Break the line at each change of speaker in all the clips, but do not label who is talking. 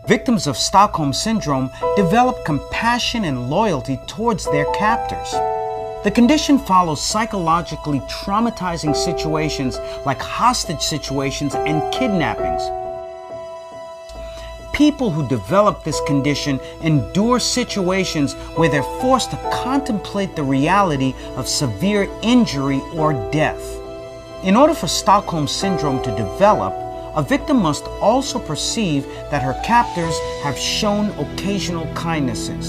Victims of Stockholm Syndrome develop compassion and loyalty towards their captors. The condition follows psychologically traumatizing situations like hostage situations and kidnappings. People who develop this condition endure situations where they're forced to contemplate the reality of severe injury or death. In order for Stockholm Syndrome to develop, a victim must also perceive that her captors have shown occasional kindnesses.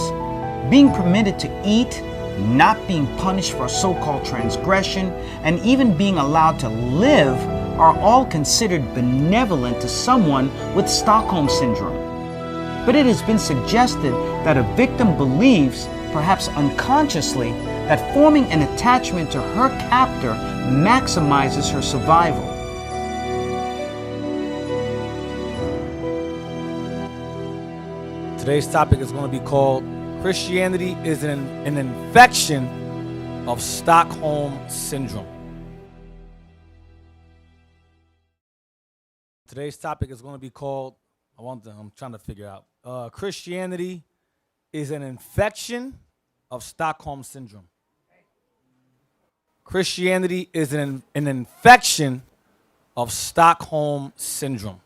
Being permitted to eat, not being punished for so-called transgression, and even being allowed to live are all considered benevolent to someone with Stockholm Syndrome. But it has been suggested that a victim believes, perhaps unconsciously, that forming an attachment to her captor maximizes her survival.
Today's topic is going to be called Christianity is an infection of Stockholm Syndrome. Today's topic is going to be called, I'm trying to figure out, Christianity is an infection of Stockholm Syndrome. Christianity is an infection of Stockholm Syndrome.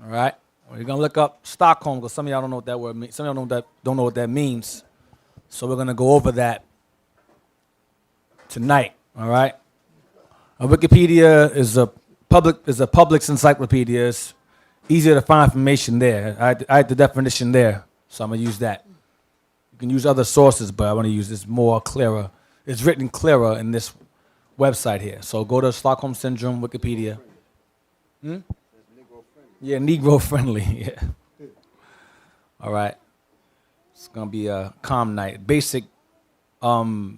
All right? Well, you're going to look up Stockholm because some of y'all don't know what that word means. Some of y'all don't know what that means. So we're going to go over that tonight. All right? Wikipedia is a public encyclopedia. It's easier to find information there. I had the definition there, so I'm going to use that. You can use other sources, but I want to use this more clearer. It's written clearer in this website here. So go to Stockholm Syndrome, Wikipedia. Yeah, Negro friendly. Yeah. All right. It's going to be a calm night. Basic night,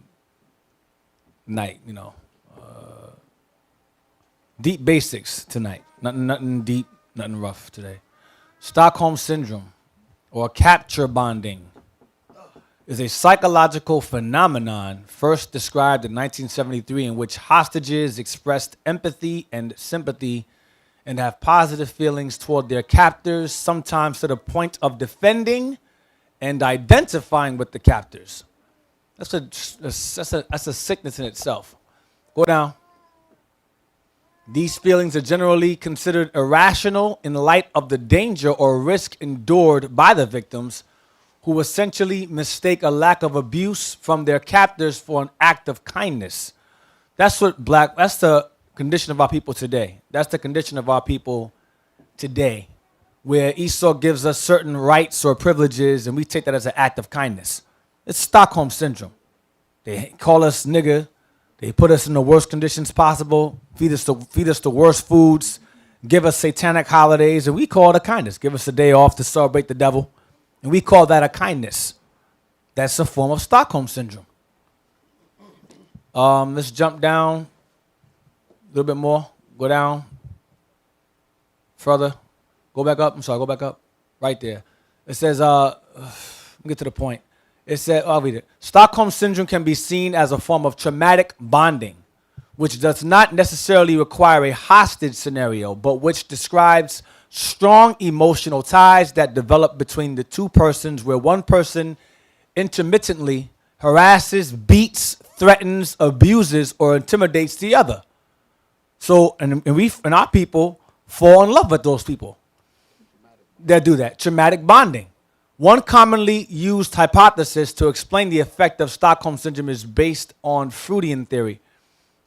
you know. Deep basics tonight. Nothing deep, nothing rough today. Stockholm Syndrome, or capture bonding, is a psychological phenomenon first described in 1973 in which hostages expressed empathy and sympathy and have positive feelings toward their captors, sometimes to the point of defending and identifying with the captors. That's a sickness in itself. Go down. These feelings are generally considered irrational in light of the danger or risk endured by the victims, who essentially mistake a lack of abuse from their captors for an act of kindness. That's the condition of our people today. That's the condition of our people today, where Esau gives us certain rights or privileges, and we take that as an act of kindness. It's Stockholm Syndrome. They call us nigger. They put us in the worst conditions possible, feed us the worst foods, give us satanic holidays, and we call it a kindness. Give us a day off to celebrate the devil, and we call that a kindness. That's a form of Stockholm Syndrome. Let's jump down a little bit more. Go down further. Go back up. Go back up. Right there. It says, let me get to the point. It said, I'll read it. Stockholm Syndrome can be seen as a form of traumatic bonding, which does not necessarily require a hostage scenario, but which describes strong emotional ties that develop between the two persons, where one person intermittently harasses, beats, threatens, abuses, or intimidates the other. So, and our people fall in love with those people that do that. Traumatic bonding. One commonly used hypothesis to explain the effect of Stockholm Syndrome is based on Freudian theory.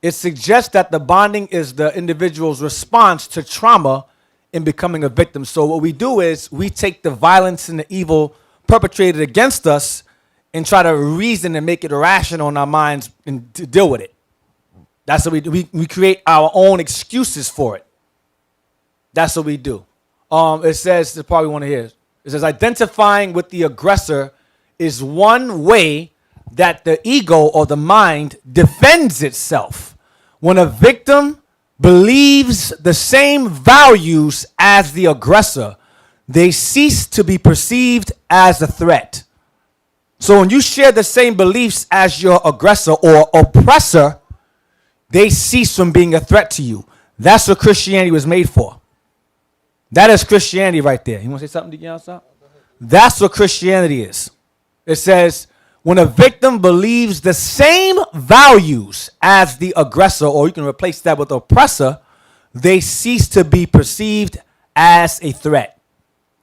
It suggests that the bonding is the individual's response to trauma in becoming a victim. So what we do is we take the violence and the evil perpetrated against us and try to reason and make it irrational in our minds and to deal with it. That's what we do. We create our own excuses for it. That's what we do. It says, you probably want to hear it. It says, identifying with the aggressor is one way that the ego or the mind defends itself. When a victim believes the same values as the aggressor, they cease to be perceived as a threat. So when you share the same beliefs as your aggressor or oppressor, they cease from being a threat to you. That's what Christianity was made for. That is Christianity right there. You want to say something, Deacon Alsop? That's what Christianity is. It says, when a victim believes the same values as the aggressor, or you can replace that with oppressor, they cease to be perceived as a threat.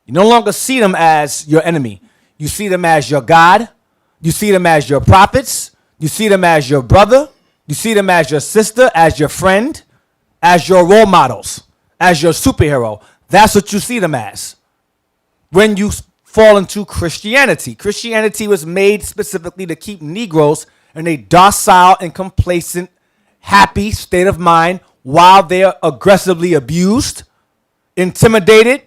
You no longer see them as your enemy. You see them as your God. You see them as your prophets. You see them as your brother. You see them as your sister, as your friend, as your role models, as your superhero. That's what you see them as. When you fall into Christianity. Christianity was made specifically to keep Negroes in a docile and complacent, happy state of mind while they are aggressively abused, intimidated,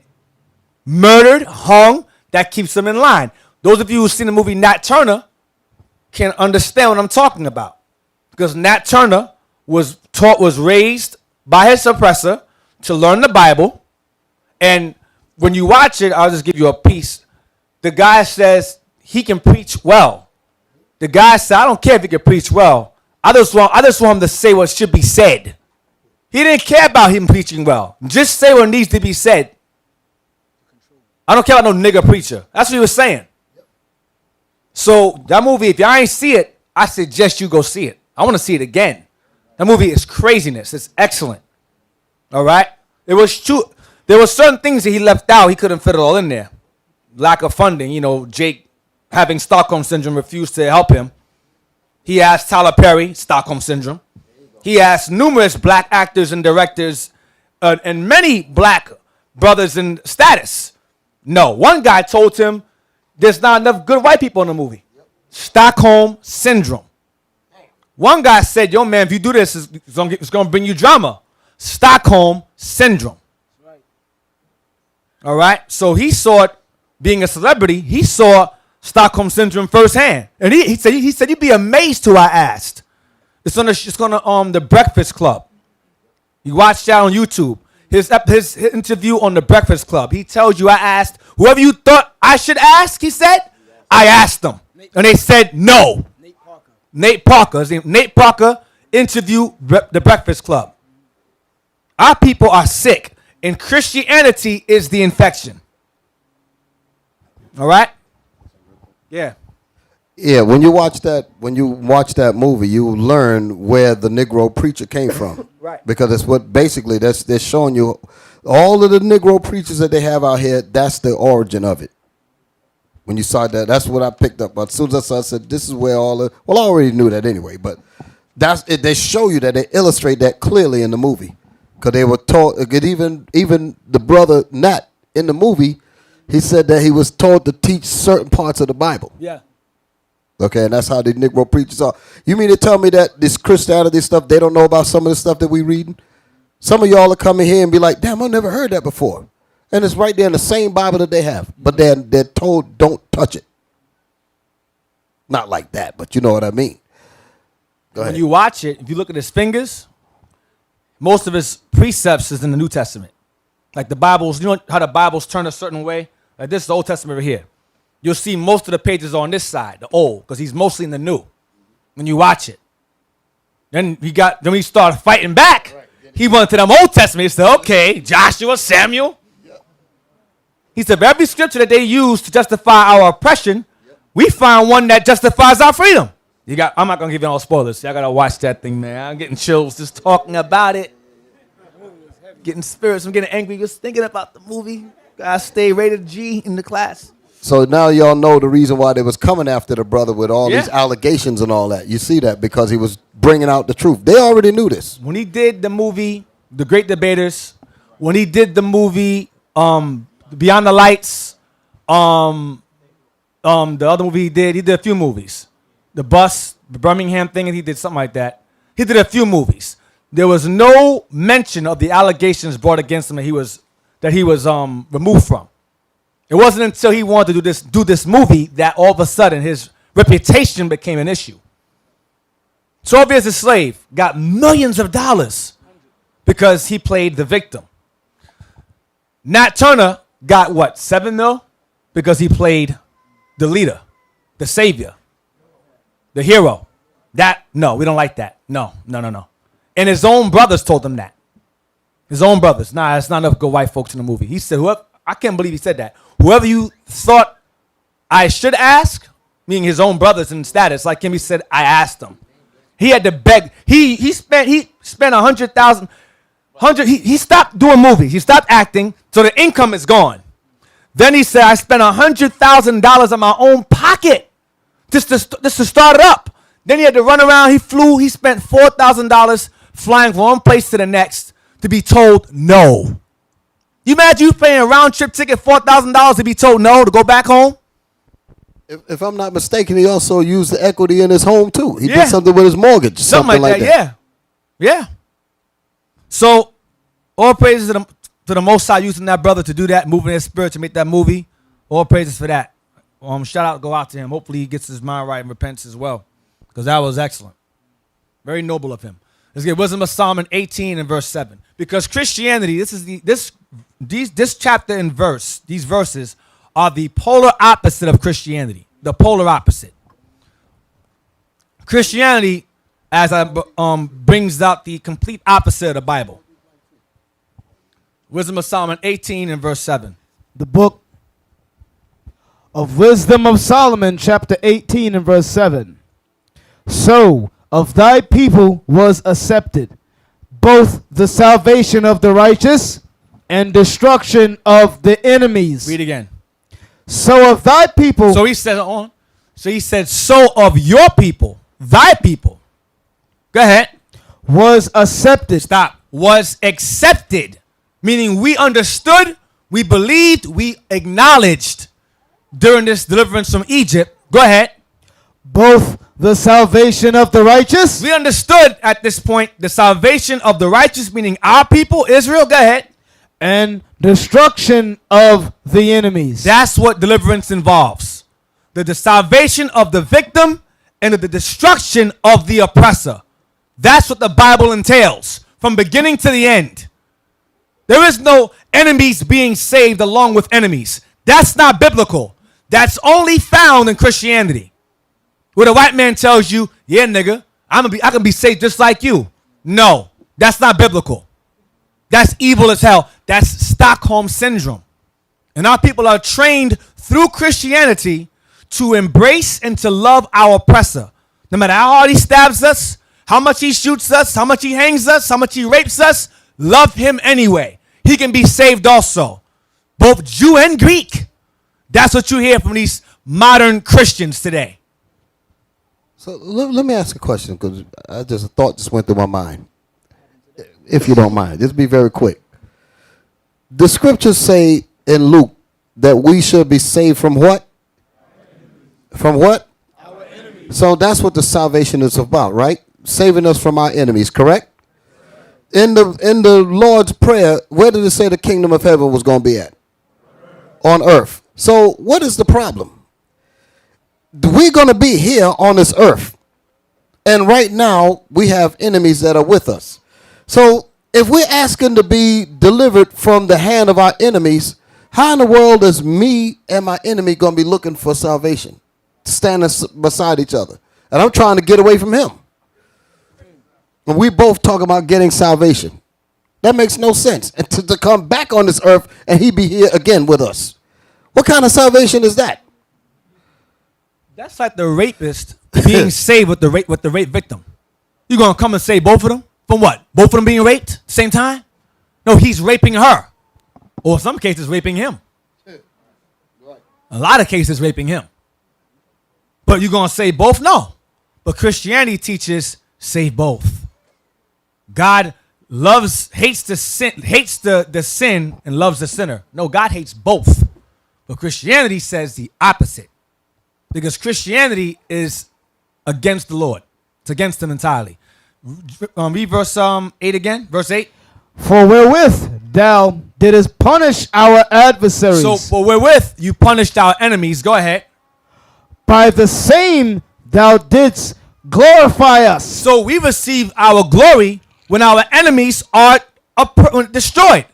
murdered, hung. That keeps them in line. Those of you who've seen the movie Nat Turner can understand what I'm talking about. Because Nat Turner was raised by his oppressor to learn the Bible. And when you watch it, I'll just give you a piece. The guy says he can preach well. The guy said, I don't care if he can preach well. I just want him to say what should be said. He didn't care about him preaching well. Just say what needs to be said. I don't care about no nigger preacher. That's what he was saying. So that movie, if y'all ain't see it, I suggest you go see it. I want to see it again. That movie is craziness. It's excellent. All right? It was true. There were certain things that he left out. He couldn't fit it all in there. Lack of funding. You know, Jake, having Stockholm Syndrome, refused to help him. He asked Tyler Perry, Stockholm Syndrome. He asked numerous black actors and directors and many black brothers in status. No. One guy told him there's not enough good white people in the movie. Stockholm Syndrome. One guy said, yo, man, if you do this, it's going to bring you drama. Stockholm Syndrome. All right? So he saw it, being a celebrity, he saw Stockholm Syndrome firsthand. And he said you'd be amazed who I asked. It's on the Breakfast Club. You watch that on YouTube. His interview on the Breakfast Club. He tells you I asked whoever you thought I should ask, he said, I asked them. And they said no. Nate Parker. Nate Parker interviewed the Breakfast Club. Our people are sick, and Christianity is the infection. All right? Yeah.
Yeah, when you watch that movie, you learn where the Negro preacher came from.
Right.
Because it's what basically they're showing you all of the Negro preachers that they have out here, that's the origin of it. When you saw that, that's what I picked up. But as soon as I saw it, I said, this is where I already knew that anyway, but that's it. They show you that, they illustrate that clearly in the movie. Because they were taught, even the brother Nat in the movie, he said that he was told to teach certain parts of the Bible.
Yeah.
Okay, and that's how the Negro preachers are. You mean to tell me that this Christianity stuff, they don't know about some of the stuff that we reading? Some of y'all are coming here and be like, damn, I never heard that before. And it's right there in the same Bible that they have. But they're told don't touch it. Not like that, but you know what I mean. Go ahead.
When you watch it, if you look at his fingers, most of his precepts is in the New Testament. Like the Bibles, you know how the Bibles turn a certain way? Like this is the Old Testament right here. You'll see most of the pages on this side, the old, because he's mostly in the new when you watch it. Then he started fighting back. He went to them Old Testament. He said, okay, Joshua, Samuel. He said, for every scripture that they use to justify our oppression, we find one that justifies our freedom. I'm not going to give you all spoilers. I got to watch that thing, man. I'm getting chills just talking about it. Getting spirits. I'm getting angry just thinking about the movie. Gotta stay rated G in the class.
So now y'all know the reason why they was coming after the brother with all these allegations and all that. You see that because he was bringing out the truth. They already knew this.
When he did the movie, The Great Debaters, when he did the movie Beyond the Lights, the other movie he did a few movies. The Bus, the Birmingham thing, and he did something like that. He did a few movies. There was no mention of the allegations brought against him that he was removed from. It wasn't until he wanted to do this movie that all of a sudden his reputation became an issue. 12 Years a Slave got millions of dollars because he played the victim. Nat Turner got what, 7 mil? Because he played the leader, the savior, the hero. No, we don't like that. No. And his own brothers told him that. His own brothers. Nah, it's not enough good white folks in the movie. He said, whoever, I can't believe he said that. Whoever you thought I should ask, meaning his own brothers in status, like him, he said, I asked them. He had to beg. He spent $100,000. He stopped doing movies. He stopped acting, so the income is gone. Then he said, I spent $100,000 of my own pocket just to start it up. Then he had to run around. He flew. He spent $4,000 flying from one place to the next to be told no. You imagine you paying a round trip ticket, $4,000 to be told no to go back home?
If I'm not mistaken, he also used the equity in his home too. He did something with his mortgage. Something like that.
Yeah. So, all praises to the Most High using that brother to do that, moving his spirit to make that movie. All praises for that. Shout out, go out to him. Hopefully he gets his mind right and repents as well, because that was excellent. Very noble of him. Let's get Wisdom of Solomon 18 and verse 7. Because Christianity, this chapter and verse, these verses are the polar opposite of Christianity. The polar opposite. Christianity, as I brings out the complete opposite of the Bible. Wisdom of Solomon 18 and verse 7.
The book of Wisdom of Solomon, chapter 18 and verse 7. So of thy people was accepted both the salvation of the righteous and destruction of the enemies.
Read again.
So of thy people.
So he said so of your people, thy people. Go ahead.
Was accepted.
Stop. Was accepted. Meaning we understood, we believed, we acknowledged during this deliverance from Egypt. Go ahead.
Both the salvation of the righteous.
We understood at this point the salvation of the righteous, meaning our people, Israel. Go ahead.
And destruction of the enemies.
That's what deliverance involves. The salvation of the victim and the destruction of the oppressor. That's what the Bible entails from beginning to the end. There is no enemies being saved along with enemies. That's not biblical. That's only found in Christianity. Where the white man tells you, yeah, nigga, I can be saved just like you. No, that's not biblical. That's evil as hell. That's Stockholm syndrome. And our people are trained through Christianity to embrace and to love our oppressor. No matter how hard he stabs us, how much he shoots us, how much he hangs us, how much he rapes us, love him anyway. He can be saved also. Both Jew and Greek. That's what you hear from these modern Christians today.
So let me ask a question, because a thought just went through my mind. If you don't mind, just be very quick. The scriptures say in Luke that we should be saved from what? From what? Our enemies. So that's what the salvation is about, right? Saving us from our enemies, correct? In the Lord's Prayer, where did it say the kingdom of heaven was going to be at? On earth. So what is the problem? We're going to be here on this earth. And right now, we have enemies that are with us. So if we're asking to be delivered from the hand of our enemies, how in the world is me and my enemy going to be looking for salvation? Standing beside each other. And I'm trying to get away from him. And we both talk about getting salvation. That makes no sense. And to come back on this earth and he be here again with us. What kind of salvation is that?
That's like the rapist being saved with the rape victim. You gonna come and save both of them? From what? Both of them being raped at the same time? No, he's raping her. Or in some cases, raping him. A lot of cases, raping him. But you gonna save both? No. But Christianity teaches save both. God hates the sin and loves the sinner. No, God hates both. But Christianity says the opposite. Because Christianity is against the Lord. It's against him entirely. Read verse 8 again. Verse 8.
For wherewith thou didst punish our adversaries.
So for wherewith you punished our enemies. Go ahead.
By the same thou didst glorify us.
So we receive our glory when our enemies are destroyed.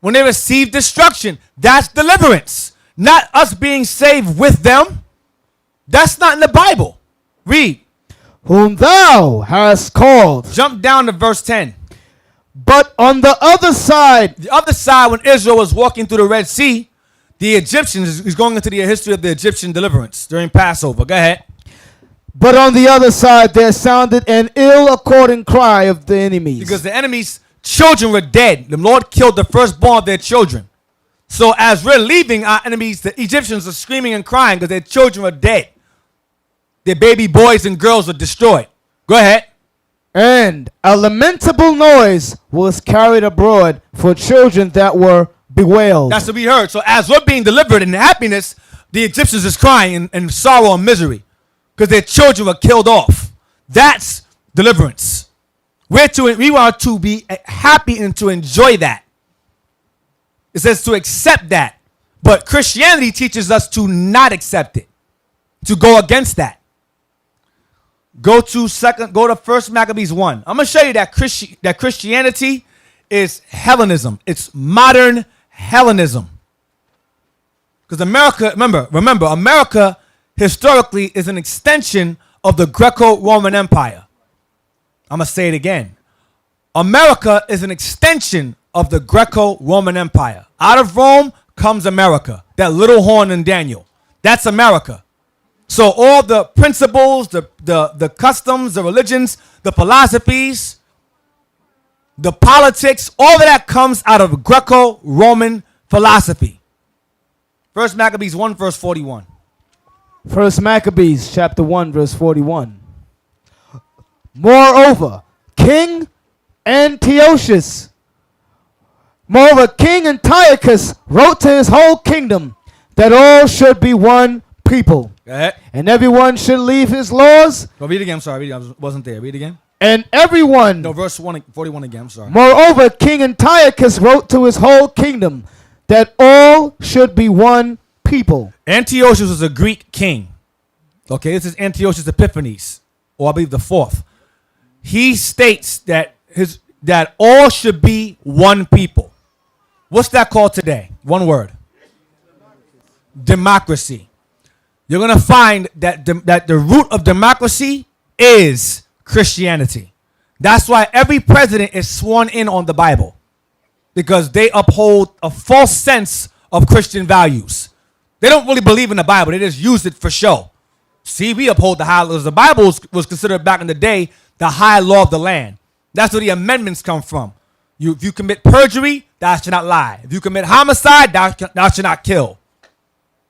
When they receive destruction. That's deliverance. Not us being saved with them. That's not in the Bible. Read.
Whom thou hast called.
Jump down to verse 10.
But on the other side,
when Israel was walking through the Red Sea, the Egyptians, he's going into the history of the Egyptian deliverance during Passover. Go ahead.
but on the other side there sounded an ill-according cry of the enemies.
Because the enemies' children were dead. The Lord killed the firstborn of their children. So as we're leaving, our enemies, the Egyptians, are screaming and crying because their children are dead. Their baby boys and girls are destroyed. Go ahead.
And a lamentable noise was carried abroad for children that were bewailed.
That's what we heard. So as we're being delivered in happiness, the Egyptians is crying in sorrow and misery because their children were killed off. That's deliverance. We are to be happy and to enjoy that. It says to accept that. But Christianity teaches us to not accept it, to go against that. Go to 1 Maccabees 1. I'm going to show you that Christianity is Hellenism. It's modern Hellenism. Because America, remember, America historically is an extension of the Greco-Roman Empire. I'm going to say it again. America is an extension of the Greco-Roman Empire. Out of Rome comes America. That little horn in Daniel. That's America. So all the principles, the customs, the religions, the philosophies, the politics, all of that comes out of Greco-Roman philosophy. 1 Maccabees 1 verse 41.
1 Maccabees chapter 1 verse 41. Moreover, King Antiochus wrote to his whole kingdom that all should be one people.
Go ahead.
And everyone should leave his laws.
Go read again. I'm sorry. I wasn't there. Read again.
And everyone.
No, verse 41 again. I'm sorry.
Moreover, King Antiochus wrote to his whole kingdom that all should be one people.
Antiochus was a Greek king. Okay, this is Antiochus Epiphanes, or I believe the fourth. He states that all should be one people. What's that called today? One word. Democracy. You're going to find that the root of democracy is Christianity. That's why every president is sworn in on the Bible, because they uphold a false sense of Christian values. They don't really believe in the Bible. They just use it for show. See, we uphold the high laws. The Bible was considered back in the day the high law of the land. That's where the amendments come from. If you commit perjury, thou shalt not lie. If you commit homicide, thou shalt not kill.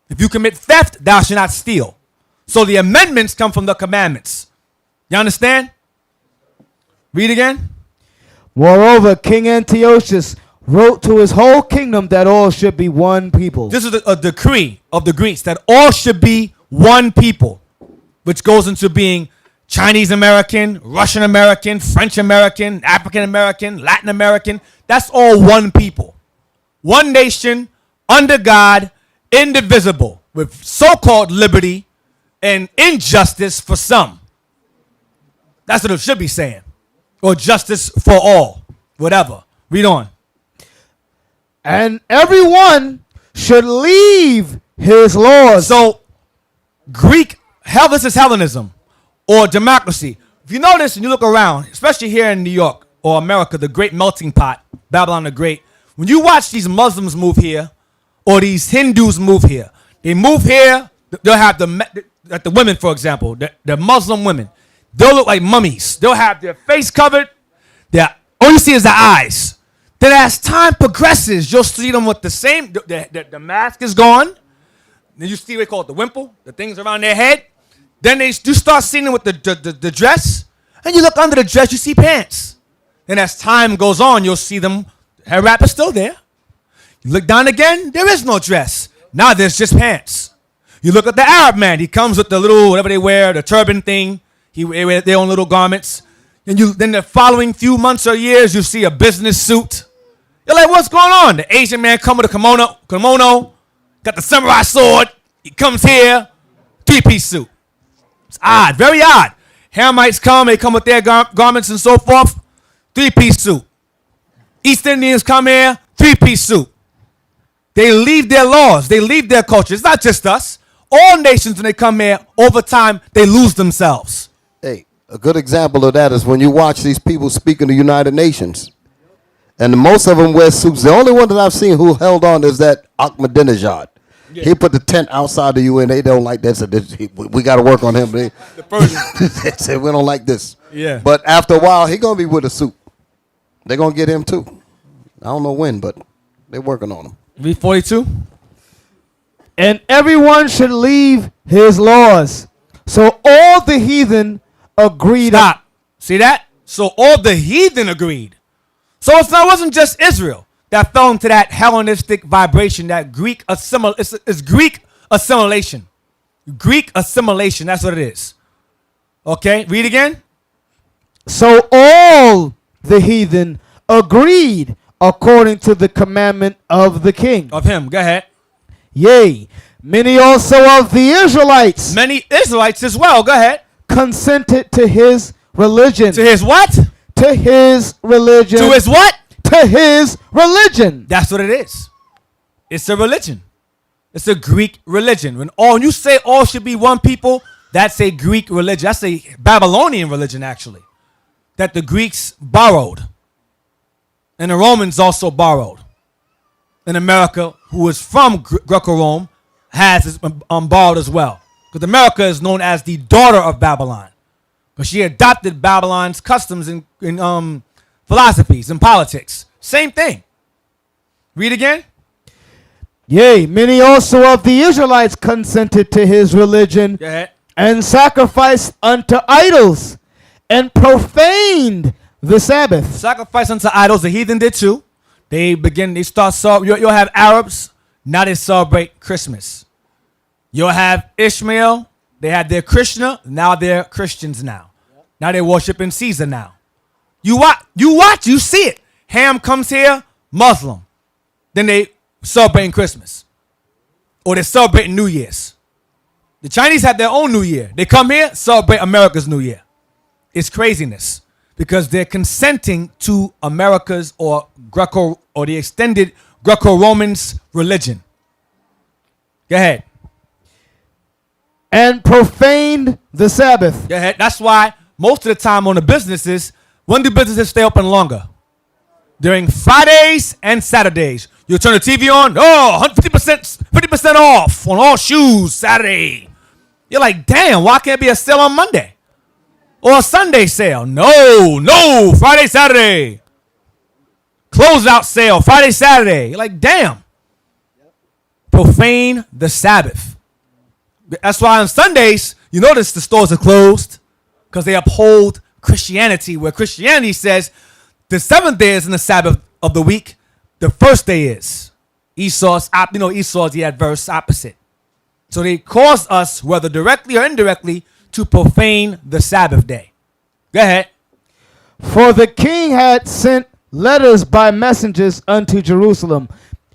If you commit theft, thou shalt not steal. So the amendments come from the commandments. You understand? Read again.
Moreover, King Antiochus wrote to his whole kingdom that all should be one people.
This is a decree of the Greeks that all should be one people, which goes into being Chinese American, Russian American, French American, African American, Latin American. That's all one people. One nation, under God, indivisible, with so-called liberty and injustice for some. That's what it should be saying. Or justice for all. Whatever. Read on.
And everyone should leave his laws.
So, this is Hellenism or democracy. If you notice and you look around, especially here in New York or America, the great melting pot, Babylon the Great, when you watch these Muslims move here or these Hindus move here, they move here, they'll have the women, for example, the Muslim women, they'll look like mummies. They'll have their face covered. All you see is their eyes. Then as time progresses, you'll see them with the same, the mask is gone. Then you see what they call it, the wimple, the things around their head. Then you start seeing them with the dress. And you look under the dress, you see pants. Then as time goes on, you'll see them, hair wrap is still there. You look down again, there is no dress. Now there's just pants. You look at the Arab man, he comes with the little, whatever they wear, the turban thing. They wear their own little garments. And then the following few months or years, you see a business suit. You're like, what's going on? The Asian man come with a kimono, got the samurai sword. He comes here, three-piece suit. It's odd, very odd. Hamites come, they come with their garments and so forth, three-piece suit. East Indians come here, three-piece suit. They leave their laws, they leave their culture. It's not just us. All nations, when they come here, over time, they lose themselves.
Hey, a good example of that is when you watch these people speak in the United Nations. And most of them wear suits. The only one that I've seen who held on is that Ahmadinejad. Yeah. He put the tent outside the UN. They don't like that. So we got to work on him. The Persian. They said we don't like this.
Yeah.
But after a while, he going to be with a suit. They're going to get him too. I don't know when, but they're working on him.
Read 42.
And everyone should leave his laws. So all the heathen agreed.
Stop. See that? So all the heathen agreed. So it wasn't just Israel that fell into that Hellenistic vibration, that Greek it's Greek assimilation. Greek assimilation, that's what it is. Okay, read again.
So all the heathen agreed according to the commandment of the king.
Of him, go ahead.
Yea, many also of the Israelites.
Many Israelites as well, go ahead.
Consented to his religion.
To his what?
To his religion.
To his what?
To his religion.
That's what it is. It's a religion. It's a Greek religion. When you say all should be one people, that's a Greek religion. That's a Babylonian religion, actually, that the Greeks borrowed. And the Romans also borrowed. And America, who is from Greco-Rome, has borrowed as well. Because America is known as the daughter of Babylon. But she adopted Babylon's customs and philosophies and politics. Same thing. Read again.
Yea, many also of the Israelites consented to his religion.
Go ahead.
And sacrificed unto idols and profaned the Sabbath.
Sacrifice unto idols. The heathen did too. You'll have Arabs. Now they celebrate Christmas. You'll have Ishmael. They had their Krishna. Now they're Christians now. Now they're worshiping Caesar now. You watch. You see it. Ham comes here, Muslim. Then they celebrating Christmas. Or they're celebrating New Year's. The Chinese have their own New Year. They come here, celebrate America's New Year. It's craziness. Because they're consenting to America's or the extended Greco-Romans religion. Go ahead.
And profaned the Sabbath.
Go ahead. That's why most of the time on the businesses, when do businesses stay open longer? During Fridays and Saturdays. You turn the TV on, 50% off on all shoes Saturday. You're like, damn, why can't it be a sale on Monday? Or a Sunday sale? No, Friday, Saturday. Closeout sale, Friday, Saturday. You're like, damn. Profane the Sabbath. That's why on Sundays, you notice the stores are closed because they uphold Christianity, where Christianity says the seventh day is in the Sabbath of the week. The first day is. Esau's the adverse opposite. So they cause us, whether directly or indirectly, to profane the Sabbath day. Go ahead.
For the king had sent letters by messengers unto Jerusalem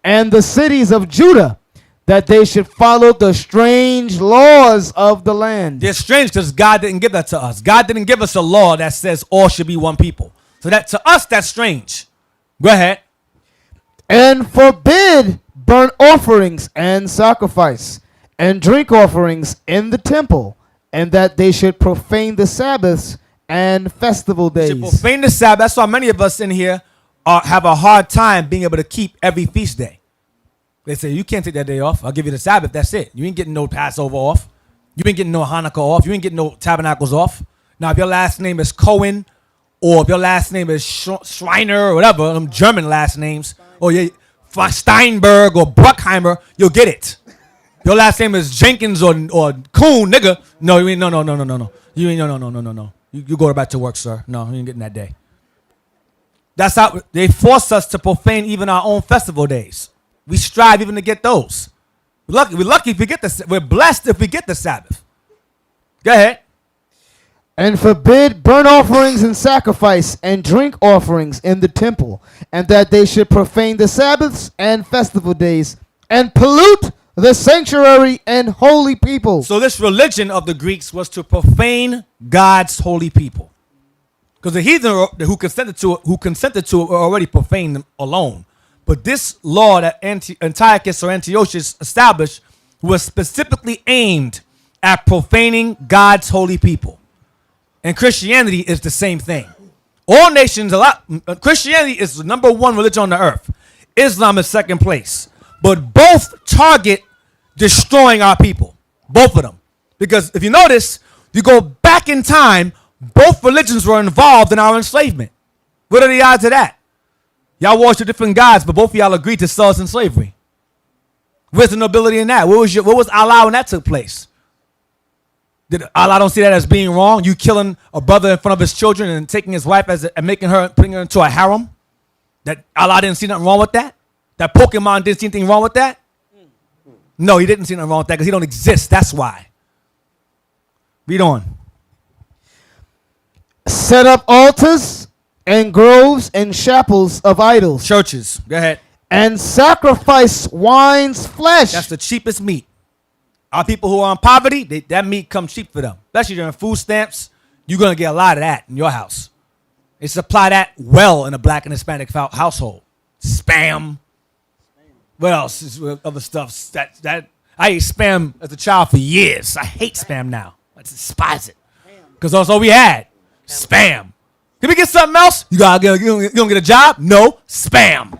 and the cities of Judah, that they should follow the strange laws of the land.
They're strange because God didn't give that to us. God didn't give us a law that says all should be one people. So that to us, that's strange. Go ahead.
And forbid burnt offerings and sacrifice and drink offerings in the temple, and that they should profane the Sabbaths and festival days.
Should profane the Sabbath. That's why many of us in here have a hard time being able to keep every feast day. They say, you can't take that day off. I'll give you the Sabbath. That's it. You ain't getting no Passover off. You ain't getting no Hanukkah off. You ain't getting no Tabernacles off. Now, if your last name is Cohen, or if your last name is Schreiner or whatever, them German last names, or Steinberg or Bruckheimer, you'll get it. Your last name is Jenkins or Kuhn, nigga. No, you ain't. No. You ain't. No. You go back to work, sir. No, you ain't getting that day. That's how they force us to profane even our own festival days. We strive even to get those. We're lucky if we get the. We're blessed if we get the Sabbath. Go ahead.
And forbid burnt offerings and sacrifice and drink offerings in the temple, and that they should profane the Sabbaths and festival days, and pollute the sanctuary and holy people.
So this religion of the Greeks was to profane God's holy people, because the heathen who consented to it were already profaned them alone. But this law that Antiochus or Antiochus established was specifically aimed at profaning God's holy people. And Christianity is the same thing. All nations, Christianity is the number one religion on the earth. Islam is second place. But both target destroying our people. Both of them. Because if you notice, you go back in time, both religions were involved in our enslavement. What are the odds of that? Y'all worship different gods, but both of y'all agreed to sell us in slavery. Where's the nobility in that? What was Allah when that took place? Did Allah don't see that as being wrong? You killing a brother in front of his children and taking his wife and putting her into a harem? That Allah didn't see nothing wrong with that? That Pokemon didn't see anything wrong with that? No, he didn't see nothing wrong with that because he don't exist. That's why. Read on.
Set up altars and groves and chapels of idols.
Churches. Go ahead.
And sacrifice swine's flesh.
That's the cheapest meat. Our people who are in poverty, that meat comes cheap for them. Especially during food stamps, you're going to get a lot of that in your house. They supply that well in a black and Hispanic household. Spam. What else is other stuff? That I ate spam as a child for years. I hate spam now. I despise it. Because that's all we had. Spam. Can we get something else? You gonna get a job? No. Spam.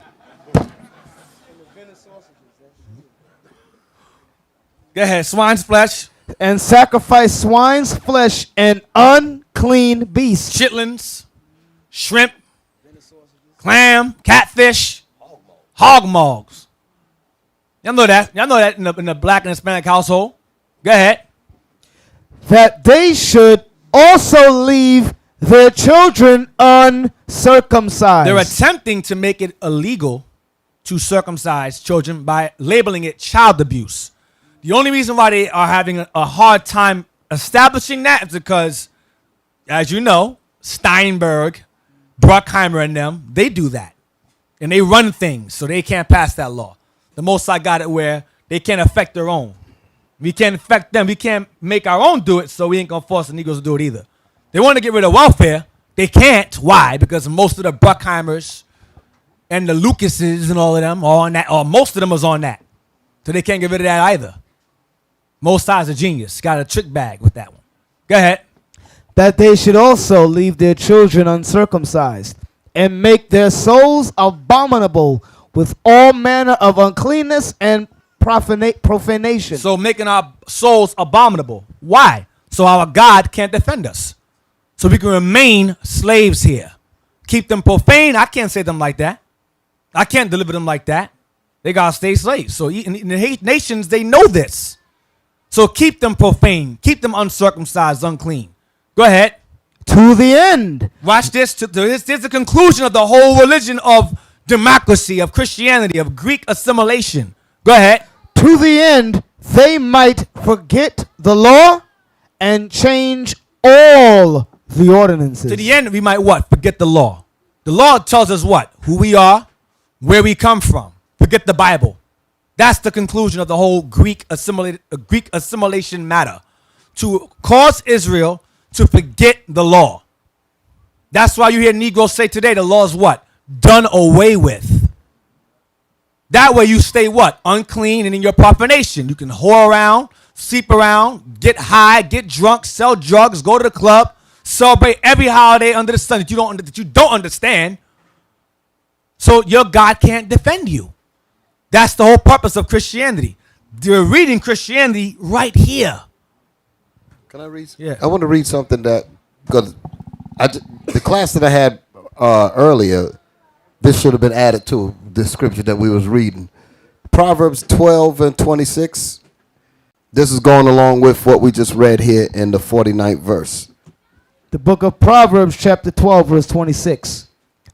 Go ahead. Swine's flesh.
And sacrifice swine's flesh and unclean beasts.
Chitlins. Shrimp. Clam. Catfish. Hog mugs. Y'all know that. Y'all know that in the black and Hispanic household. Go ahead.
That they should also leave their children uncircumcised.
They're attempting to make it illegal to circumcise children by labeling it child abuse. The only reason why they are having a hard time establishing that is because, as you know, Steinberg, Bruckheimer, and them, they do that. And they run things, so they can't pass that law. The Most High got it where they can't affect their own. We can't affect them. We can't make our own do it, so we ain't going to force the Negroes to do it either. They want to get rid of welfare. They can't. Why? Because most of the Bruckheimers and the Lucases and all of them are on that, or most of them is on that. So they can't get rid of that either. Most High's a genius. Got a trick bag with that one. Go ahead.
That they should also leave their children uncircumcised and make their souls abominable with all manner of uncleanness and profanation.
So making our souls abominable. Why? So our God can't defend us. So we can remain slaves here. Keep them profane. I can't say them like that. I can't deliver them like that. They got to stay slaves. So in the nations, they know this. So keep them profane. Keep them uncircumcised, unclean. Go ahead.
To the end.
Watch this. This is the conclusion of the whole religion of democracy, of Christianity, of Greek assimilation. Go ahead.
To the end, they might forget the law and change all the ordinances.
To the end, we might what? Forget the law. The law tells us what? Who we are, where we come from. Forget the Bible. That's the conclusion of the whole Greek assimilation matter. To cause Israel to forget the law. That's why you hear Negroes say today the law is what? Done away with. That way you stay what? Unclean and in your profanation. You can whore around, sleep around, get high, get drunk, sell drugs, go to the club, celebrate every holiday under the sun that you don't understand. So your God can't defend you. That's the whole purpose of Christianity. They're reading Christianity right here.
Can I read?
Yeah.
I want to read something that, because the class that I had earlier, this should have been added to the scripture that we was reading. Proverbs 12 and 26. This is going along with what we just read here in the 49th verse.
The book of Proverbs, chapter 12, verse 26.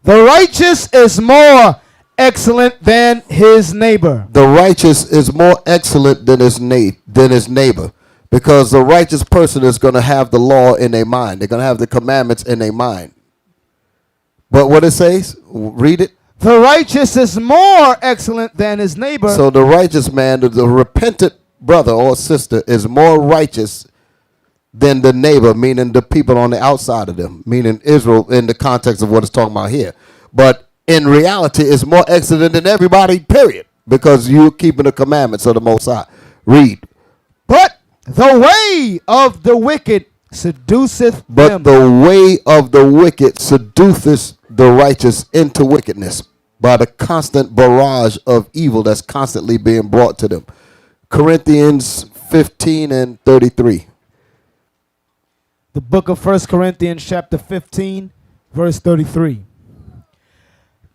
The righteous is more excellent than his neighbor.
The righteous is more excellent than his neighbor, because the righteous person is going to have the law in their mind. They're going to have the commandments in their mind. But what it says, read it.
The righteous is more excellent than his neighbor.
So the righteous man, the repentant brother or sister, is more righteous than the neighbor, meaning the people on the outside of them, meaning Israel in the context of what it's talking about here. But in reality, it's more excellent than everybody, period, because you're keeping the commandments of the Most High. Read.
But the way of the wicked seduceth
But
them.
the way of the wicked seduceth the righteous into wickedness by the constant barrage of evil that's constantly being brought to them. Corinthians 15 and 33.
The book of 1 Corinthians chapter 15, verse 33.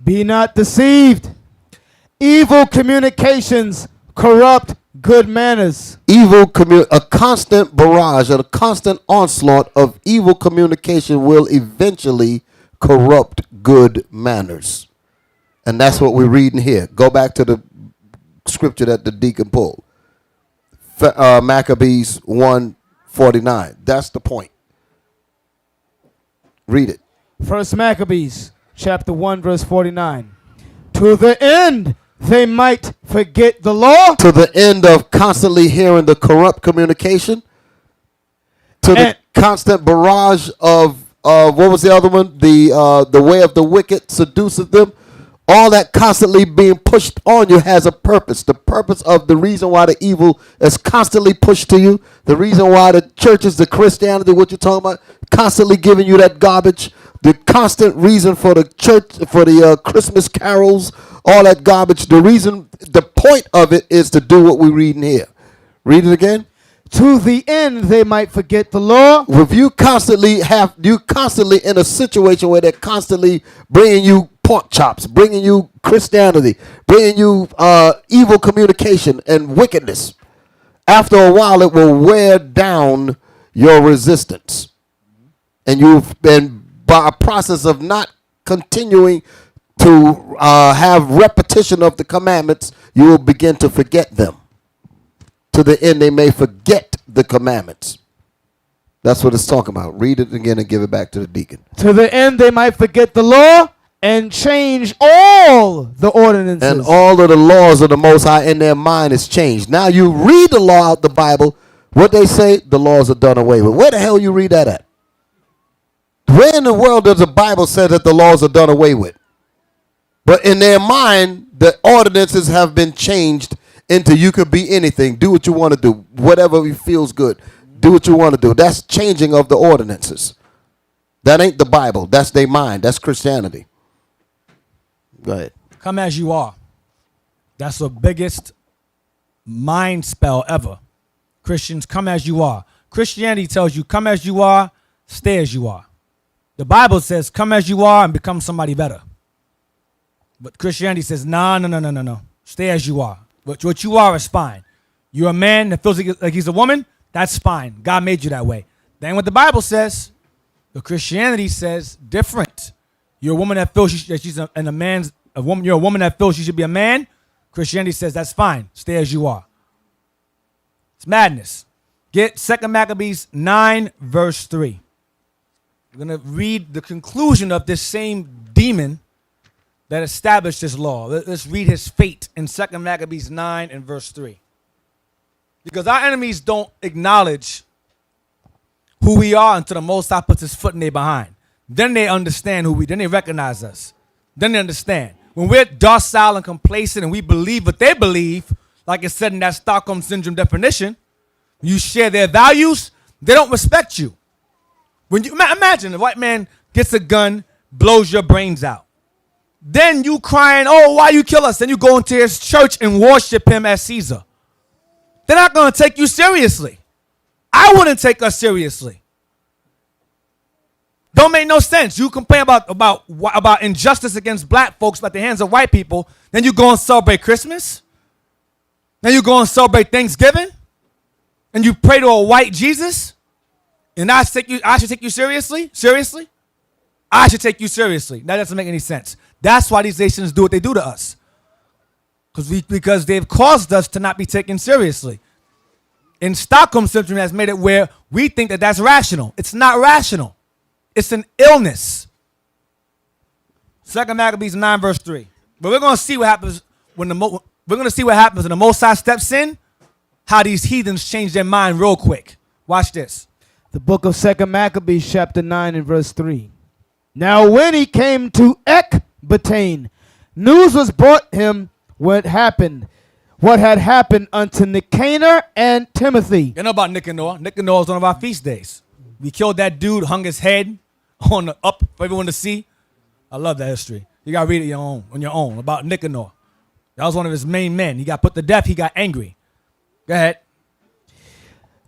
Be not deceived. Evil communications corrupt good manners.
A constant barrage, a constant onslaught of evil communication will eventually corrupt good manners. And that's what we're reading here. Go back to the scripture that the deacon pulled. Maccabees 1:49. That's the point. Read it.
First Maccabees chapter 1, verse 49. To the end they might forget the law.
To the end of constantly hearing the corrupt communication. To the constant barrage of what was the other one? The way of the wicked seduceth them. All that constantly being pushed on you has a purpose. The purpose of the reason why the evil is constantly pushed to you. The reason why the churches, the Christianity, what you're talking about, constantly giving you that garbage. The constant reason for the church, for the Christmas carols, all that garbage. The point of it is to do what we're reading here. Read it again.
To the end they might forget the law.
If you constantly in a situation where they're constantly bringing you pork chops, bringing you Christianity, bringing you evil communication and wickedness, after a while it will wear down your resistance. And by a process of not continuing to have repetition of the commandments, you will begin to forget them. To the end they may forget the commandments. That's what it's talking about. Read it again and give it back to the deacon.
To the end they might forget the law and change all the ordinances.
And all of the laws of the Most High in their mind is changed. Now you read the law out the Bible. What they say, the laws are done away with. Where the hell you read that at? Where in the world does the Bible say that the laws are done away with? But in their mind, the ordinances have been changed into you could be anything. Do what you want to do. Whatever feels good. Do what you want to do. That's changing of the ordinances. That ain't the Bible. That's their mind. That's Christianity. Go ahead.
Come as you are. That's the biggest mind spell ever. Christians, come as you are. Christianity tells you, come as you are, stay as you are. The Bible says, come as you are and become somebody better. But Christianity says, no. Stay as you are. What you are is fine. You're a man that feels like he's a woman, that's fine. God made you that way. Then what the Bible says, the Christianity says different. You're a woman that feels that she's a woman. You're a woman that feels she should be a man. Christianity says that's fine. Stay as you are. It's madness. Get 2 Maccabees 9, verse 3. We're going to read the conclusion of this same demon that established this law. Let's read his fate in 2 Maccabees 9 and verse 3. Because our enemies don't acknowledge who we are until the Most High puts his foot in their behind. Then they understand then they recognize us. Then they understand. When we're docile and complacent and we believe what they believe, like it said in that Stockholm Syndrome definition, you share their values, they don't respect you. When you imagine a white man gets a gun, blows your brains out. Then you crying, oh, why you kill us? Then you go into his church and worship him as Caesar. They're not going to take you seriously. I wouldn't take us seriously. Don't make no sense. You complain about injustice against black folks at the hands of white people, then you go and celebrate Christmas? Then you go and celebrate Thanksgiving? And you pray to a white Jesus? And I should take you seriously? Seriously? I should take you seriously. That doesn't make any sense. That's why these nations do what they do to us. Because they've caused us to not be taken seriously. And Stockholm Syndrome has made it where we think that that's rational. It's not rational. It's an illness. 2 Maccabees 9 verse 3. But we're going to see what happens when the Most High steps in, how these heathens change their mind real quick. Watch this.
The book of 2 Maccabees chapter 9 and verse 3. Now when he came to Ecbatane, news was brought him what had happened unto Nicanor and Timothy.
You know about Nicanor. Nicanor is one of our feast days. We killed that dude, hung his head on the up for everyone to see. I love that history. You gotta read it on your own about Nicanor. That was one of his main men. He got put to death. He got angry. Go ahead.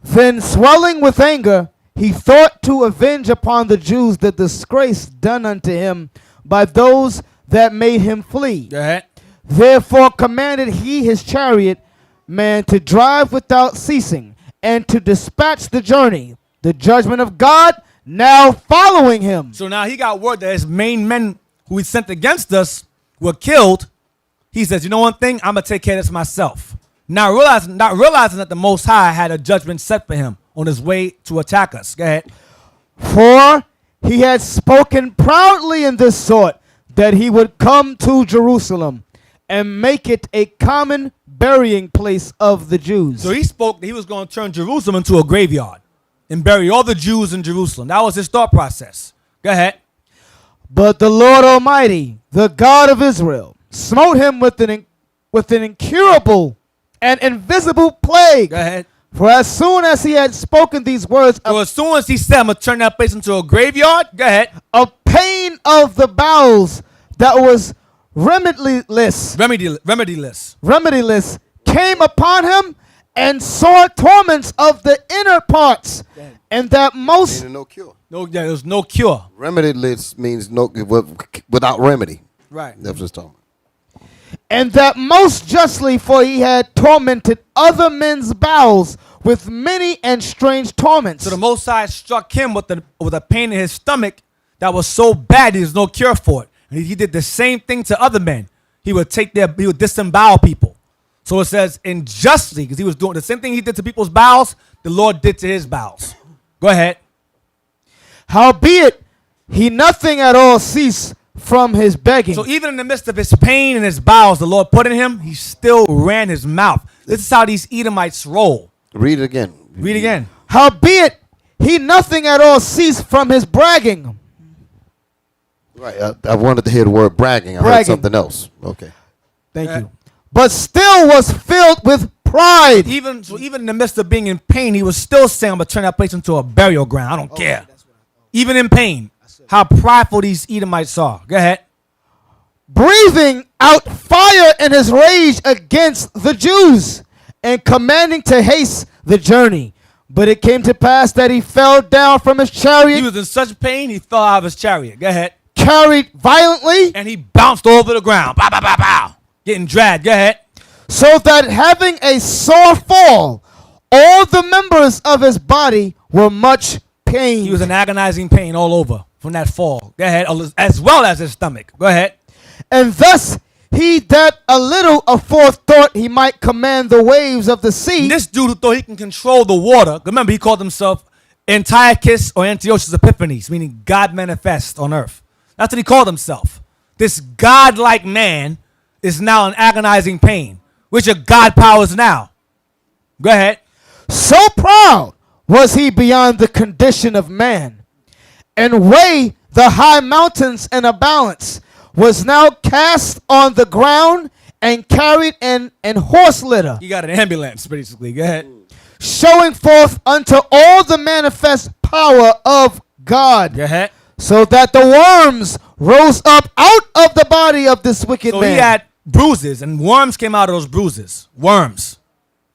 Then, swelling with anger, he thought to avenge upon the Jews the disgrace done unto him by those that made him flee.
Go ahead.
Therefore commanded he his chariot man to drive without ceasing, and to dispatch the journey. The judgment of God now following him.
So now he got word that his main men who he sent against us were killed. He says, you know one thing? I'm going to take care of this myself. Not realizing that the Most High had a judgment set for him on his way to attack us. Go ahead.
For he had spoken proudly in this sort, that he would come to Jerusalem and make it a common burying place of the Jews.
So he spoke that he was going to turn Jerusalem into a graveyard and bury all the Jews in Jerusalem. That was his thought process. Go ahead.
But the Lord Almighty, the God of Israel, smote him with an incurable and invisible plague.
Go ahead.
For as soon as he had spoken these words,
So as soon as he said, I'm going to turn that place into a graveyard, go ahead.
a pain of the bowels that was remediless came upon him, and sore torments of the inner parts, and that most
Meaning no cure.
No, there was no cure.
Remediless means no without remedy.
Right.
That's what it's talking about.
and that most justly, for he had tormented other men's bowels with many and strange torments.
So the Most High struck him with a pain in his stomach that was so bad there's no cure for it. And he did the same thing to other men. He would disembowel people. So it says unjustly, because he was doing the same thing he did to people's bowels, the Lord did to his bowels. Go ahead.
Howbeit, he nothing at all ceased from his begging.
So even in the midst of his pain and his bowels the Lord put in him, he still ran his mouth. This is how these Edomites roll.
Read it again.
Read again.
Howbeit, he nothing at all ceased from his bragging.
Right. I wanted to hear the word bragging. I heard
Bragging.
something else. Okay.
Thank you. But still was filled with pride.
Even in the midst of being in pain, he was still saying, I'm going to turn that place into a burial ground. I don't care. Even in pain. How prideful these Edomites are. Go ahead.
Breathing out fire in his rage against the Jews, and commanding to haste the journey. But it came to pass that he fell down from his chariot.
He was in such pain, he fell out of his chariot. Go ahead.
Carried violently,
And he bounced over the ground. Bow, bow, bow, bow. Getting dragged. Go ahead.
so that having a sore fall, all the members of his body were much pained.
He was in agonizing pain all over from that fall. Go ahead. As well as his stomach. Go ahead.
And thus he that a little afore thought he might command the waves of the sea.
And this dude who thought he can control the water, remember he called himself Antiochus or Antiochus Epiphanes, meaning God manifest on earth. That's what he called himself. This godlike man is now in agonizing pain. Which are God powers now? Go ahead.
So proud was he beyond the condition of man, and weigh the high mountains in a balance, was now cast on the ground and carried in an horse litter,
You got an ambulance, basically. Go ahead.
showing forth unto all the manifest power of God,
Go ahead.
so that the worms rose up out of the body of this wicked
So
man.
he had bruises, and worms came out of those bruises. Worms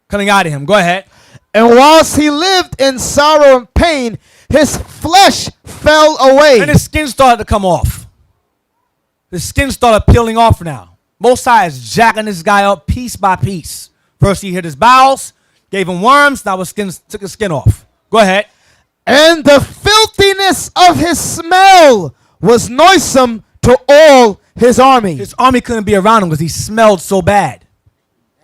coming out of him. Go ahead.
And whilst he lived in sorrow and pain, his flesh fell away.
And his skin started to come off. His skin started peeling off now. Most High is jacking this guy up piece by piece. First he hit his bowels, gave him worms, now his skin took his skin off. Go ahead.
And the filthiness of his smell was noisome to all his army.
His army couldn't be around him because he smelled so bad.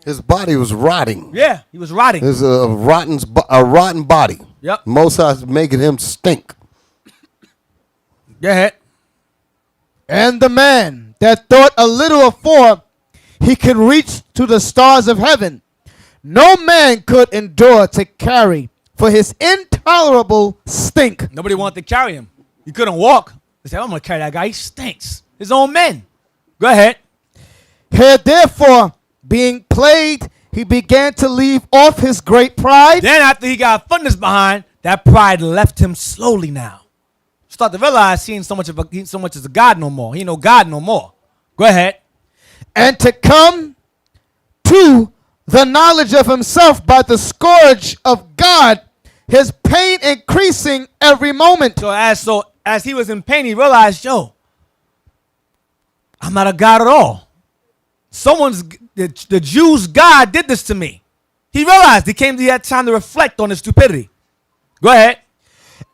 His body was rotting.
Yeah, he was rotting.
There's a rotten body.
Yep.
Most High's making him stink.
Go ahead.
And the man that thought a little afore he could reach to the stars of heaven, no man could endure to carry for his intolerable stink.
Nobody wanted to carry him. He couldn't walk. They said, I'm going to carry that guy. He stinks. His own men. Go ahead.
Here therefore, being plagued, he began to leave off his great pride.
Then after he got footness behind, that pride left him slowly now. Start to realize he ain't so much as a God no more. He ain't no God no more. Go ahead.
And to come to the knowledge of himself by the scourge of God, his pain increasing every moment.
So as he was in pain, he realized, yo, I'm not a God at all. The Jews' God did this to me. He realized he had time to reflect on his stupidity. Go ahead.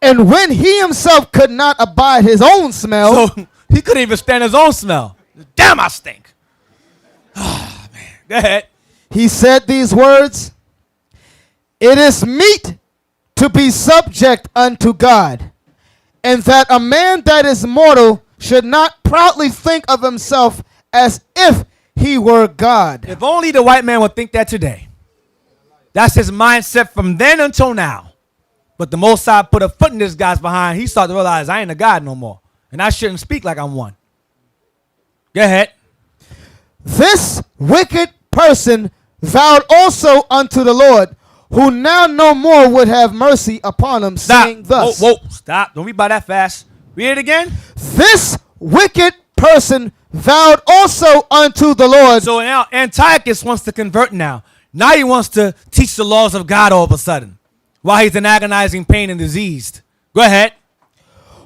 And when he himself could not abide his own smell.
So he couldn't even stand his own smell. Damn, I stink. Oh, man. Go ahead.
He said these words, it is meet to be subject unto God, and that a man that is mortal should not proudly think of himself as if he were God.
If only the white man would think that today. That's his mindset from then until now. But the Most High put a foot in this guy's behind. He started to realize I ain't a God no more. And I shouldn't speak like I'm one. Go ahead.
This wicked person vowed also unto the Lord, who now no more would have mercy upon him, saying thus.
Whoa, stop. Don't read by that fast. Read it again.
This wicked person vowed also unto the Lord.
So now Antiochus wants to convert now. Now he wants to teach the laws of God all of a sudden, while he's in agonizing pain and diseased. Go ahead.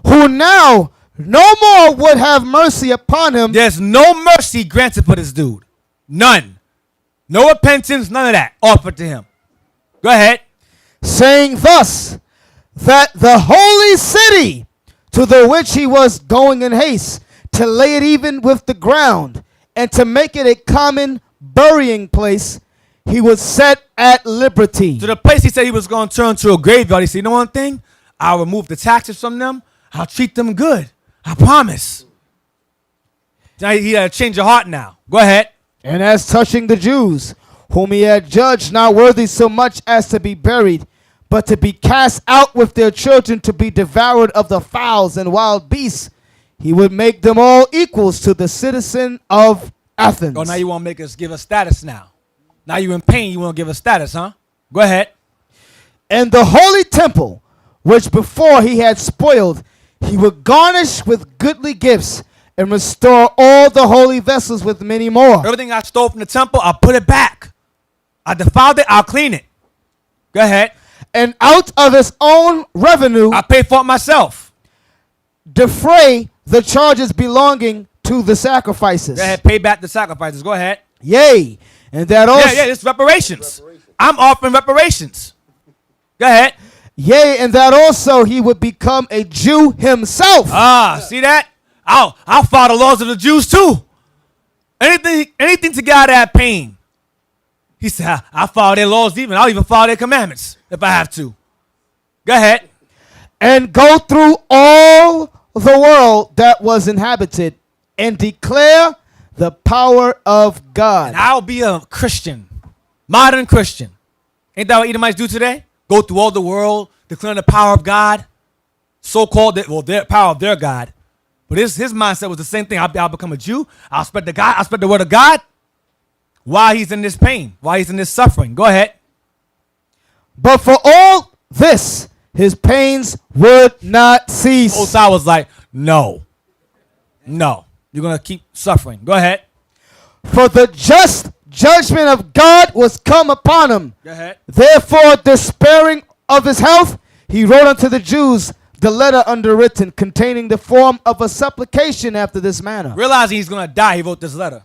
Who now no more would have mercy upon him.
There's no mercy granted for this dude. None. No repentance, none of that offered to him. Go ahead.
Saying thus, that the holy city to the which he was going in haste, to lay it even with the ground, and to make it a common burying place, he was set at liberty.
To the place he said he was going to turn to a graveyard. He said, you know one thing? I'll remove the taxes from them. I'll treat them good. I promise. Now he had to change your heart now. Go ahead.
And as touching the Jews, whom he had judged not worthy so much as to be buried, but to be cast out with their children to be devoured of the fowls and wild beasts, he would make them all equals to the citizen of Athens.
Oh, now you want to give us status now. Now you're in pain, you want to give us status, huh? Go ahead.
And the holy temple, which before he had spoiled, he would garnish with goodly gifts, and restore all the holy vessels with many more.
Everything I stole from the temple, I'll put it back. I defiled it, I'll clean it. Go ahead.
And out of his own revenue,
I'll pay for it myself.
Defray the charges belonging to the sacrifices.
Go ahead, pay back the sacrifices. Go ahead.
Yea, and that also.
Yeah, it's reparations. I'm offering reparations. Go ahead.
Yea, and that also he would become a Jew himself.
See that? I'll follow the laws of the Jews too. Anything to get out of that pain. He said, I'll follow their laws even. I'll even follow their commandments if I have to. Go ahead.
And go through all the world that was inhabited and declare the power of God.
And I'll be a Christian, modern Christian. Ain't that what Edomites do today? Go through all the world, declaring the power of God, so-called, their power of their God. But his mindset was the same thing. I'll become a Jew. I'll spread the word of God while he's in this pain, while he's in this suffering. Go ahead.
But for all this, his pains would not cease.
Osai was like, no, you're going to keep suffering. Go ahead.
For the just judgment of God was come upon him.
Go ahead.
Therefore, despairing of his health, he wrote unto the Jews the letter underwritten, containing the form of a supplication after this manner.
Realizing he's going to die, he wrote this letter.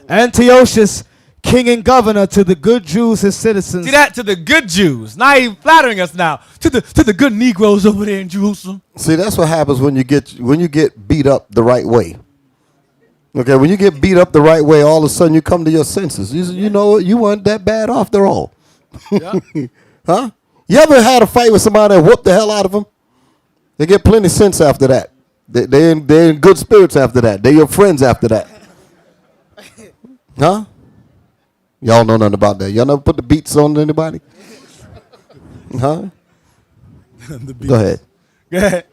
Antiochus, king and governor, to the good Jews, his citizens.
See that? To the good Jews. Now he's flattering us now. To the good Negroes over there in Jerusalem.
See, that's what happens when you get beat up the right way. Okay, when you get beat up the right way, all of a sudden you come to your senses. You know you weren't that bad after all.
Yeah.
Huh? You ever had a fight with somebody that whooped the hell out of them? They get plenty of sense after that. They're in good spirits after that. They're your friends after that. Huh? Y'all know nothing about that. Y'all never put the beats on anybody? Huh? Go ahead.
Go ahead.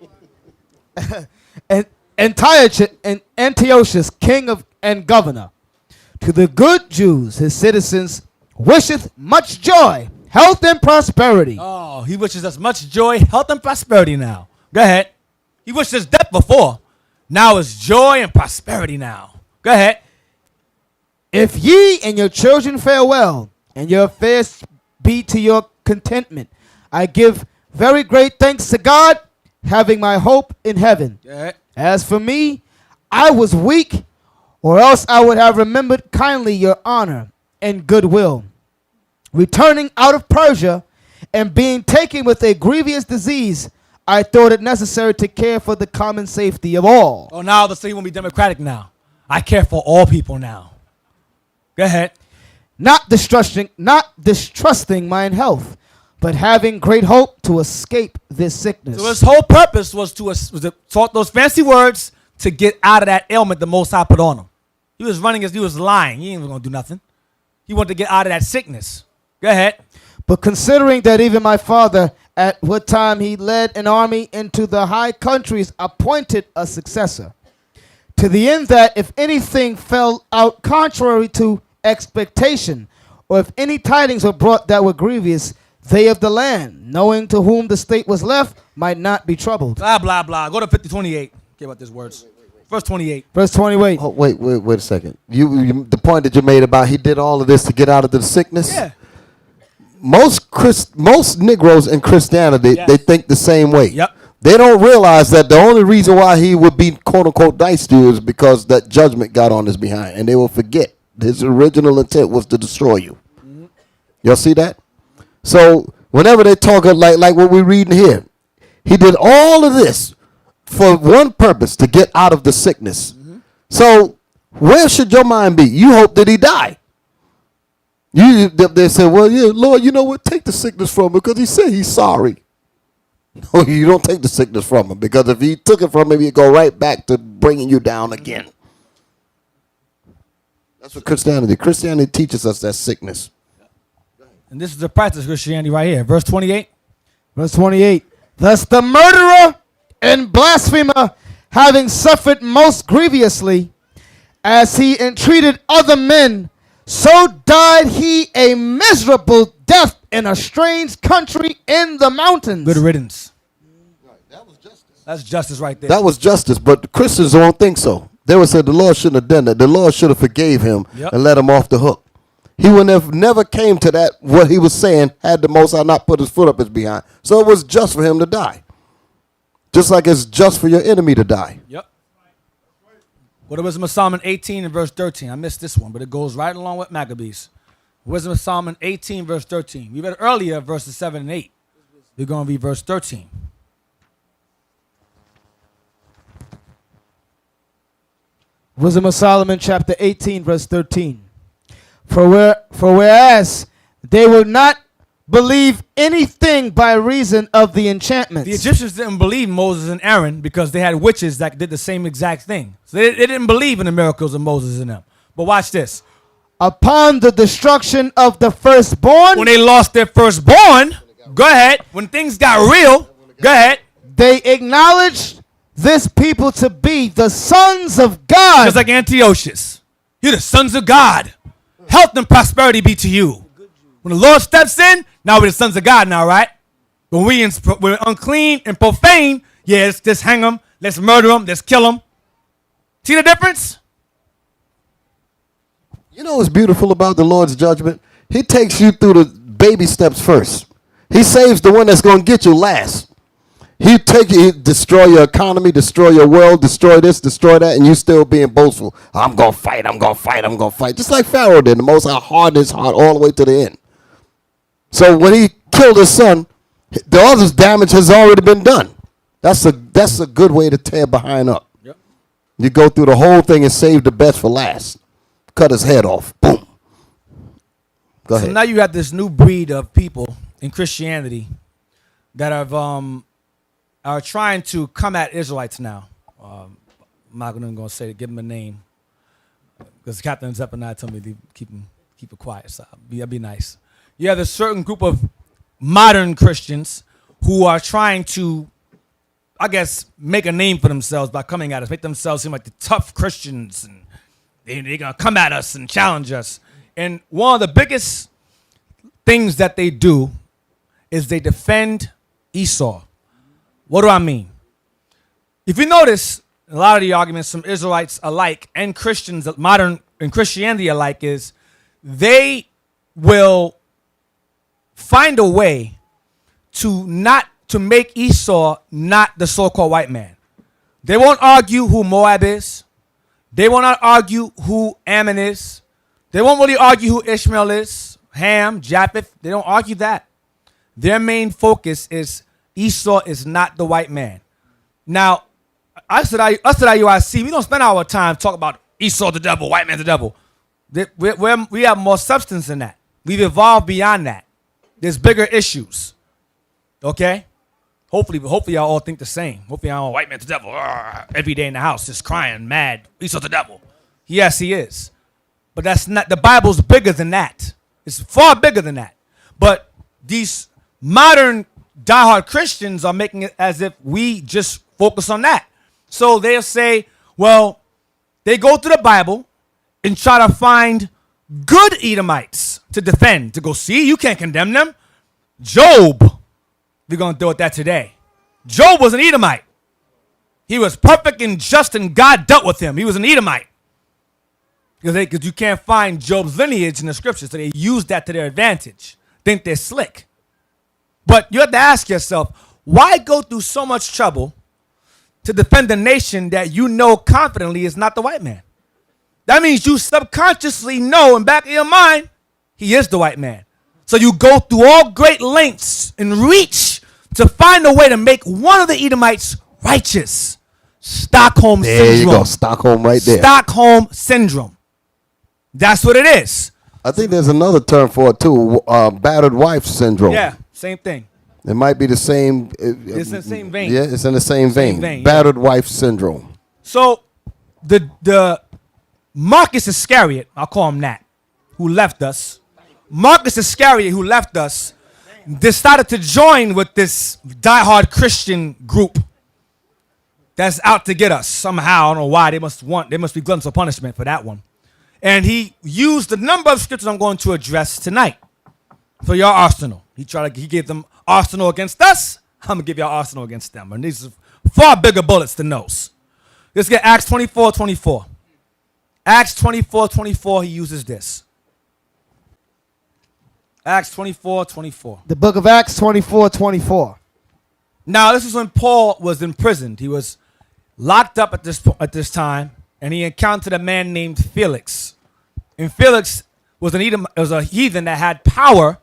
And Antiochus, king and governor, to the good Jews, his citizens, wisheth much joy health and prosperity.
Oh, he wishes us much joy, health, and prosperity now. Go ahead. He wished us death before. Now it's joy and prosperity now. Go ahead.
If ye and your children fare well, and your affairs be to your contentment, I give very great thanks to God, having my hope in heaven.
Go ahead.
As for me, I was weak, or else I would have remembered kindly your honor and goodwill. Returning out of Persia, and being taken with a grievous disease, I thought it necessary to care for the common safety of all.
Oh, now the city won't be democratic now. I care for all people now. Go ahead.
Not distrusting mine health, but having great hope to escape this sickness.
So his whole purpose was to talk those fancy words to get out of that ailment the Most High put on him. He was he was lying. He ain't going to do nothing. He wanted to get out of that sickness. Go ahead.
But considering that even my father, at what time he led an army into the high countries, appointed a successor, to the end that if anything fell out contrary to expectation, or if any tidings were brought that were grievous, they of the land, knowing to whom the state was left, might not be troubled.
Blah, blah, blah. Go to 50:28. Care about these words. Verse 28.
Verse 28.
Oh, wait a second. You the point that you made about he did all of this to get out of the sickness?
Yeah.
Most Negroes in Christianity,
Yes.
they think the same way.
Yep.
They don't realize that the only reason why he would be quote unquote nice to you is because that judgment got on his behind, and they will forget his original intent was to destroy you. Mm-hmm. Y'all see that? So whenever they talk like what we're reading here, he did all of this for one purpose, to get out of the sickness. Mm-hmm. So where should your mind be? You hope that he die. They say, well, yeah, Lord, you know what? Take the sickness from him because he said he's sorry. No, you don't take the sickness from him, because if he took it from him, he'd go right back to bringing you down again. That's what Christianity teaches us, that sickness.
And this is the practice of Christianity right here. Verse 28.
Verse 28. Thus the murderer and blasphemer, having suffered most grievously, as he entreated other men, so died he a miserable death in a strange country in the mountains.
Good riddance. That was justice. That's justice right there.
That was justice, but the Christians don't think so. They would say the Lord shouldn't have done that. The Lord should have forgave him and let him off the hook. He would have never came to that, what he was saying, had the Most High not put his foot up his behind. So it was just for him to die. Just like it's just for your enemy to die.
Yep. What the wisdom of Solomon 18 and verse 13. I missed this one, but it goes right along with Maccabees. Wisdom of Solomon 18 verse 13. We read earlier verses 7 and 8. We're going to read verse 13.
Wisdom of Solomon chapter 18 verse 13. For whereas they will not believe anything by reason of the enchantments.
The Egyptians didn't believe Moses and Aaron because they had witches that did the same exact thing. So they didn't believe in the miracles of Moses and them. But watch this.
Upon the destruction of the firstborn.
When they lost their firstborn, go ahead. When things got real, go ahead.
They acknowledged this people to be the sons of God.
Just like Antiochus. You're the sons of God. Health and prosperity be to you. When the Lord steps in, now we're the sons of God now, right? When we're unclean and profane, yeah, let's hang them, let's murder them, let's kill them. See the difference?
You know what's beautiful about the Lord's judgment? He takes you through the baby steps first. He saves the one that's going to get you last. He destroy your economy, destroy your world, destroy this, destroy that, and you still being boastful. I'm going to fight, I'm going to fight, I'm going to fight. Just like Pharaoh did. The Most High hardened his heart all the way to the end. So when he killed his son, the other's damage has already been done. That's a good way to tear behind up. Yep. You go through the whole thing and save the best for last. Cut his head off. Boom. Go ahead.
So now you have this new breed of people in Christianity that are trying to come at Israelites now. I'm not going to say give them a name because Captain Zephaniah told me to keep it quiet. So I'll be nice. You have a certain group of modern Christians who are trying to, I guess, make a name for themselves by coming at us, make themselves seem like the tough Christians, and they're going to come at us and challenge us. And one of the biggest things that they do is they defend Esau. What do I mean? If you notice, a lot of the arguments from Israelites alike and Christians, modern and Christianity alike, is they will find a way to make Esau not the so-called white man. They won't argue who Moab is. They will not argue who Ammon is. They won't really argue who Ishmael is, Ham, Japheth. They don't argue that. Their main focus is Esau is not the white man. Now, us at IUIC, we don't spend our time talking about Esau the devil, white man the devil. We have more substance than that. We've evolved beyond that. There's bigger issues. Okay? Hopefully y'all all think the same. Hopefully y'all white man's the devil. Every day in the house, just crying, mad. Esau's the devil. Yes, he is. But that's not, the Bible's bigger than that. It's far bigger than that. But these modern diehard Christians are making it as if we just focus on that. So they'll say, well, they go to the Bible and try to find good Edomites to defend, to go, see, you can't condemn them. Job, we're going to deal with that today. Job was an Edomite. He was perfect and just, and God dealt with him. He was an Edomite. Because you can't find Job's lineage in the scriptures, so they use that to their advantage. Think they're slick. But you have to ask yourself, why go through so much trouble to defend a nation that you know confidently is not the white man? That means you subconsciously know in back of your mind, he is the white man. So you go through all great lengths and reach to find a way to make one of the Edomites righteous. Stockholm syndrome.
There you go, Stockholm right there.
Stockholm syndrome. That's what it is.
I think there's another term for it too, battered wife syndrome.
Yeah, same thing.
It might be the same.
It's in the same vein.
Yeah, it's in the same vein. Battered wife syndrome.
So the Marcus Iscariot, I'll call him that, who left us. Marcus Iscariot, who left us, decided to join with this diehard Christian group that's out to get us somehow. I don't know why. They must be gluttons for punishment for that one. And he used the number of scriptures I'm going to address tonight for your arsenal. He gave them arsenal against us. I'm going to give y'all arsenal against them. And these are far bigger bullets than those. Let's get Acts 24:24. Acts 24:24, he uses this. Acts 24:24.
The book of Acts 24:24.
Now, this is when Paul was imprisoned. He was locked up at this time, and he encountered a man named Felix. And Felix was a heathen that had power.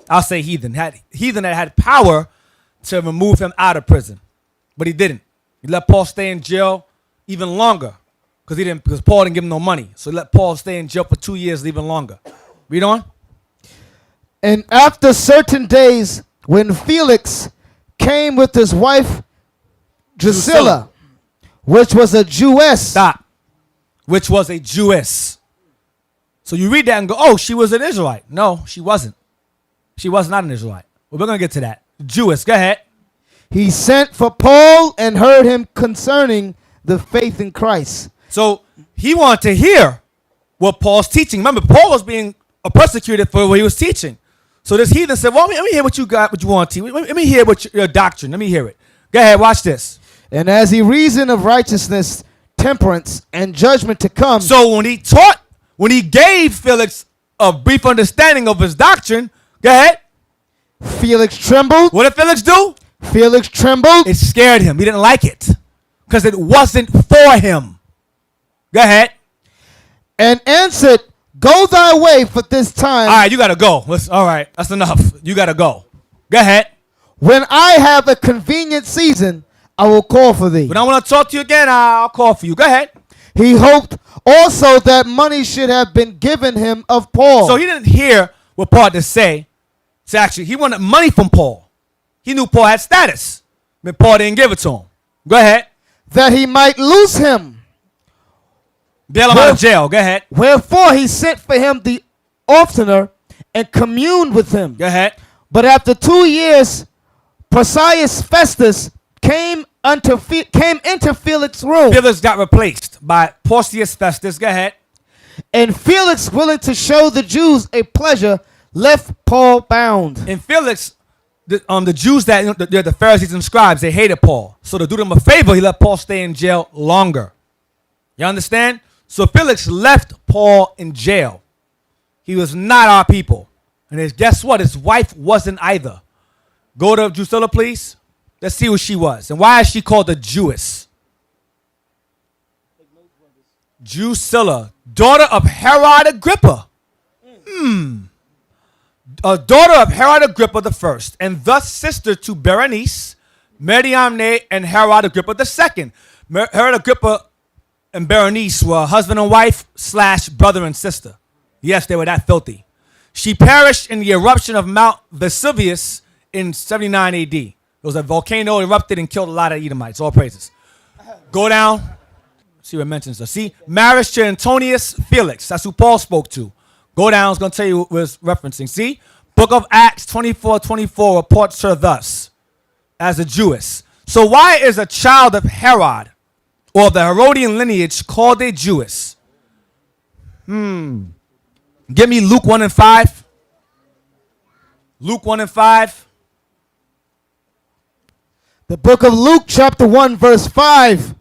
I'll say heathen that had power to remove him out of prison, but he didn't. He let Paul stay in jail even longer because Paul didn't give him no money. So he let Paul stay in jail for 2 years, even longer. Read on.
And after certain days, when Felix came with his wife Drusilla, which was a Jewess.
Stop. Which was a Jewess. So you read that and go, oh, she was an Israelite. No, she wasn't. She was not an Israelite. Well, we're going to get to that. Jewess, go ahead.
He sent for Paul and heard him concerning the faith in Christ.
So he wanted to hear what Paul's teaching. Remember, Paul was being persecuted for what he was teaching. So this heathen said, well, let me hear what you got, what you want to teach. Let me hear what your doctrine. Let me hear it. Go ahead, watch this.
And as he reasoned of righteousness, temperance, and judgment to come.
So when he gave Felix a brief understanding of his doctrine, go ahead.
Felix trembled.
What did Felix do?
Felix trembled.
It scared him. He didn't like it because it wasn't for him. Go ahead.
And answered, go thy way for this time.
All right, you got to go. All right, that's enough. You got to go. Go ahead.
When I have a convenient season, I will call for thee.
When I want to talk to you again, I'll call for you. Go ahead.
He hoped also that money should have been given him of Paul.
So he didn't hear what Paul had to say. So actually, he wanted money from Paul. He knew Paul had status, but Paul didn't give it to him. Go ahead.
That he might loose him.
Bail him out of jail. Go ahead.
Wherefore he sent for him the oftener and communed with him.
Go ahead.
But after 2 years, Porcius Festus came into Felix's room.
Felix got replaced by Porcius Festus. Go ahead.
And Felix, willing to show the Jews a pleasure, left Paul bound.
And Felix, the Jews they're the Pharisees and scribes, they hated Paul. So to do them a favor, he let Paul stay in jail longer. You understand? So Felix left Paul in jail. He was not our people. And guess what? His wife wasn't either. Go to Drusilla, please. Let's see who she was. And why is she called a Jewess? Drusilla, daughter of Herod Agrippa. A daughter of Herod Agrippa the first, and thus sister to Berenice, Mariamne, and Herod Agrippa the second. Herod Agrippa and Berenice were husband and wife / brother and sister. Yes, they were that filthy. She perished in the eruption of Mount Vesuvius in 79 AD. It was a volcano erupted and killed a lot of Edomites. All praises. Go down. See what it mentions her. See, marriage to Antonius Felix. That's who Paul spoke to. Go down. It's going to tell you what it's referencing. See, Book of Acts 24:24 reports her thus as a Jewess. So why is a child of Herod or the Herodian lineage called a Jewess? Give me Luke 1 and 5. Luke 1 and 5.
The book of Luke, chapter 1, verse 5.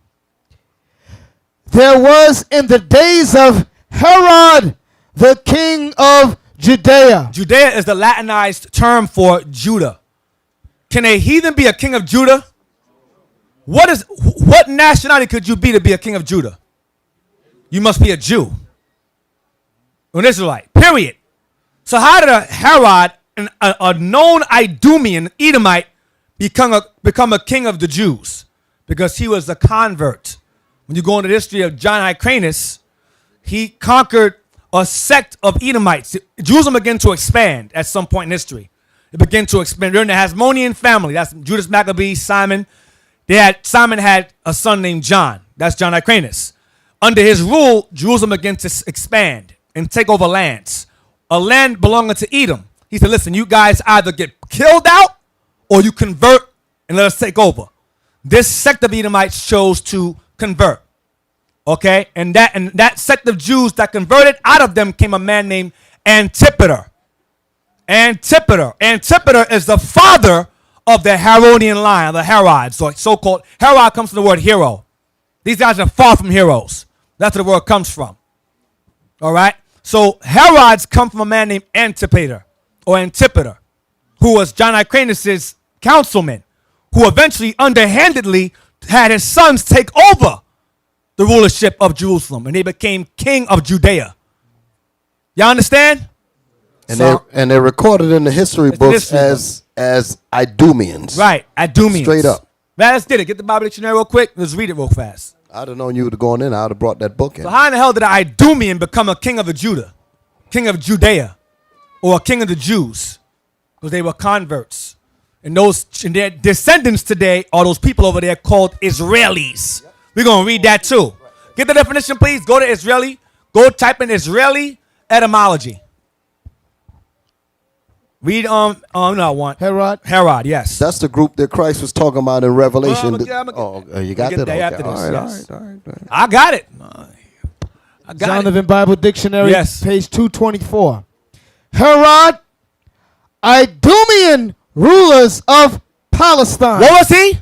There was in the days of Herod, the king of Judea.
Judea is the Latinized term for Judah. Can a heathen be a king of Judah? What nationality could you be to be a king of Judah? You must be a Jew. An Israelite, period. So how did a Herod, a known Idumean, Edomite, become a king of the Jews? Because he was a convert. When you go into the history of John Hyrcanus, he conquered a sect of Edomites. Jerusalem began to expand at some point in history. It began to expand. During the Hasmonean family, that's Judas Maccabees, Simon. Simon had a son named John. That's John Hyrcanus. Under his rule, Jerusalem began to expand and take over lands. A land belonging to Edom. He said, listen, you guys either get killed out or you convert and let us take over. This sect of Edomites chose to convert. Okay? And that sect of Jews that converted, out of them came a man named Antipater. Antipater is the father of the Herodian line, the Herods, or so-called. Herod comes from the word hero. These guys are far from heroes. That's where the word comes from. All right? So Herods come from a man named Antipater, who was John Hyrcanus' councilman, who eventually underhandedly had his sons take over the rulership of Jerusalem, and they became king of Judea. Y'all understand?
And they're recorded in the history books as Idumeans.
Right, Idumeans.
Straight up.
Man, let's get it. Get the Bible dictionary real quick. Let's read it real fast.
I'd have known you would have gone in. I would have brought that book in.
So how in the hell did an Idumean become a king of Judah? King of Judea? Or a king of the Jews? Because they were converts. And their descendants today are those people over there called Israelis. Yep. We're going to read that too. Get the definition, please. Go to Israeli. Go type in Israeli etymology. Read Herod, yes.
That's the group that Christ was talking about in Revelation.
You
got that?
Okay.
After this,
All
yes.
right. I got it.
Zondervan Bible Dictionary,
yes.
Page 224. Herod, Idumean rulers of Palestine.
What was he?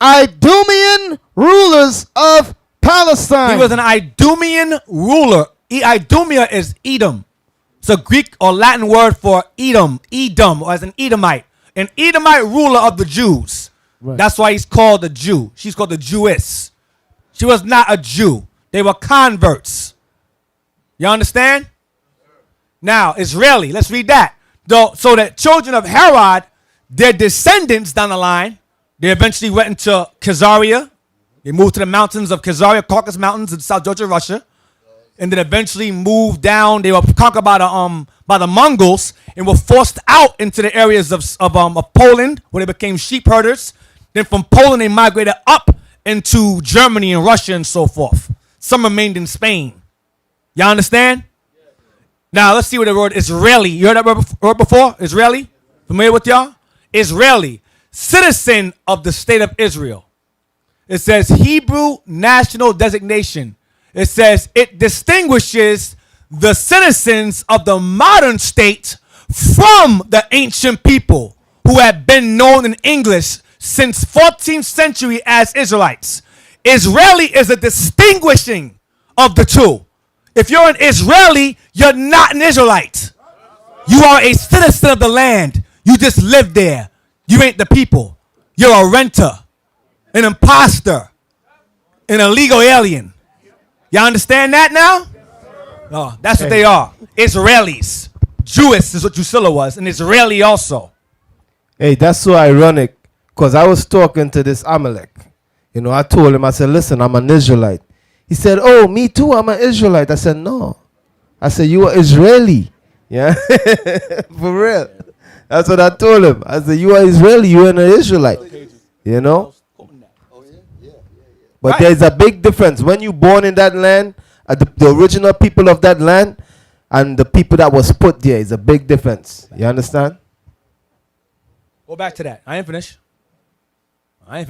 Idumean rulers of Palestine.
He was an Idumean ruler. Idumea is Edom. It's a Greek or Latin word for Edom, or as an Edomite ruler of the Jews. Right. That's why he's called a Jew. She's called a Jewess. She was not a Jew. They were converts. You understand? Now, Israeli, let's read that. So the children of Herod, their descendants down the line, they eventually went into Khazaria. They moved to the mountains of Khazaria, Caucasus Mountains in South Georgia, Russia. And then eventually moved down. They were conquered by the Mongols and were forced out into the areas of Poland, where they became sheep herders. Then from Poland, they migrated up into Germany and Russia and so forth. Some remained in Spain. Y'all understand? Yes. Now, let's see what the word Israeli. You heard that word before? Israeli? Familiar with y'all? Israeli. Citizen of the state of Israel. It says Hebrew national designation. It says it distinguishes the citizens of the modern state from the ancient people who had been known in English since 14th century as Israelites. Israeli is a distinguishing of the two. If you're an Israeli, you're not an Israelite. You are a citizen of the land. You just live there. You ain't the people. You're a renter, an imposter, an illegal alien. Y'all understand that now? Oh, that's what they are. Israelis. Jewish is what Drusilla was, and Israeli also.
Hey, that's so ironic, because I was talking to this Amalek. You know, I told him, I said, listen, I'm an Israelite. He said, oh, me too, I'm an Israelite. I said, no. I said, you are Israeli. Yeah, for real. That's what I told him. I said, you are Israeli, you are an Israelite. You know? But
Right.
there's a big difference. When you born in that land, the original people of that land, and the people that was put there is a big difference. You understand?
Go back to that. I ain't finished. I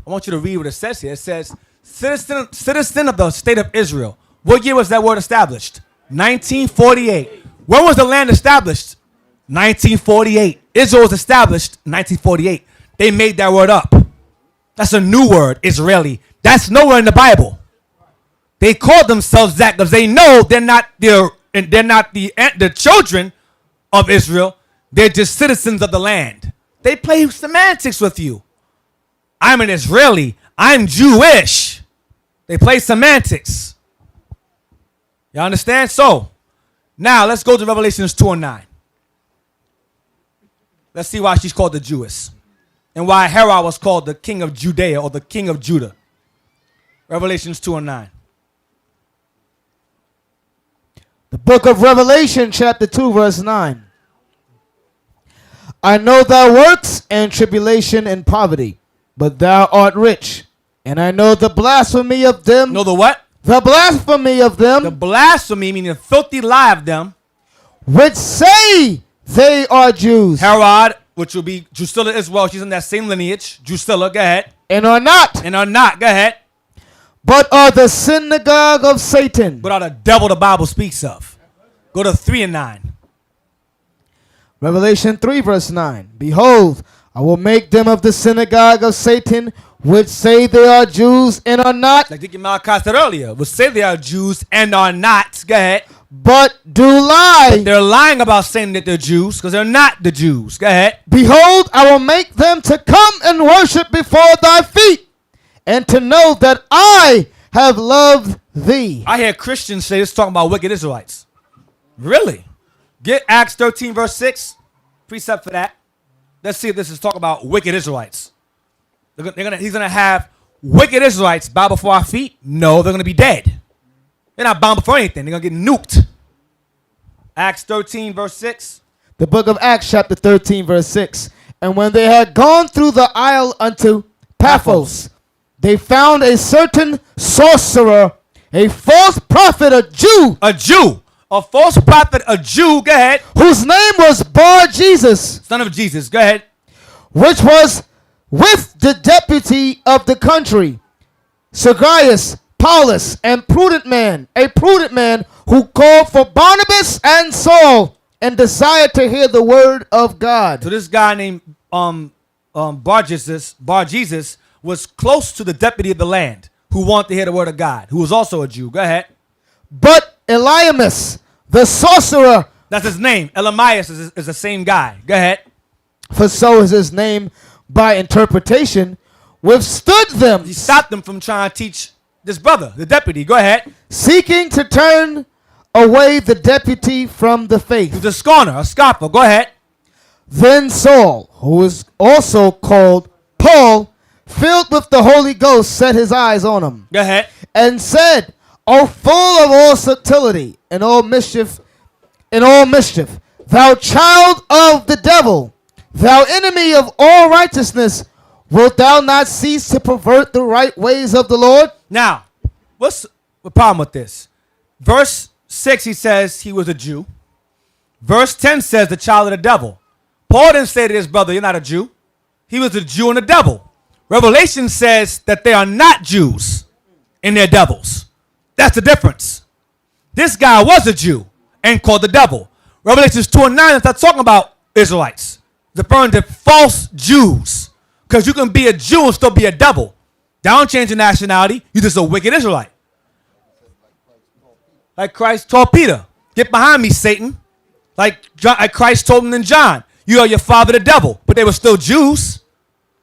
want you to read what it says here. It says, citizen of the state of Israel. What year was that word established? 1948. When was the land established? 1948. Israel was established 1948. They made that word up. That's a new word, Israeli. That's nowhere in the Bible. They call themselves that because they know they're not the children of Israel. They're just citizens of the land. They play semantics with you. I'm an Israeli. I'm Jewish. They play semantics. You understand? So, now let's go to Revelations 2:9. Let's see why she's called the Jewess. And why Herod was called the king of Judea or the king of Judah. Revelations 2:9.
The book of Revelation, chapter 2, verse 9. I know thy works and tribulation and poverty, but thou art rich. And I know the blasphemy of them.
Know the what?
The blasphemy of them.
The blasphemy, meaning the filthy lie of them.
Which say they are Jews.
Herod, which will be Drusilla as well. She's in that same lineage. Drusilla, go ahead.
And are not.
And are not, go ahead.
But are the synagogue of Satan.
But are the devil the Bible speaks of. Go to 3 and 9.
Revelation 3 verse 9. Behold, I will make them of the synagogue of Satan, which say they are Jews and are not,
Like Deacon Malachi said earlier, which say they are Jews and are not. Go ahead.
but do lie.
They're lying about saying that they're Jews because they're not the Jews. Go ahead.
Behold, I will make them to come and worship before thy feet, and to know that I have loved thee.
I hear Christians say this talking about wicked Israelites. Really? Get Acts 13 verse 6. Precept for that. Let's see if this is talking about wicked Israelites. He's going to have wicked Israelites bow before our feet? No, they're going to be dead. They're not bound before anything. They're going to get nuked. Acts 13 verse 6.
The book of Acts chapter 13 verse 6. And when they had gone through the isle unto Paphos, they found a certain sorcerer, a false prophet, a Jew.
A Jew. A false prophet, a Jew. Go ahead.
Whose name was Bar Jesus,
Son of Jesus. Go ahead.
which was with the deputy of the country, Sergius Paulus, and a prudent man who called for Barnabas and Saul, and desired to hear the word of God.
So this guy named Bar Jesus was close to the deputy of the land who wanted to hear the word of God, who was also a Jew. Go ahead.
But Eliamus, the sorcerer,
That's his name. Elamias is the same guy. Go ahead.
for so is his name by interpretation, withstood them,
He stopped them from trying to teach this brother, the deputy. Go ahead.
seeking to turn away the deputy from the
He
faith.
was a scorner, a scoffer. Go ahead.
Then Saul, who is also called Paul, filled with the Holy Ghost, set his eyes on him,
Go ahead.
and said, O full of all subtlety and all mischief, thou child of the devil, thou enemy of all righteousness, wilt thou not cease to pervert the right ways of the Lord?
Now, what's the problem with this? Verse 6, he says he was a Jew. Verse 10 says the child of the devil. Paul didn't say to his brother, you're not a Jew. He was a Jew and a devil. Revelation says that they are not Jews and they're devils. That's the difference. This guy was a Jew and called the devil. Revelations 2 and 9, it's not talking about Israelites. It's referring to false Jews. Because you can be a Jew and still be a devil. That don't change your nationality. You're just a wicked Israelite. Like Christ told Peter, get behind me, Satan. Like Christ told him in John, you are your father the devil. But they were still Jews.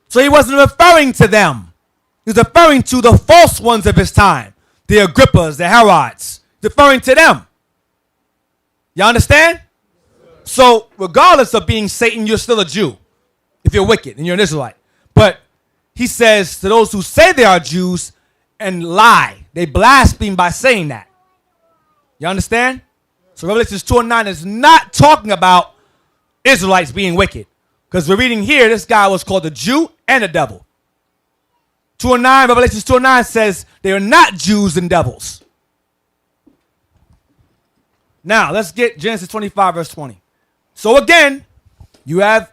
So he wasn't referring to them. He was referring to the false ones of his time. The Agrippas, the Herods. He's referring to them. You understand? So regardless of being Satan, you're still a Jew. If you're wicked and you're an Israelite. But he says to those who say they are Jews and lie, they blaspheme by saying that. You understand? So Revelation 2 and 9 is not talking about Israelites being wicked. Because we're reading here, this guy was called a Jew and a devil. 2 and 9, Revelation 2 and 9 says they are not Jews and devils. Now, let's get Genesis 25, verse 20. So again, you have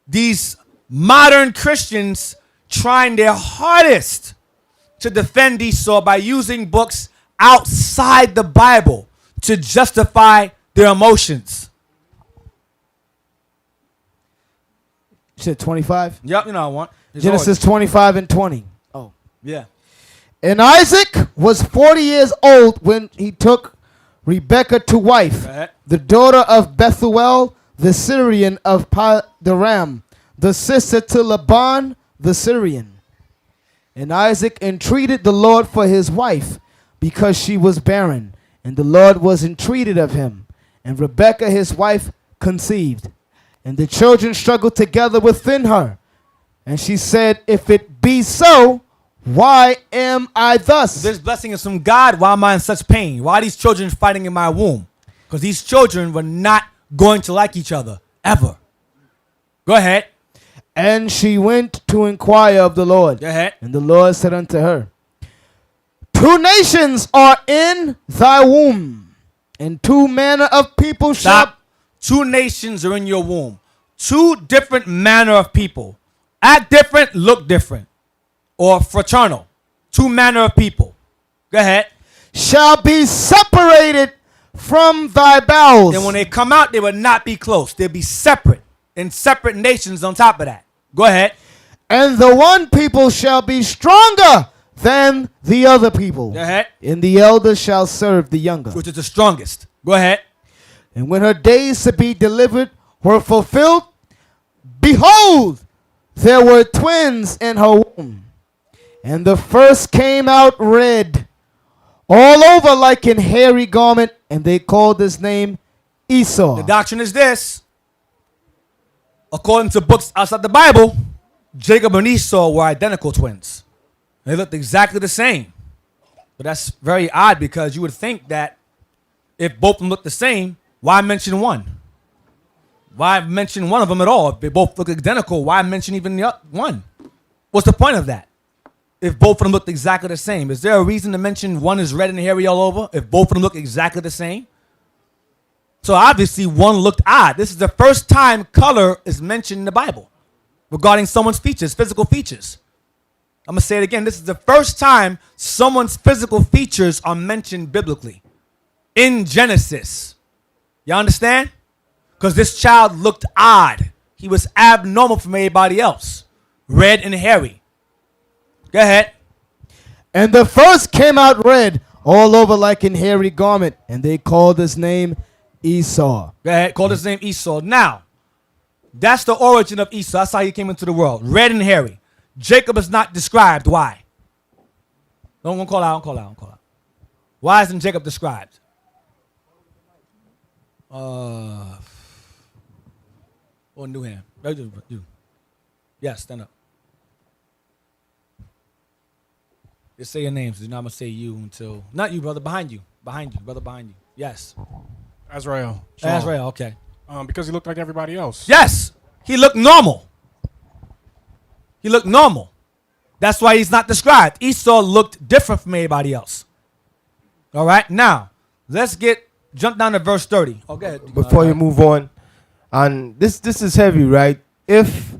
these modern Christians trying their hardest to defend Esau by using books outside the Bible to justify their emotions.
You said 25?
Yep, you know I want.
Genesis 25 and 20. Oh.
Yeah.
And Isaac was 40 years old when he took Rebekah to wife, the daughter of Bethuel, the Syrian of Padan, the sister to Laban, the Syrian. And Isaac entreated the Lord for his wife, because she was barren, and the Lord was entreated of him. And Rebekah his wife conceived, and the children struggled together within her. And she said, if it be so, why am I thus?
This blessing is from God. Why am I in such pain? Why are these children fighting in my womb? Because these children were not going to like each other, ever. Go ahead.
And she went to inquire of the Lord.
Go ahead.
And the Lord said unto her, 2 nations are in thy womb, and 2 manner of people shall...
Stop. 2 nations are in your womb. 2 different manner of people. Act different, look different. Or fraternal. 2 manner of people. Go ahead.
Shall be separated from thy bowels.
And when they come out, they will not be close. They'll be separate. In separate nations on top of that. Go ahead.
And the one people shall be stronger than the other people.
Go ahead.
And the elder shall serve the younger.
Which is the strongest. Go ahead.
And when her days to be delivered were fulfilled, behold, there were twins in her womb. And the first came out red, all over like an hairy garment, and they called his name Esau.
The doctrine is this. According to books outside the Bible, Jacob and Esau were identical twins. They looked exactly the same. But that's very odd, because you would think that if both of them look the same, why mention one? Why mention one of them at all? If they both look identical, why mention even the other one? What's the point of that? If both of them look exactly the same, is there a reason to mention one is red and hairy all over if both of them look exactly the same? So obviously one looked odd. This is the first time color is mentioned in the Bible regarding someone's features, physical features. I'm going to say it again. This is the first time someone's physical features are mentioned biblically in Genesis. You understand? Because this child looked odd. He was abnormal from everybody else. Red and hairy. Go ahead.
And the first came out red, all over like an hairy garment, and they called his name Esau.
Go ahead. Called his name Esau. Now, that's the origin of Esau. That's how he came into the world. Red and hairy. Jacob is not described. Why? Don't call out. Don't call out. Don't call out. Why isn't Jacob described? Or new hand. You. Yes, stand up. Just say your names. Do not say you until... Not you, brother. Behind you. Behind you. Brother behind you. Yes.
Azrael.
Azrael, okay.
Because he looked like everybody else.
Yes. He looked normal. He looked normal. That's why he's not described. Esau looked different from everybody else. All right. Now, let's jump down to verse 30. Okay.
Before you move on, and this is heavy, right? If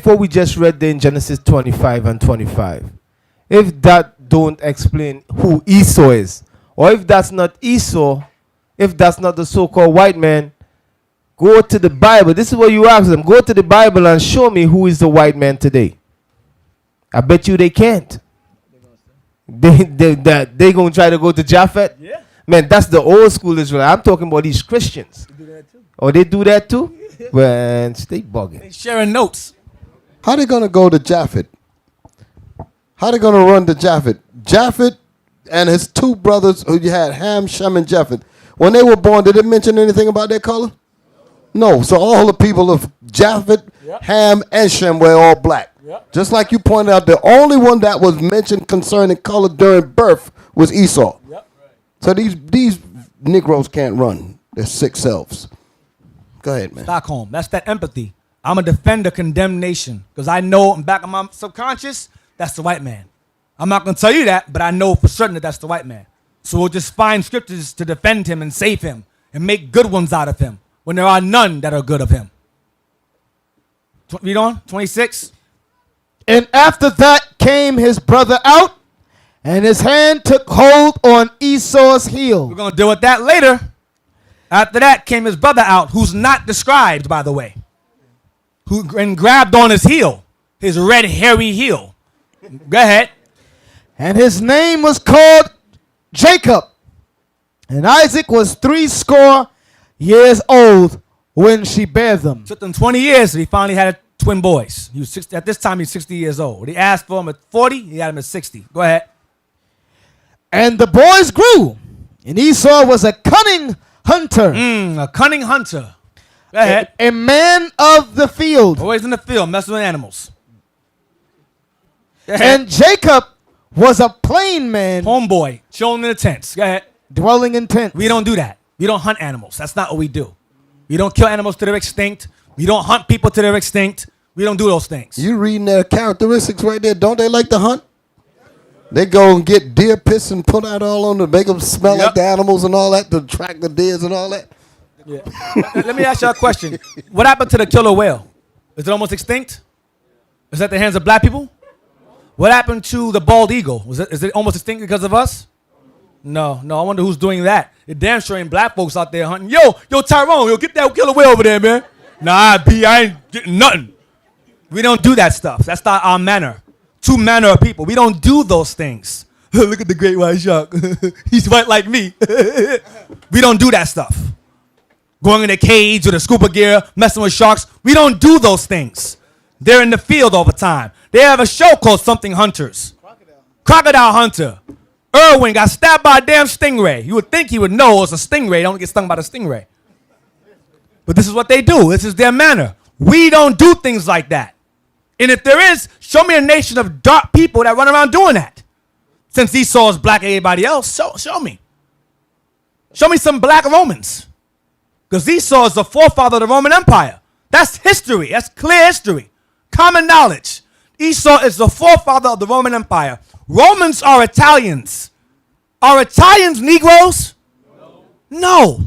what we just read there in Genesis 25 and 25, if that don't explain who Esau is, or if that's not Esau, if that's not the so-called white man, Go to the Bible. This is what you ask them. Go to the Bible and show me who is the white man today. I bet you they can't. They gonna try to go to Japhet?
Yeah.
Man, that's the old school Israel. I'm talking about these Christians.
They do that too.
Oh, they do that too? Well, they bugging.
They sharing notes.
How they gonna go to Japhet? How they gonna run to Japhet? Japhet and his two brothers, who you had Ham, Shem, and Japheth. When they were born, did it mention anything about their color? No. So all the people of Japheth, Ham, and Shem were all black.
Yep.
Just like you pointed out, the only one that was mentioned concerning color during birth was Esau.
Yep.
So these Negroes can't run. They're sick selves. Go ahead, man.
Stockholm. That's that empathy. I'm a defender condemned nation because I know in back of my subconscious that's the white man. I'm not going to tell you that, but I know for certain that that's the white man. So we'll just find scriptures to defend him and save him and make good ones out of him when there are none that are good of him. Read on, 26.
And after that came his brother out, and his hand took hold on Esau's heel.
We're going to deal with that later. After that came his brother out, who's not described, by the way, and grabbed on his heel, his red, hairy heel. Go ahead.
And his name was called Jacob. And Isaac was 80 years old when she bare them.
Took them 20 years, so he finally had twin boys. He was 60, at this time, he's 60 years old. He asked for him at 40, he had him at 60. Go ahead.
And the boys grew, and Esau was a cunning hunter,
A cunning hunter. Go ahead.
a man of the field.
Always in the field, messing with animals. Go ahead.
And Jacob was a plain man,
Homeboy, chilling in the tents. Go ahead.
dwelling in tents.
We don't do that. We don't hunt animals. That's not what we do. We don't kill animals to their extinct. We don't hunt people to their extinct. We don't do those things.
You reading their characteristics right there. Don't they like to hunt? They go and get deer piss and put out all on them, make them smell like the animals and all that to attract the deers and all that.
Yeah. Let me ask you a question. What happened to the killer whale? Is it almost extinct? Is that the hands of black people? What happened to the bald eagle? Is it almost extinct because of us? No. I wonder who's doing that. It damn sure ain't black folks out there hunting. Yo, Tyrone, get that killer whale over there, man. Nah, B, I ain't getting nothing. We don't do that stuff. That's not our manner. Two manner of people. We don't do those things. Look at the great white shark. He's white like me. We don't do that stuff. Going in a cage with a scuba gear, messing with sharks. We don't do those things. They're in the field all the time. They have a show called Something Hunters. Crocodile Hunter. Irwin got stabbed by a damn stingray. You would think he would know it's a stingray. Don't get stung by the stingray. But this is what they do. This is their manner. We don't do things like that. And if there is, show me a nation of dark people that run around doing that. Since Esau is black like everybody else, show me. Show me some black Romans. Because Esau is the forefather of the Roman Empire. That's history. That's clear history. Common knowledge. Esau is the forefather of the Roman Empire. Romans are Italians. Are Italians Negroes? No.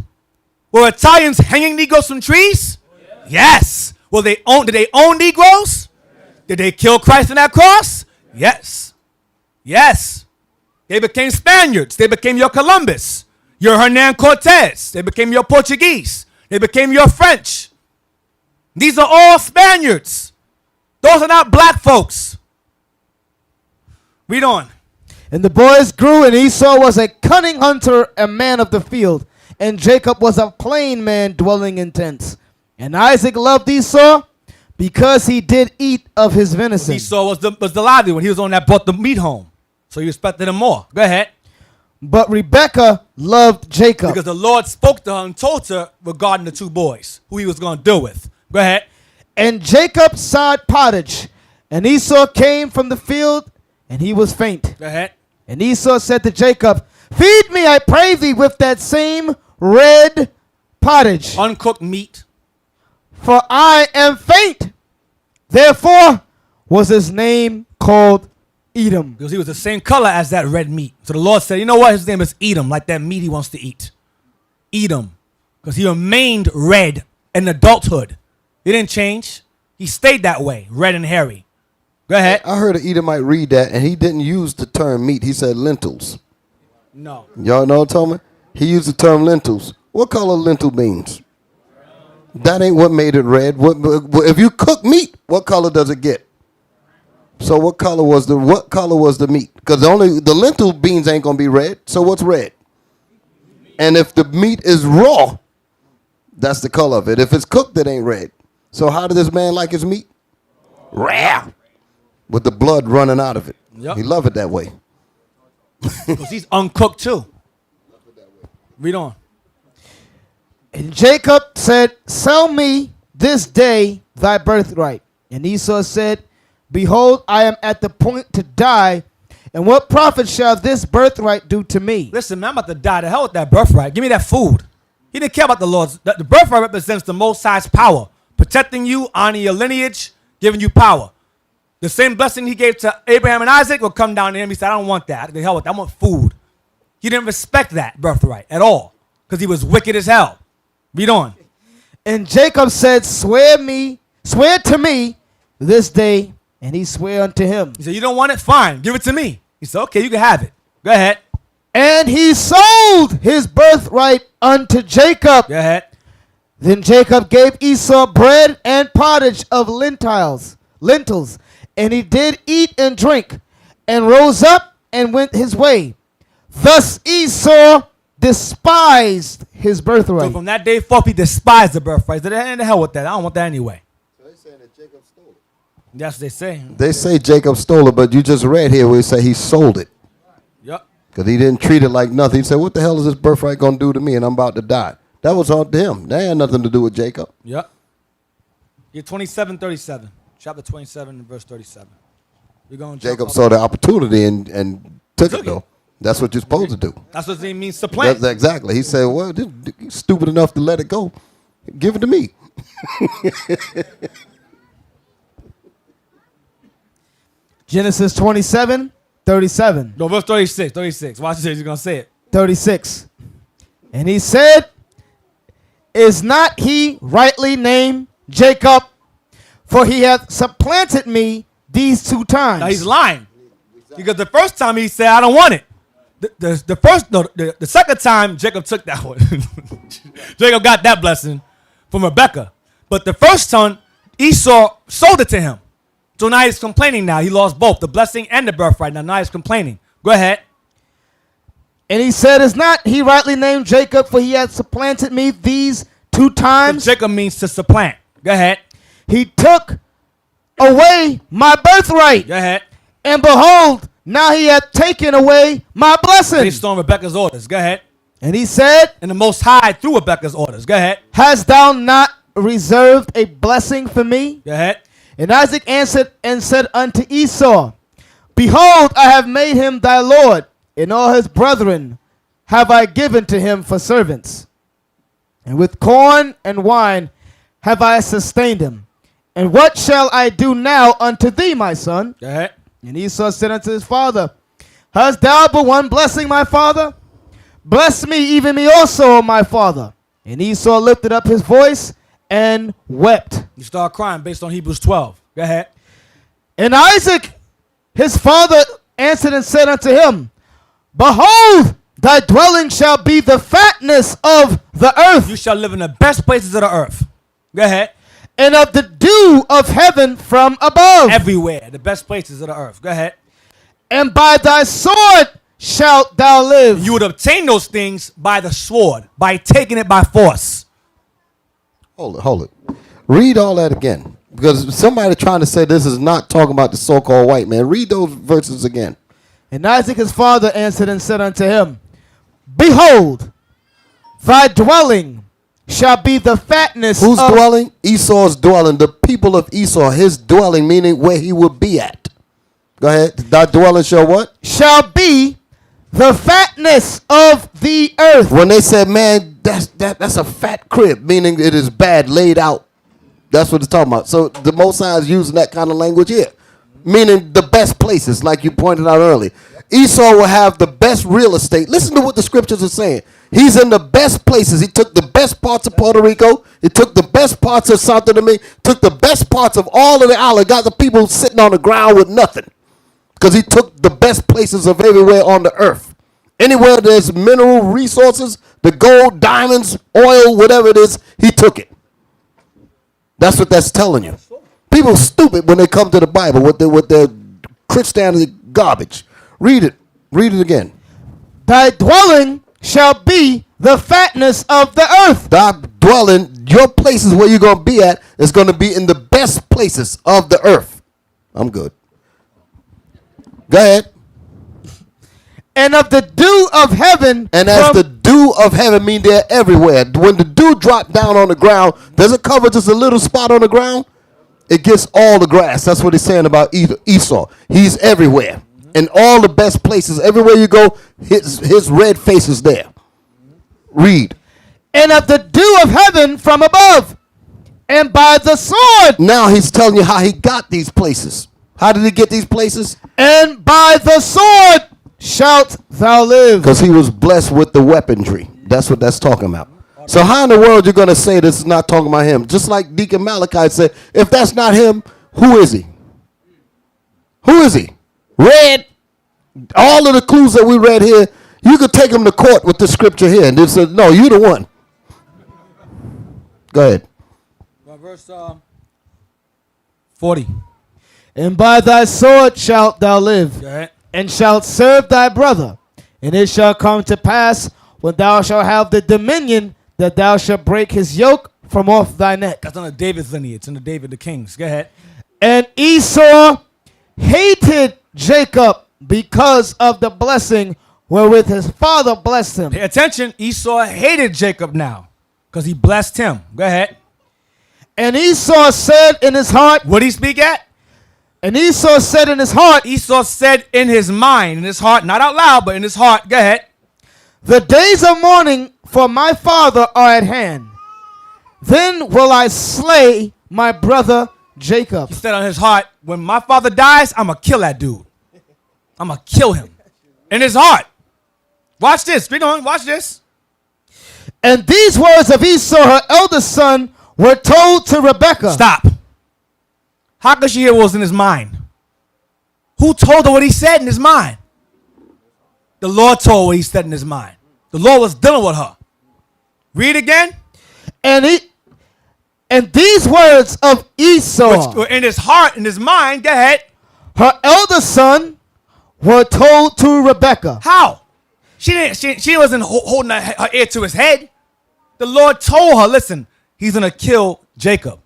Were Italians hanging Negroes from trees? Yes. Did they own Negroes? Did they kill Christ on that cross? Yes. Yes. They became Spaniards. They became your Columbus, your Hernan Cortez. They became your Portuguese. They became your French. These are all Spaniards. Those are not black folks. Read on.
And the boys grew, and Esau was a cunning hunter, a man of the field. And Jacob was a plain man dwelling in tents. And Isaac loved Esau because he did eat of his venison.
Esau was the lively one. He was the one that brought the meat home. So you respected him more. Go ahead.
But Rebekah loved Jacob.
Because the Lord spoke to her and told her regarding the two boys, who he was going to deal with. Go ahead.
And Jacob sowed pottage, and Esau came from the field, and he was faint.
Go ahead.
And Esau said to Jacob, feed me, I pray thee, with that same red pottage,
Uncooked meat.
for I am faint. Therefore was his name called Edom.
Because he was the same color as that red meat. So the Lord said, you know what? His name is Edom, like that meat he wants to eat. Edom. Because he remained red in adulthood. He didn't change. He stayed that way, red and hairy. Go ahead.
I heard an Edomite read that, and he didn't use the term meat. He said lentils.
No.
Y'all know what I'm talking about? He used the term lentils. What color lentil beans? That ain't what made it red. If you cook meat, what color does it get? So what color was the meat? Because the lentil beans ain't gonna be red. So what's red? And if the meat is raw, that's the color of it. If it's cooked, it ain't red. So how did this man like his meat? Rare, with the blood running out of it.
Yep.
He loved it that way.
Because he's uncooked too. Read on.
And Jacob said, sell me this day thy birthright. And Esau said, behold, I am at the point to die, and what profit shall this birthright do to me?
Listen, man, I'm about to die. The hell with that birthright. Give me that food. He didn't care about the Lord's. The birthright represents the Most High's power, protecting you, honoring your lineage, giving you power. The same blessing he gave to Abraham and Isaac will come down to him. He said, I don't want that. The hell with that. I want food. He didn't respect that birthright at all because he was wicked as hell. Read on.
And Jacob said, swear to me this day. And he sware unto him.
He said, you don't want it? Fine. Give it to me. He said, okay, you can have it. Go ahead.
And he sold his birthright unto Jacob.
Go ahead.
Then Jacob gave Esau bread and pottage of lentils. And he did eat and drink, and rose up and went his way. Thus Esau despised his birthright.
So from that day forth, he despised the birthright. He said, the hell with that. I don't want that anyway.
So they're saying that Jacob stole it.
That's what they say.
They say Jacob stole it, but you just read here where it say he sold it.
Yep.
Because he didn't treat it like nothing. He said, what the hell is this birthright going to do to me, and I'm about to die? That was on him. That had nothing to do with Jacob.
Yep. You're 27:37. Chapter 27 verse 37. We're going
Jacob saw the opportunity and took it, though. That's what you're supposed to do.
That's what it means to plant.
Exactly. He said, well, you're stupid enough to let it go. Give it to me.
Genesis 27:37.
No, verse 36. Watch this. He's going to say it.
36. And he said, is not he rightly named Jacob? For he hath supplanted me these 2 times.
Now he's lying. Because the first time he said, I don't want it. The second time, Jacob took that one. Jacob got that blessing from Rebekah. But the first son, Esau sold it to him. So now he's complaining now. He lost both, the blessing and the birthright. Now he's complaining. Go ahead.
And he said, is not he rightly named Jacob? For he hath supplanted me these 2 times.
So Jacob means to supplant. Go ahead.
He took away my birthright.
Go ahead.
And behold, now he hath taken away my blessing.
Based on Rebekah's orders. Go ahead.
And he said,
And the Most High through Rebekah's orders. Go ahead.
hast thou not reserved a blessing for me?
Go ahead.
And Isaac answered and said unto Esau, behold, I have made him thy lord, and all his brethren have I given to him for servants. And with corn and wine have I sustained him. And what shall I do now unto thee, my son?
Go ahead.
And Esau said unto his father, hast thou but one blessing, my father? Bless me, even me also, my father. And Esau lifted up his voice and wept.
You start crying based on Hebrews 12. Go ahead.
And Isaac, his father, answered and said unto him, behold, thy dwelling shall be the fatness of the earth.
You shall live in the best places of the earth. Go ahead.
And of the dew of heaven from above.
Everywhere. The best places of the earth. Go ahead.
And by thy sword shalt thou live.
You would obtain those things by the sword, by taking it by force.
Hold it. Read all that again. Because somebody trying to say this is not talking about the so-called white man. Read those verses again.
And Isaac his father answered and said unto him, behold, thy dwelling shall be the fatness.
Whose dwelling? Esau's dwelling. The people of Esau, his dwelling, meaning where he would be at. Go ahead. Thy dwelling shall what?
Shall be the fatness of the earth.
When they said, man, that's a fat crib, meaning it is bad laid out. That's what it's talking about. So the Most High is using that kind of language here, meaning the best places, like you pointed out earlier. Esau will have the best real estate. Listen to what the scriptures are saying. He's in the best places. He took the best parts of Puerto Rico. He took the best parts of Santo Domingo. Took the best parts of all of the island. Got the people sitting on the ground with nothing. Because he took the best places of everywhere on the earth. Anywhere there's mineral resources, the gold, diamonds, oil, whatever it is, he took it. That's what that's telling you. People stupid when they come to the Bible with their Christianity garbage. Read it. Read it again.
Thy dwelling shall be the fatness of the earth.
Thy dwelling, your places where you're going to be at is going to be in the best places of the earth. I'm good. Go ahead.
And of the dew of heaven.
And as the dew of heaven mean they're everywhere. When the dew drop down on the ground, does it cover just a little spot on the ground? It gets all the grass. That's what he's saying about Esau. He's everywhere. In all the best places. Everywhere you go, his red face is there. Read.
And of the dew of heaven from above. And by the sword.
Now he's telling you how he got these places. How did he get these places?
And by the sword shalt thou live.
Because he was blessed with the weaponry. That's what that's talking about. So how in the world you're going to say this is not talking about him? Just like Deacon Malachi said, if that's not him, who is he? Who is he? Read all of the clues that we read here. You could take him to court with the scripture here. And they said, no, you the one. Go ahead.
Verse 40.
And by thy sword shalt thou live.
Go ahead.
And shalt serve thy brother. And it shall come to pass when thou shalt have the dominion that thou shalt break his yoke from off thy neck.
That's under David's lineage. It's under David the kings. Go ahead.
And Esau hated Jacob because of the blessing wherewith his father blessed him.
Pay attention. Esau hated Jacob now because he blessed him. Go ahead.
And Esau said in his heart.
What did he speak at?
And Esau said in his heart.
Esau said in his mind, in his heart, not out loud, but in his heart. Go ahead.
The days of mourning for my father are at hand. Then will I slay my brother Jacob.
He said on his heart, when my father dies, I'm going to kill that dude. I'm going to kill him. In his heart. Watch this. Read on. Watch this.
And these words of Esau, her eldest son, were told to Rebekah.
Stop. How could she hear what was in his mind? Who told her what he said in his mind? The Lord told what he said in his mind. The Lord was dealing with her. Read again.
And these words of Esau,
which were in his heart, in his mind. Go ahead.
Her eldest son, were told to Rebekah.
How? She wasn't holding her ear to his head. The Lord told her, listen, he's going to kill Jacob.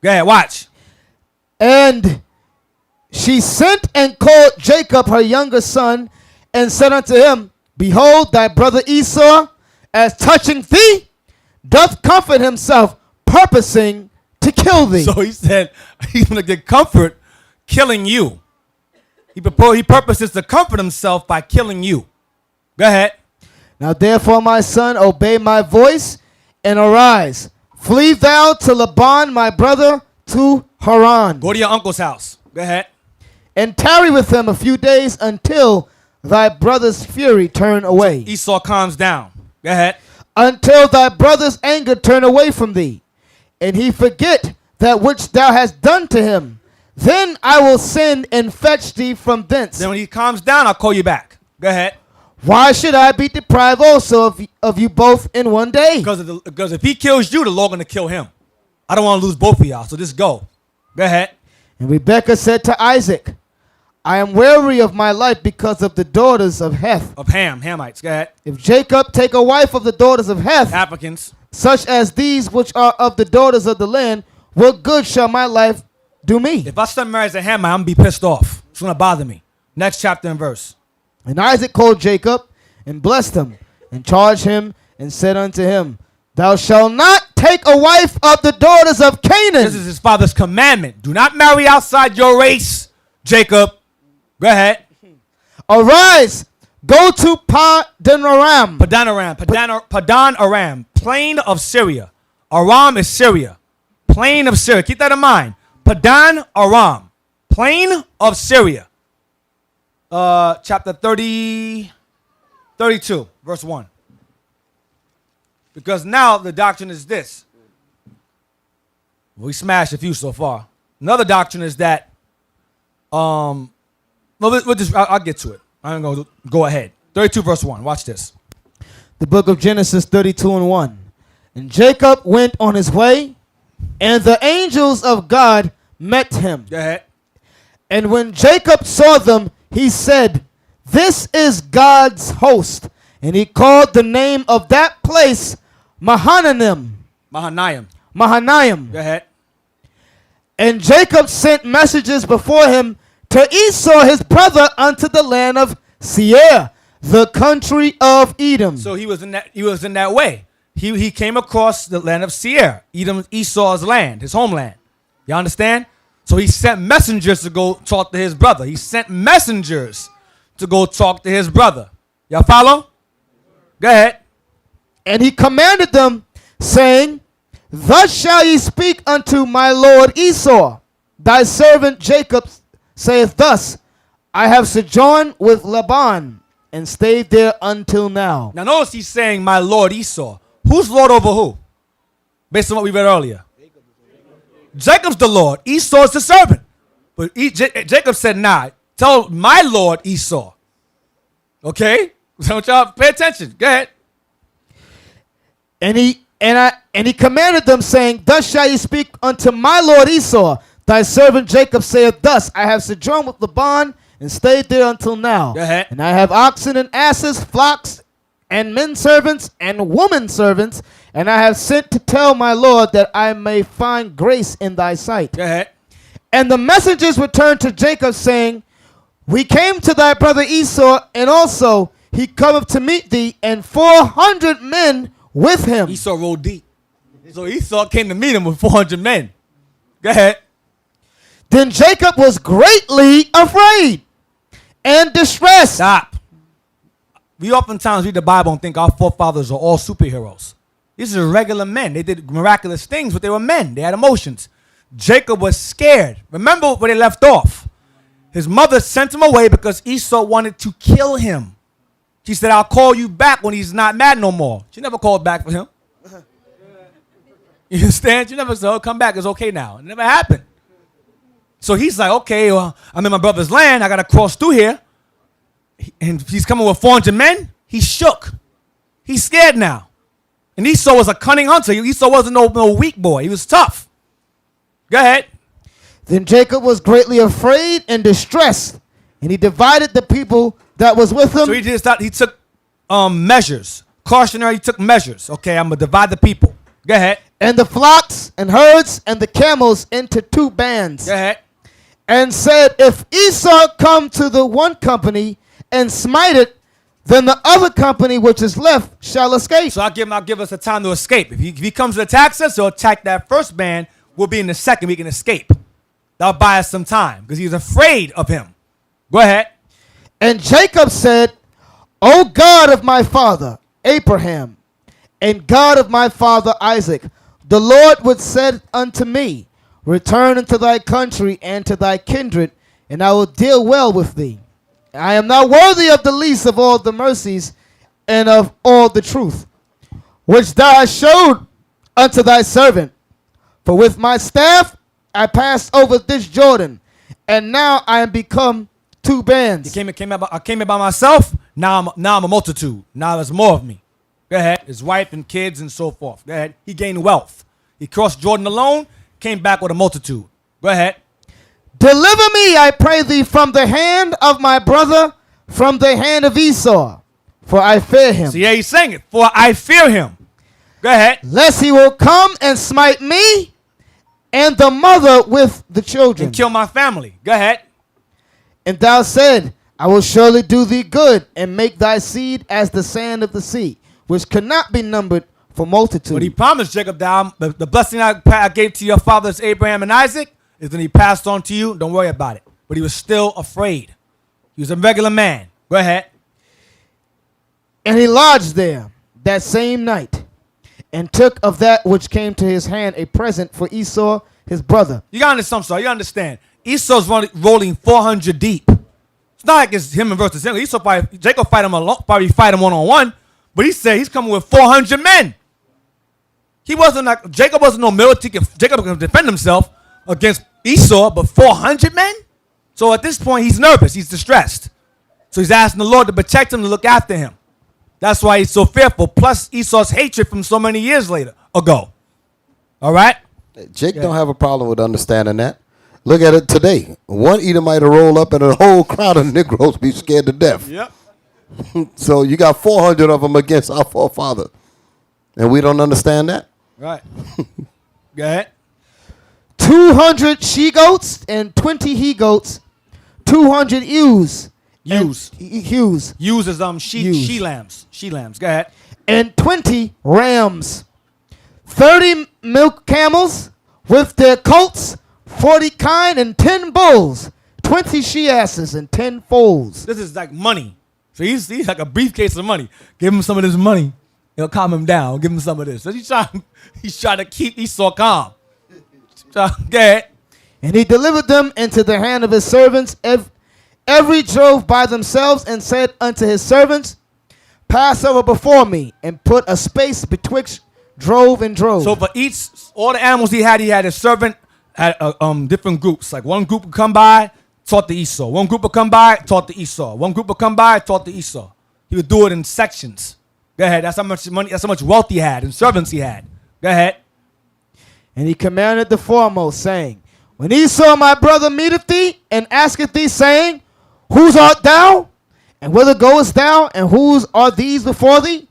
Go ahead, watch.
And she sent and called Jacob, her younger son, and said unto him, behold, thy brother Esau, as touching thee, doth comfort himself, purposing to kill thee.
So he said, he's going to get comfort killing you. He purposes to comfort himself by killing you. Go ahead.
Now therefore, my son, obey my voice, and arise. Flee thou to Laban, my brother, to Haran.
Go to your uncle's house. Go ahead.
And tarry with him a few days until thy brother's fury turn away.
Esau calms down. Go ahead.
Until thy brother's anger turn away from thee, and he forget that which thou hast done to him. Then I will send and fetch thee from thence.
Then when he calms down, I'll call you back. Go ahead.
Why should I be deprived also of you both in one day?
Because if he kills you, the Lord going to kill him. I don't want to lose both of y'all, so just go. Go ahead.
And Rebekah said to Isaac, I am weary of my life because of the daughters of Heth.
Of Hamites. Go ahead.
If Jacob take a wife of the daughters of Heth,
Africans,
such as these which are of the daughters of the land, what good shall my life do me?
if my son marries a Hamite, I'm going to be pissed off. It's going to bother me. Next chapter and verse.
And Isaac called Jacob and blessed him and charged him and said unto him, thou shalt not take a wife of the daughters of Canaan.
This is his father's commandment. Do not marry outside your race, Jacob. Go ahead.
Arise, go to Padan Aram.
Padan Aram, plain of Syria. Aram is Syria. Plain of Syria. Keep that in mind. Padan Aram, plain of Syria. Chapter 32, verse 1. Because now the doctrine is this. We smashed a few so far. Another doctrine is that, I'll get to it. I'm going to go ahead. 32 verse 1. Watch this.
The book of Genesis 32 and 1. And Jacob went on his way, And the angels of God met him.
Go ahead.
And when Jacob saw them, he said, "This is God's host." And he called the name of that place Mahanaim.
Mahanaim. Go ahead.
And Jacob sent messages before him to Esau his brother unto the land of Seir, the country of Edom.
So he was in that way. He came across the land of Seir, Edom, Esau's land, his homeland. You understand? So he sent messengers to go talk to his brother. He sent messengers to go talk to his brother. Y'all follow? Go ahead.
And he commanded them, saying, "Thus shall ye speak unto my lord Esau. Thy servant Jacob saith thus, I have sojourned with Laban, and stayed there until now."
Now notice he's saying, my lord Esau. Who's lord over who? Based on what we read earlier. Jacob's the lord. Esau's the servant. But Jacob said, nah, tell my lord Esau. Okay? So y'all pay attention. Go ahead.
And he commanded them, saying, "Thus shall ye speak unto my lord Esau. Thy servant Jacob saith thus, I have sojourned with Laban, and stayed there until now.
Go ahead.
And I have oxen and asses, flocks, and men servants, and women servants, and I have sent to tell my lord that I may find grace in thy sight."
Go ahead.
And the messengers returned to Jacob, saying, "We came to thy brother Esau, and also he cometh to meet thee, and 400 men with him."
Esau rolled deep. So Esau came to meet him with 400 men. Go ahead.
Then Jacob was greatly afraid and distressed.
Stop. We oftentimes read the Bible and think our forefathers are all superheroes. These are regular men. They did miraculous things, but they were men. They had emotions. Jacob was scared. Remember where they left off. His mother sent him away because Esau wanted to kill him. She said, "I'll call you back when he's not mad no more." She never called back for him. You understand? She never said, "Oh, come back. It's okay now." It never happened. So he's like, okay, well, I'm in my brother's land. I got to cross through here. And he's coming with 400 men. He's shook. He's scared now. And Esau was a cunning hunter. Esau wasn't no weak boy. He was tough. Go ahead.
Then Jacob was greatly afraid and distressed, and he divided the people that was with him.
So he took measures. Cautionary, he took measures. Okay, I'm going to divide the people. Go ahead.
And the flocks and herds and the camels into 2 bands.
Go ahead.
And said, "If Esau come to the one company and smite it, then the other company which is left shall escape."
So I'll give us a time to escape. If he comes to attack us, he'll attack that first band. We'll be in the second. We can escape. That'll buy us some time because he's afraid of him. Go ahead.
And Jacob said, "O God of my father Abraham, and God of my father Isaac, the Lord would said unto me, Return into thy country and to thy kindred, and I will deal well with thee. I am not worthy of the least of all the mercies and of all the truth, which thou hast showed unto thy servant. For with my staff I passed over this Jordan, and now I am become 2 bands."
I came in by myself. Now I'm a multitude. Now there's more of me. Go ahead. His wife and kids and so forth. Go ahead. He gained wealth. He crossed Jordan alone, came back with a multitude. Go ahead.
"Deliver me, I pray thee, from the hand of my brother, from the hand of Esau, for I fear him.
So yeah, he's saying it. For I fear him. Go ahead.
Lest he will come and smite me and the mother with the children.
And kill my family. Go ahead.
And thou said, I will surely do thee good, and make thy seed as the sand of the sea, which cannot be numbered for multitude."
But he promised Jacob that the blessing I gave to your fathers Abraham and Isaac is going to be passed on to you. Don't worry about it. But he was still afraid. He was a regular man. Go ahead.
And he lodged there that same night, and took of that which came to his hand a present for Esau his brother.
You got to understand. You understand. Esau's rolling 400 deep. It's not like it's him versus him. Jacob fight him alone, probably fight him one-on-one. But he said he's coming with 400 men. Jacob wasn't no military. Jacob could defend himself against Esau, but 400 men? So at this point, he's nervous. He's distressed. So he's asking the Lord to protect him, to look after him. That's why he's so fearful. Plus Esau's hatred from so many years ago. All right?
Jake don't have a problem with understanding that. Look at it today. One Edomite will roll up and a whole crowd of Negroes be scared to death.
Yep.
So you got 400 of them against our forefather. And we don't understand that?
Right. Go ahead.
200 she-goats and 20 he-goats, 200 ewes.
Ewes.
Ewes.
Ewes is
Ewes.
she lambs. She lambs. Go ahead.
And 20 rams. 30 milk camels with their colts, 40 kine and 10 bulls, 20 she-asses and 10 foals.
This is like money. So he's like a briefcase of money. Give him some of this money. It'll calm him down. Give him some of this. So he's trying to keep Esau calm. Go ahead.
And he delivered them into the hand of his servants. Every drove by themselves and said unto his servants, pass over before me, and put a space betwixt drove and drove.
So for all the animals he had a servant had different groups. Like one group would come by, taught the Esau. One group would come by, taught the Esau. One group would come by, taught the Esau. He would do it in sections. Go ahead. That's how much money, that's how much wealth he had and servants he had. Go ahead.
And he commanded the foremost, saying, when Esau my brother meeteth thee, and asketh thee, saying, whose art thou? And whither goest thou? And whose are these before thee?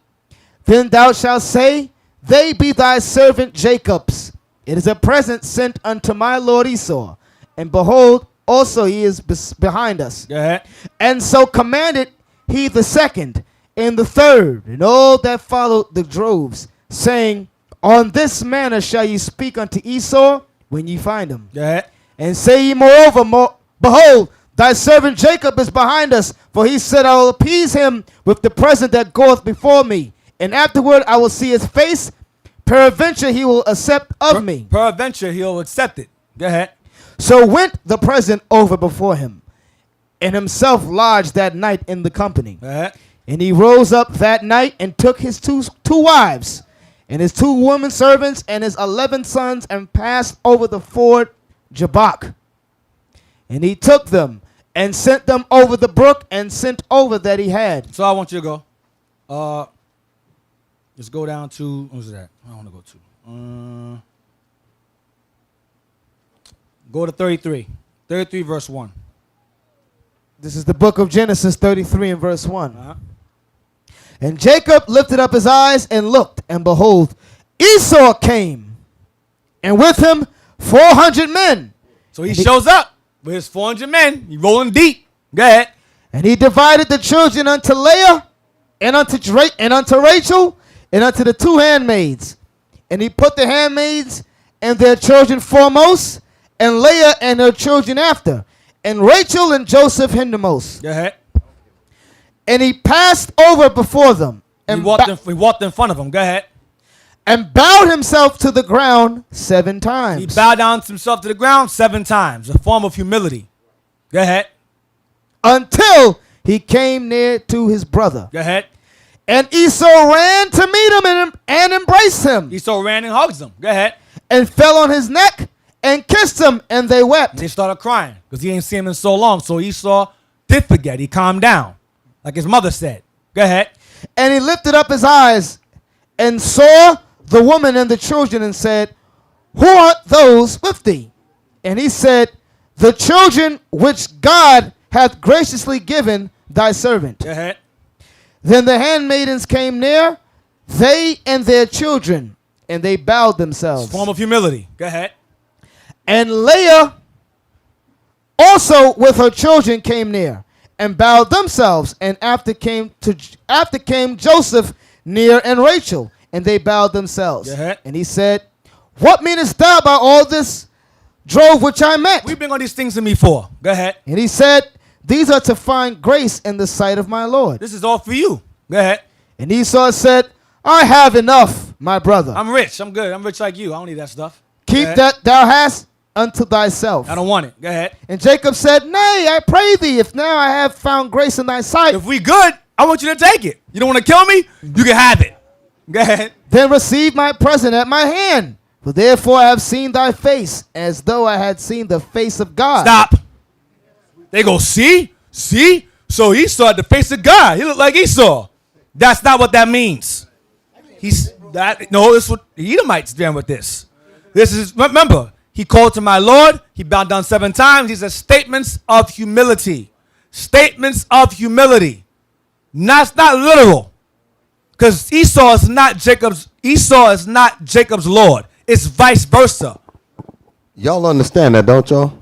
Then thou shalt say, they be thy servant Jacob's. It is a present sent unto my lord Esau. And behold, also he is behind us.
Go ahead.
And so commanded he the second, and the third, and all that followed the droves, saying, on this manner shall ye speak unto Esau when ye find him.
Go ahead.
And say ye moreover, behold, thy servant Jacob is behind us, for he said, I will appease him with the present that goeth before me, and afterward I will see his face. Peradventure he will accept of me.
Peradventure he'll accept it. Go ahead.
So went the present over before him, and himself lodged that night in the company.
Go ahead.
And he rose up that night and took his two wives and his 2 women servants and his 11 sons, and passed over the ford Jabbok. And he took them and sent them over the brook, and sent over that he had.
So I want you to go. Let's go down to, what was that? I want to go to. Go to 33. 33 verse 1.
This is the book of Genesis 33 and verse 1.
Uh-huh.
And Jacob lifted up his eyes and looked, and behold, Esau came, and with him 400 men.
So he shows up with his 400 men. He rolling deep. Go ahead.
And he divided the children unto Leah, and unto Rachel, and unto the 2 handmaids. And he put the handmaids and their children foremost, and Leah and her children after, and Rachel and Joseph hindermost.
Go ahead.
And he passed over before them, and
He walked in front of them. Go ahead.
and bowed himself to the ground 7 times.
He bowed down himself to the ground 7 times, a form of humility. Go ahead.
Until he came near to his brother.
Go ahead.
And Esau ran to meet him and embraced him,
Esau ran and hugs him. Go ahead.
and fell on his neck and kissed him, and they wept.
And they started crying because he ain't seen him in so long. So Esau did forget. He calmed down, like his mother said. Go ahead.
And he lifted up his eyes and saw the woman and the children, and said, who are those with thee? And he said, the children which God hath graciously given thy servant.
Go ahead.
Then the handmaidens came near, they and their children, and they bowed themselves.
Form of humility. Go ahead.
And Leah also with her children came near, and bowed themselves. And after came Joseph near, and Rachel, and they bowed themselves.
Go ahead.
And he said, what meanest thou by all this drove which I met?
What you bring all these things to me for? Go ahead.
And he said, these are to find grace in the sight of my Lord.
This is all for you. Go ahead.
And Esau said, I have enough, my brother.
I'm rich. I'm good. I'm rich like you. I don't need that stuff.
Keep that thou hast unto thyself.
I don't want it. Go ahead.
And Jacob said, nay, I pray thee, if now I have found grace in thy sight,
If we good, I want you to take it. You don't want to kill me? You can have it. Go ahead.
then receive my present at my hand. For therefore I have seen thy face, as though I had seen the face of God.
Stop. They go, see? See? So Esau had the face of God. He looked like Esau. That's not what that means. It's what the Edomites ran with this. This is, remember, he called to my Lord. He bowed down 7 times. These are statements of humility. Statements of humility. That's not literal. Because Esau is not Jacob's Lord. It's vice versa.
Y'all understand that, don't y'all?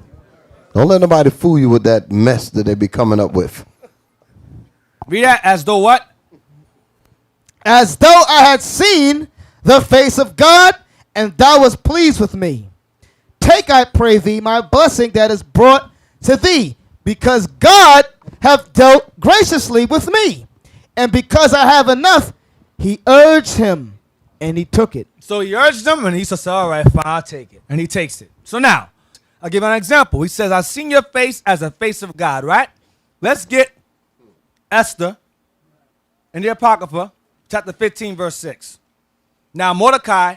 Don't let nobody fool you with that mess that they be coming up with.
Read that as though what?
As though I had seen the face of God, and thou wast pleased with me. Take, I pray thee, my blessing that is brought to thee, because God hath dealt graciously with me. And because I have enough, he urged him, and he took it.
So he urged him, and he says, all right, fine, I'll take it. And he takes it. So now, I'll give an example. He says, I've seen your face as a face of God, right? Let's get Esther in the Apocrypha, chapter 15, verse 6. Now, Mordecai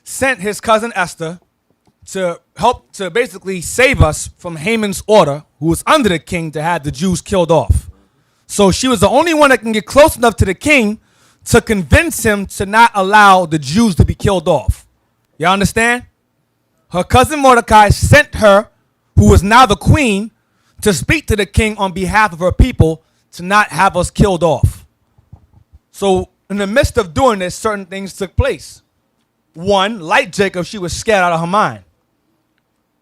sent his cousin Esther to help to basically save us from Haman's order, who was under the king, to have the Jews killed off. So she was the only one that can get close enough to the king to convince him to not allow the Jews to be killed off. Y'all understand? Her cousin Mordecai sent her, who was now the queen, to speak to the king on behalf of her people to not have us killed off. So in the midst of doing this, certain things took place. One, like Jacob, she was scared out of her mind.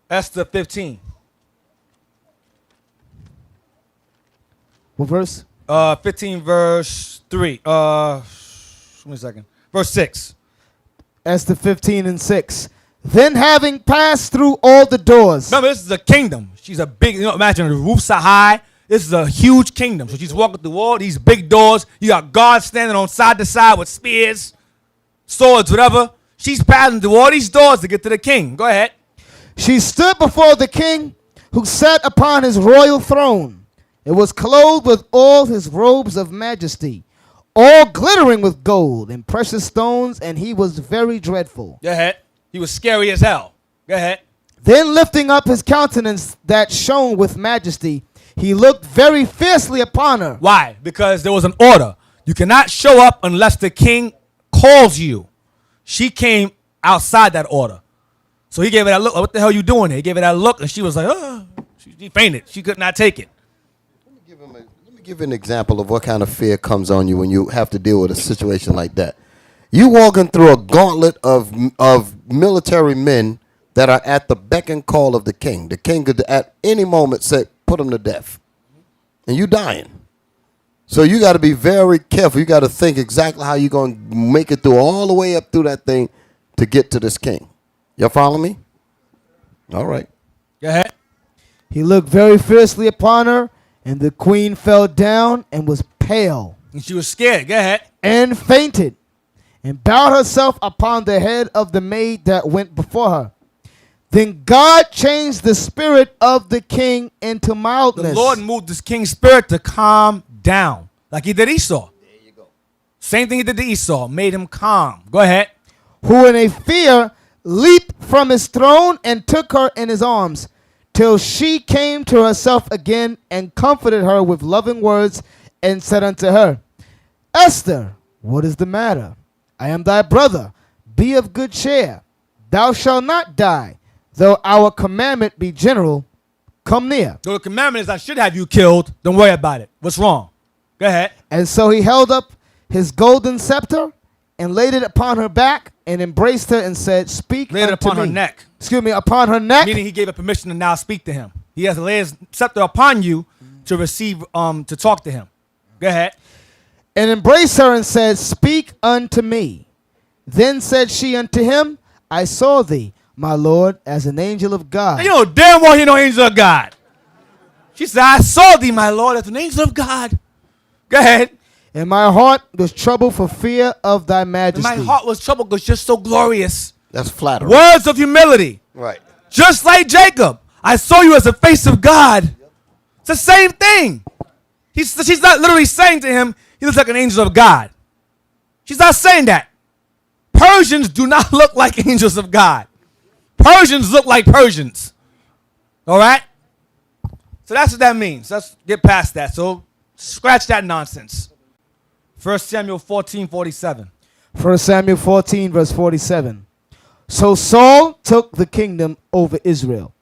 Esther 15.
What verse?
15 verse 3. Wait a second. Verse 6.
Esther 15 and 6. Then having passed through all the doors.
Remember, this is a kingdom. She's a big, imagine the roofs are high. This is a huge kingdom. So she's walking through all these big doors. You got guards standing on side to side with spears, swords, whatever. She's passing through all these doors to get to the king. Go ahead.
She stood before the king, who sat upon his royal throne. It was clothed with all his robes of majesty, all glittering with gold and precious stones, and he was very dreadful.
Go ahead. He was scary as hell. Go ahead.
Then lifting up his countenance that shone with majesty, he looked very fiercely upon her.
Why? Because there was an order. You cannot show up unless the king calls you. She came outside that order. So he gave her that look. What the hell are you doing here? He gave her that look, and she was like, oh. She fainted. She could not take it.
Let me give you an example of what kind of fear comes on you when you have to deal with a situation like that. You walking through a gauntlet of military men that are at the beck and call of the king. The king could at any moment say, put him to death. And you dying. So you got to be very careful. You got to think exactly how you're going to make it through all the way up through that thing to get to this king. Y'all follow me? All right.
Go ahead.
He looked very fiercely upon her, and the queen fell down and was pale.
And she was scared. Go ahead.
And fainted, and bowed herself upon the head of the maid that went before her. Then God changed the spirit of the king into mildness.
The Lord moved this king's spirit to calm down, like he did Esau. There you go. Same thing he did to Esau, made him calm. Go ahead.
Who in a fear leaped from his throne and took her in his arms, till she came to herself again, and comforted her with loving words, and said unto her, Esther, what is the matter? I am thy brother. Be of good cheer. Thou shalt not die, though our commandment be general. Come near.
Though the commandment is I should have you killed, don't worry about it. What's wrong? Go ahead.
And so he held up his golden scepter and laid it upon her back and embraced her and said, Speak
Laid it
unto
upon
me.
her neck.
Excuse me, upon her neck.
Meaning he gave her permission to now speak to him. He has to lay his scepter upon you to receive, to talk to him. Go ahead.
And embraced her and said, Speak unto me. Then said she unto him, I saw thee, my Lord, as an angel of God.
And you know damn well he no angel of God. She said, I saw thee, my Lord, as an angel of God. Go ahead.
And my heart was troubled for fear of thy majesty.
And my heart was troubled because you're so glorious.
That's flattering.
Words of humility.
Right.
Just like Jacob. I saw you as a face of God. It's the same thing. She's not literally saying to him, he looks like an angel of God. She's not saying that. Persians do not look like angels of God. Persians look like Persians. All right? So that's what that means. Let's get past that. So scratch that nonsense. 1 Samuel 14:47.
1 Samuel 14, verse 47. So Saul took the kingdom over Israel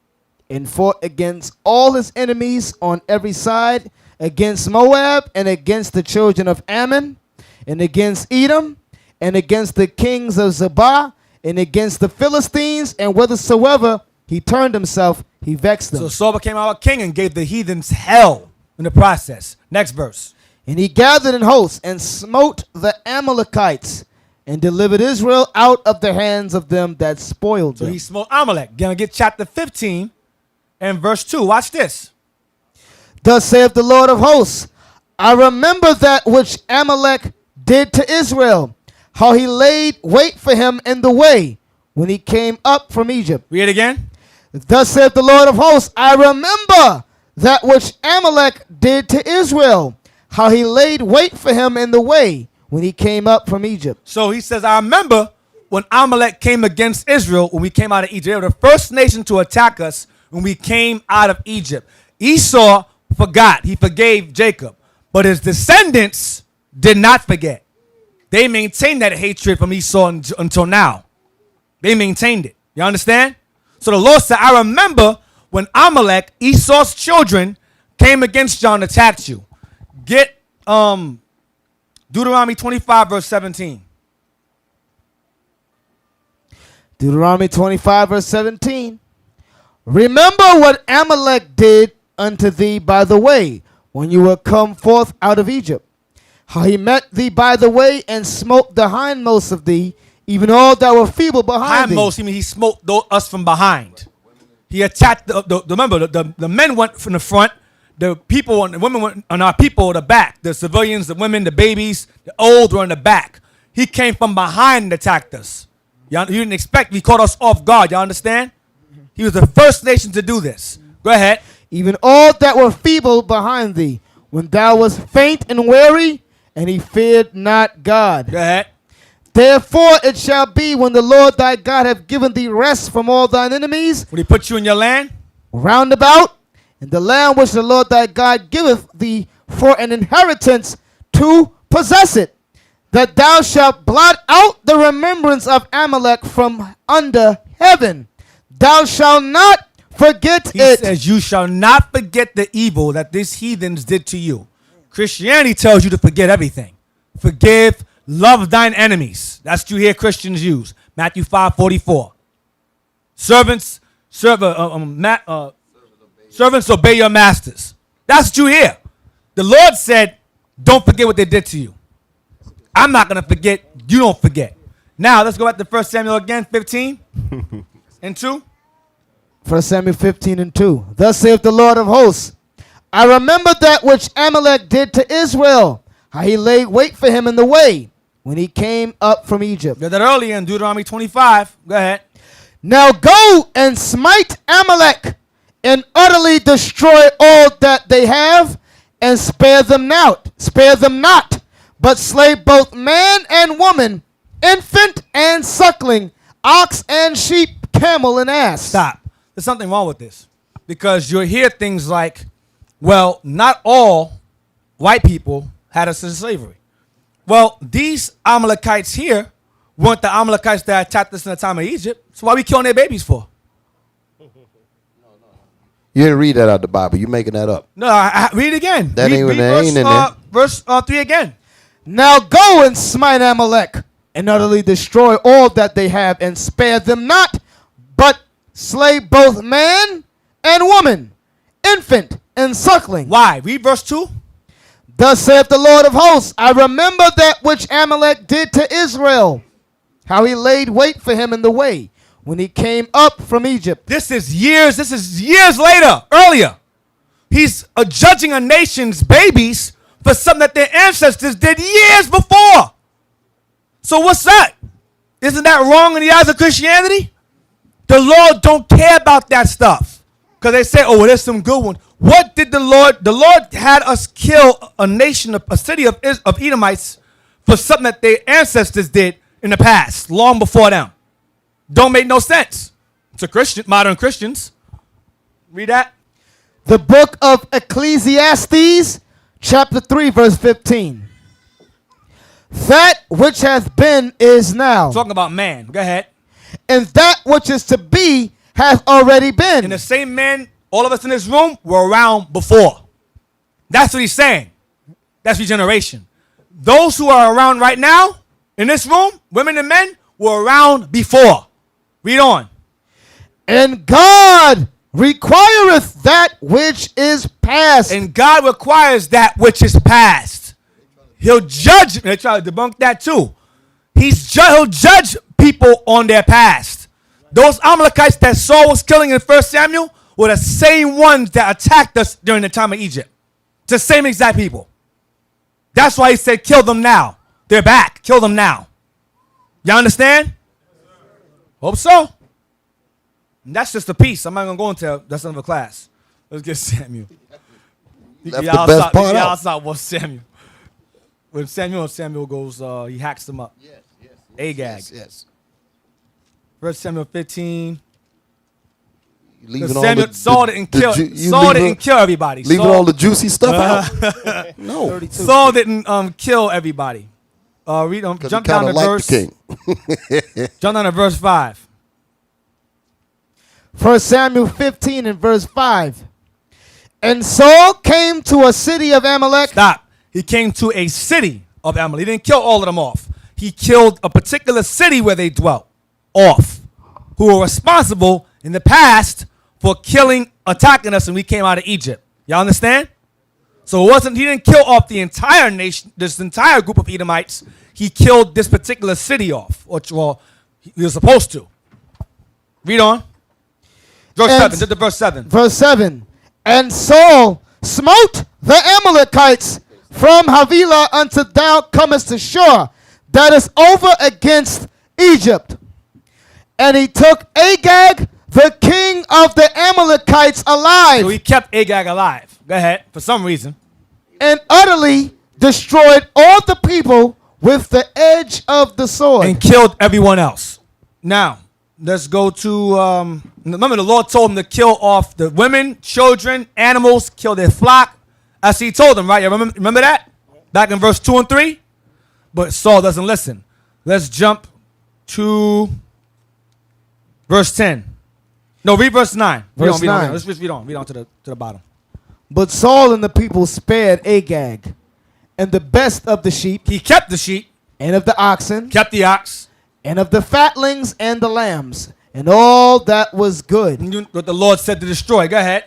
and fought against all his enemies on every side, against Moab and against the children of Ammon and against Edom and against the kings of Zebah and against the Philistines, and whithersoever he turned himself, he vexed them.
So Saul became our king and gave the heathens hell in the process. Next verse.
And he gathered in hosts and smote the Amalekites and delivered Israel out of the hands of them that spoiled
So
them.
he smote Amalek. Gonna get chapter 15 and verse 2. Watch this.
Thus saith the Lord of hosts, I remember that which Amalek did to Israel, how he laid wait for him in the way when he came up from Egypt.
Read it again.
Thus saith the Lord of hosts, I remember that which Amalek did to Israel, how he laid wait for him in the way when he came up from Egypt.
So he says, I remember when Amalek came against Israel when we came out of Egypt. They were the first nation to attack us when we came out of Egypt. Esau forgot. He forgave Jacob. But his descendants did not forget. They maintained that hatred from Esau until now. They maintained it. You understand? So the Lord said, I remember when Amalek, Esau's children, came against you and attacked you. Get Deuteronomy 25, verse 17.
Deuteronomy 25, verse 17. Remember what Amalek did unto thee by the way, when you were come forth out of Egypt, how he met thee by the way and smote the hindmost of thee, even all that were feeble behind
Hindmost,
thee.
he means he smote us from behind. He attacked remember the men went from the front, the people and the women went on our people the back. The civilians, the women, the babies, the old were in the back. He came from behind and attacked us. You didn't expect. He caught us off guard. You understand? He was the first nation to do this. Go ahead.
Even all that were feeble behind thee, when thou wast faint and weary, and he feared not God.
Go ahead.
Therefore it shall be when the Lord thy God hath given thee rest from all thine enemies
When he put you in your land,
round about, in the land which the Lord thy God giveth thee for an inheritance to possess it, that thou shalt blot out the remembrance of Amalek from under heaven. Thou shalt not forget
he
it.
says, you shall not forget the evil that these heathens did to you. Christianity tells you to forget everything. Forgive, love thine enemies. That's what you hear Christians use. Matthew 5:44. Servants obey your masters. That's what you hear. The Lord said, don't forget what they did to you. I'm not going to forget. You don't forget. Now, let's go back to 1 Samuel again, 15 and 2.
1 Samuel 15 and 2. Thus saith the Lord of hosts, I remember that which Amalek did to Israel, how he laid wait for him in the way when he came up from Egypt.
Read that earlier in Deuteronomy 25. Go ahead.
Now go and smite Amalek and utterly destroy all that they have, and spare them not, but slay both man and woman, infant and suckling, ox and sheep, camel and ass.
Stop. There's something wrong with this. Because you'll hear things like, well, not all white people had us in slavery. Well, these Amalekites here weren't the Amalekites that attacked us in the time of Egypt. So why are we killing their babies for?
You didn't read that out of the Bible. You making that up.
No, read it again.
That ain't in there.
Verse 3 again.
Now go and smite Amalek and utterly destroy all that they have, and spare them not, but slay both man and woman, infant and suckling.
Why? Read verse 2.
Thus saith the Lord of hosts, I remember that which Amalek did to Israel, how he laid wait for him in the way when he came up from Egypt.
This is years later, earlier. He's judging a nation's babies for something that their ancestors did years before. So what's that? Isn't that wrong in the eyes of Christianity? The Lord don't care about that stuff. Because they say, oh, well, there's some good ones. What did the Lord had us kill a nation, a city of Edomites for something that their ancestors did in the past, long before them. Don't make no sense to modern Christians. Read that.
The book of Ecclesiastes, chapter 3, verse 15. That which hath been is now,
Talking about man. Go ahead.
and that which is to be hath already been.
And the same man, all of us in this room, were around before. That's what he's saying. That's regeneration. Those who are around right now, in this room, women and men, were around before. Read on.
And God requireth that which is past.
And God requires that which is past. He'll judge. They try to debunk that too. He'll judge people on their past. Those Amalekites that Saul was killing in 1 Samuel were the same ones that attacked us during the time of Egypt. It's the same exact people. That's why he said, kill them now. They're back. Kill them now. Y'all understand? Hope so. And that's just a piece. I'm not going to go into that's another class. Let's get Samuel.
Left the best part out.
Outside was Samuel. When Samuel goes, he hacks them up.
Yes.
Agag.
Yes.
1 Samuel 15.
Leaving
Samuel, Saul didn't kill everybody.
Leaving
Saul,
all the juicy stuff out. No.
Saul didn't kill everybody. Jump down to verse. Jump down to verse 5.
1 Samuel 15 and verse 5. And Saul came to a city of Amalek.
Stop. He came to a city of Amalek. He didn't kill all of them off. He killed a particular city where they dwelt off, who were responsible in the past for attacking us when we came out of Egypt. Y'all understand? So he didn't kill off the entire nation, this entire group of Edomites. He killed this particular city off, or he was supposed to. Read on. Verse 7. Just to verse 7.
Verse 7. And Saul smote the Amalekites from Havilah until thou comest to Shur, that is over against Egypt. And he took Agag, the king of the Amalekites, alive.
So he kept Agag alive. Go ahead. For some reason.
And utterly destroyed all the people with the edge of the sword.
And killed everyone else. Now, let's go to, remember the Lord told him to kill off the women, children, animals, kill their flock. As he told them, right? You remember that? Back in verse 2 and 3? But Saul doesn't listen. Let's jump to verse 10. No, read verse 9.
Verse 9.
Let's just read on to the bottom.
But Saul and the people spared Agag, and the best of the sheep.
He kept the sheep.
And of the oxen.
Kept the ox.
And of the fatlings and the lambs, and all that was good.
What the Lord said to destroy. Go ahead.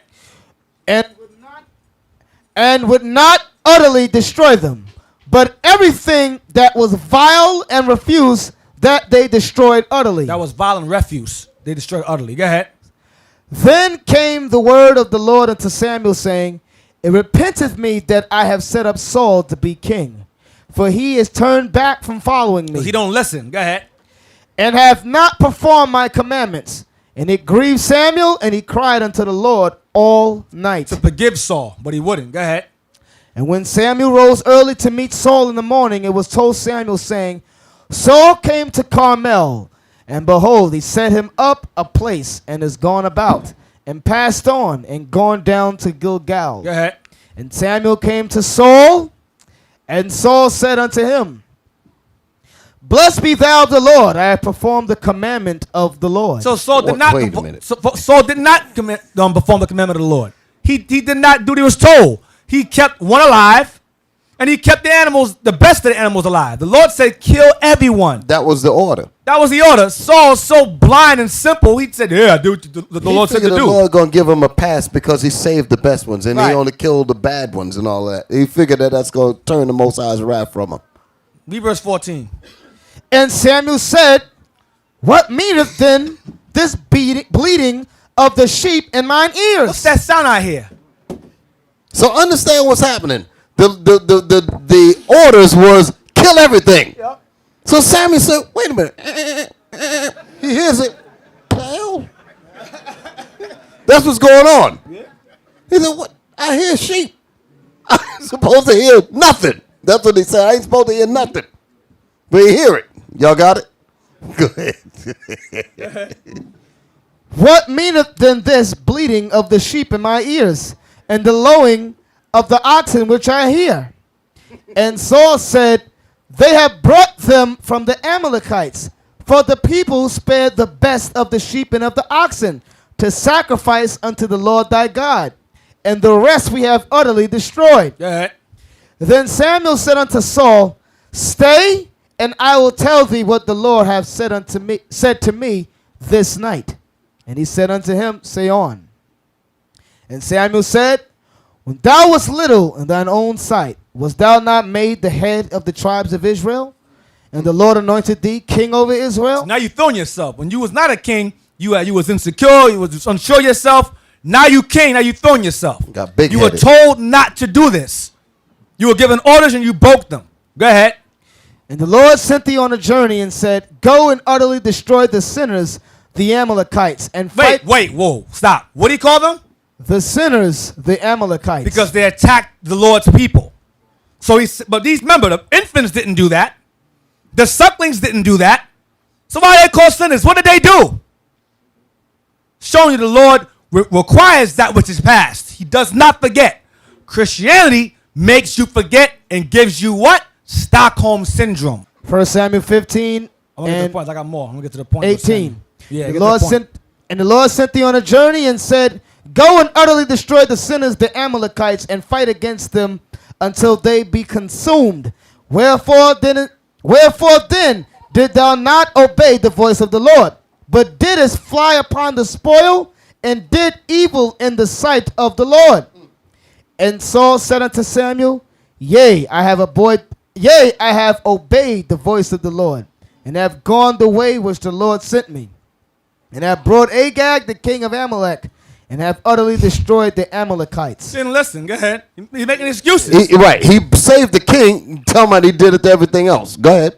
And would not utterly destroy them, but everything that was vile and refuse, that they destroyed utterly.
That was vile and refuse. They destroyed utterly. Go ahead.
Then came the word of the Lord unto Samuel, saying, It repenteth me that I have set up Saul to be king, for he is turned back from following me.
He don't listen. Go ahead.
And hath not performed my commandments. And it grieved Samuel, and he cried unto the Lord all night.
To forgive Saul, but he wouldn't. Go ahead.
And when Samuel rose early to meet Saul in the morning, it was told Samuel, saying, Saul came to Carmel, and behold, he set him up a place, and is gone about, and passed on, and gone down to Gilgal.
Go ahead.
And Samuel came to Saul, and Saul said unto him, Blessed be thou of the Lord, I have performed the commandment of the Lord.
So Saul did not.
Wait a minute.
Saul did not perform the commandment of the Lord. He did not do what he was told. He kept one alive, and he kept the animals, the best of the animals alive. The Lord said, kill everyone.
That was the order.
That was the order. Saul, so blind and simple, he said, yeah, do what the Lord said to do.
The Lord going to give him a pass because he saved the best ones, and
Right.
he only killed the bad ones and all that. He figured that that's going to turn the Most High's wrath from him.
Read verse 14.
And Samuel said, What meaneth then this bleating of the sheep in mine ears?
What's that sound I hear?
So understand what's happening. The orders was kill everything.
Yep.
So Samuel said, wait a minute. He hears it. Hell. That's what's going on. Yeah. He said, what? I hear sheep. I'm supposed to hear nothing. That's what he said. I ain't supposed to hear nothing. But you hear it. Y'all got it? Go ahead.
What meaneth then this bleating of the sheep in my ears, and the lowing of the oxen which I hear? And Saul said, They have brought them from the Amalekites, For the people spared the best of the sheep and of the oxen to sacrifice unto the Lord thy God, and the rest we have utterly destroyed.
Go ahead.
Then Samuel said unto Saul, Stay, and I will tell thee what the Lord hath said to me this night. And he said unto him, Say on. And Samuel said, When thou wast little in thine own sight, wast thou not made the head of the tribes of Israel? And the Lord anointed thee king over Israel?
Now you throwing yourself. When you was not a king, you was insecure, you was unsure of yourself. Now you king, now you throwing yourself.
Got big
You were told not to do this. You were given orders and you broke them. Go ahead.
And the Lord sent thee on a journey and said, Go and utterly destroy the sinners, the Amalekites, and fight.
Wait, whoa, stop. What do you call them?
The sinners, the Amalekites.
Because they attacked the Lord's people. So but remember, the infants didn't do that. The sucklings didn't do that. So why are they called sinners? What did they do? Showing you the Lord requires that which is past. He does not forget. Christianity makes you forget and gives you what? Stockholm syndrome.
1 Samuel 15
I'm gonna get to the
and
point. I got more. I'm gonna get to the point.
18.
Yeah,
The Lord sent thee on a journey and said, Go and utterly destroy the sinners, the Amalekites, and fight against them until they be consumed. Wherefore then did thou not obey the voice of the Lord, but didst fly upon the spoil, and did evil in the sight of the Lord? And Saul said unto Samuel, Yea, I have obeyed the voice of the Lord, and have gone the way which the Lord sent me, and have brought Agag the king of Amalek, and have utterly destroyed the Amalekites.
Didn't listen. Go ahead. He's making excuses.
Right. He saved the king. Tell me he did it to everything else. Go ahead.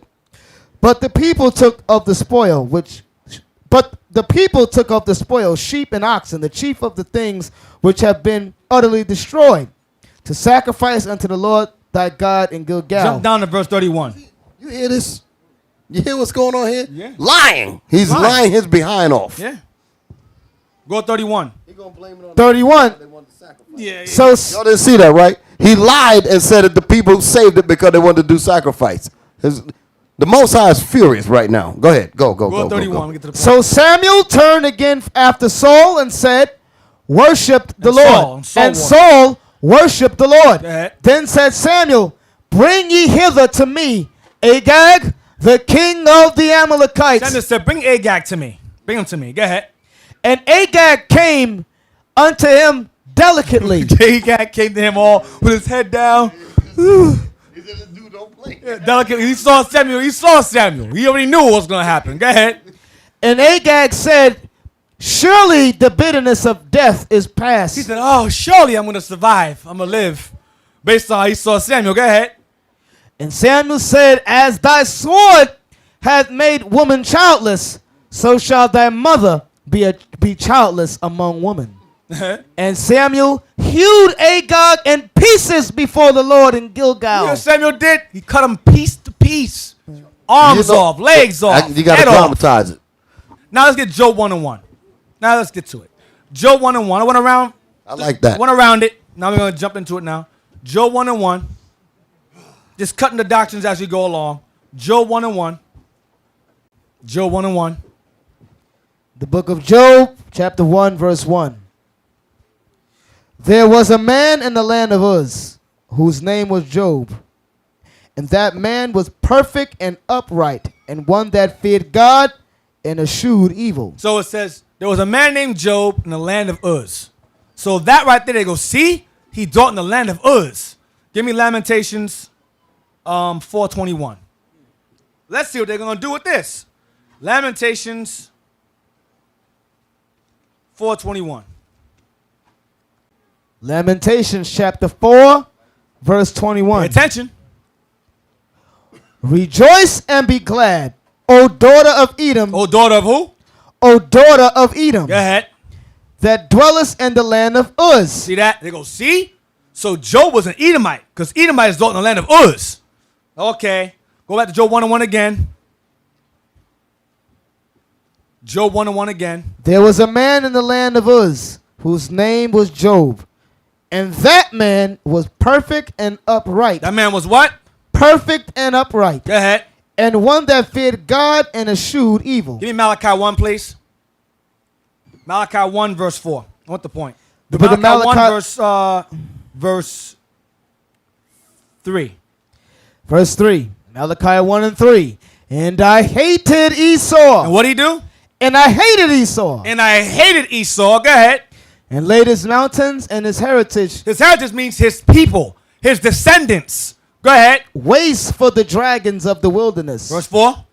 But the people took of the spoil sheep and oxen, the chief of the things which have been utterly destroyed, to sacrifice unto the Lord thy God in Gilgal.
Jump down to verse 31.
You hear this? You hear what's going on here?
Yeah.
Lying. He's lying his behind off.
Yeah. Go 31.
He gonna blame it on
31.
Yeah.
So
Y'all didn't see that, right? He lied and said that the people saved it because they wanted to do sacrifice. The Most High is furious right now. Go ahead. Go.
Go 31. We get to the point.
So Samuel turned again after Saul and said, Worship the
And
Lord.
Saul
And Saul worshiped the Lord.
Go ahead.
Then said Samuel, Bring ye hither to me Agag, the king of the Amalekites.
Samuel said, Bring Agag to me. Bring him to me. Go ahead.
And Agag came unto him delicately.
Agag came to him all with his head down. Yeah, delicately. He saw Samuel. He already knew what was going to happen. Go ahead.
And Agag said, Surely the bitterness of death is past.
He said, Oh, surely I'm going to survive. I'm going to live. Based on how he saw Samuel. Go ahead.
And Samuel said, As thy sword hath made woman childless, so shall thy mother be childless among women. And Samuel hewed Agag in pieces before the Lord in Gilgal.
You know what Samuel did? He cut him piece to piece. Arms off, legs off,
You got to
head off.
dramatize it.
Now let's get Job 1-1. Now let's get to it. Job 1-1. I went around.
I like that.
Went around it. Now we're going to jump into it now. Job 1-1. Just cutting the doctrines as we go along. Job 1-1. Job 1-1.
The book of Job, chapter 1, verse 1. There was a man in the land of Uz, whose name was Job. And that man was perfect and upright, and one that feared God and eschewed evil.
So it says, there was a man named Job in the land of Uz. So that right there, they go, see? He dwelt in the land of Uz. Give me Lamentations 4:21. Let's see what they're going to do with this. Lamentations 4:21.
Lamentations chapter 4, verse 21.
Pay attention.
Rejoice and be glad, O daughter of Edom.
Oh, daughter of who?
O daughter of Edom,
Go ahead.
that dwellest in the land of Uz.
See that? They go, see? So Job was an Edomite, because Edomites dwelt in the land of Uz. Okay. Go back to Job 1-1 again. Job 1-1 again.
There was a man in the land of Uz, whose name was Job. And that man was perfect and upright.
That man was what?
Perfect and upright.
Go ahead.
and one that feared God and eschewed evil.
Give me Malachi 1, please. Malachi 1, verse 4. I want the point.
The book of
Malachi 1, verse 3.
Verse 3. Malachi 1 and 3. And I hated Esau.
And what did he do?
And I hated Esau.
And I hated Esau. Go ahead.
And laid his mountains and his heritage
His heritage means his people, his descendants. Go ahead.
waste for the dragons of the wilderness.
Verse 4.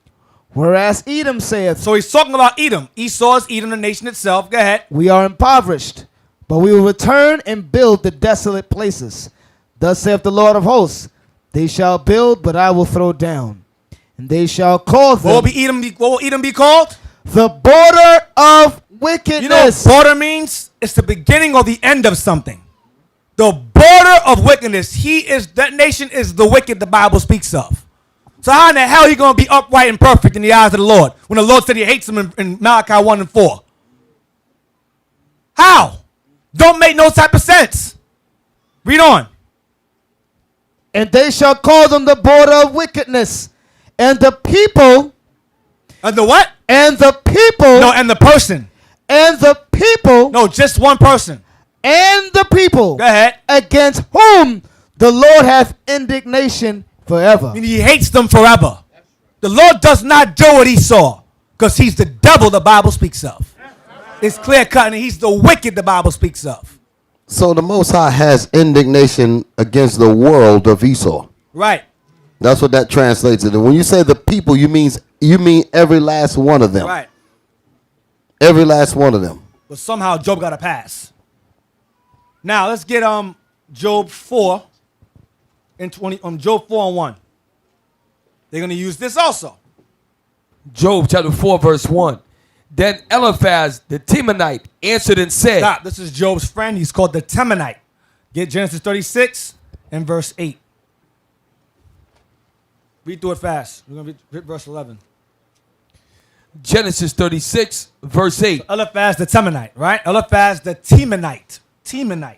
Whereas Edom saith,
So he's talking about Edom. Esau is Edom, the nation itself. Go ahead.
we are impoverished, but we will return and build the desolate places. Thus saith the Lord of hosts, they shall build, but I will throw down. And they shall call them
What will Edom be called?
the border of wickedness.
You know what border means? It's the beginning or the end of something. The border of wickedness. That nation is the wicked the Bible speaks of. So how in the hell are you going to be upright and perfect in the eyes of the Lord when the Lord said he hates them in Malachi 1 and 4? How? Don't make no type of sense. Read on.
And they shall call them the border of wickedness. And the people,
And the what?
and the people,
No, and the person.
and the people,
No, just one person.
and the people,
Go ahead.
against whom the Lord hath indignation forever.
And he hates them forever. The Lord does not do what Esau because he's the devil the Bible speaks of. It's clear cut, and he's the wicked the Bible speaks of.
So the Most High has indignation against the world of Esau.
Right.
That's what that translates into. When you say the people, you mean every last one of them.
Right.
Every last one of them.
But somehow Job got a pass. Now let's get Job 4 and 20 Job 4 and 1. They're gonna use this also.
Job chapter 4, verse 1. Then Eliphaz the Temanite answered and said,
Stop. This is Job's friend. He's called the Temanite. Get Genesis 36 and verse 8. Read through it fast. We're gonna read verse 11.
Genesis 36, verse 8.
Eliphaz the Temanite, right? Eliphaz the Temanite. Temanite.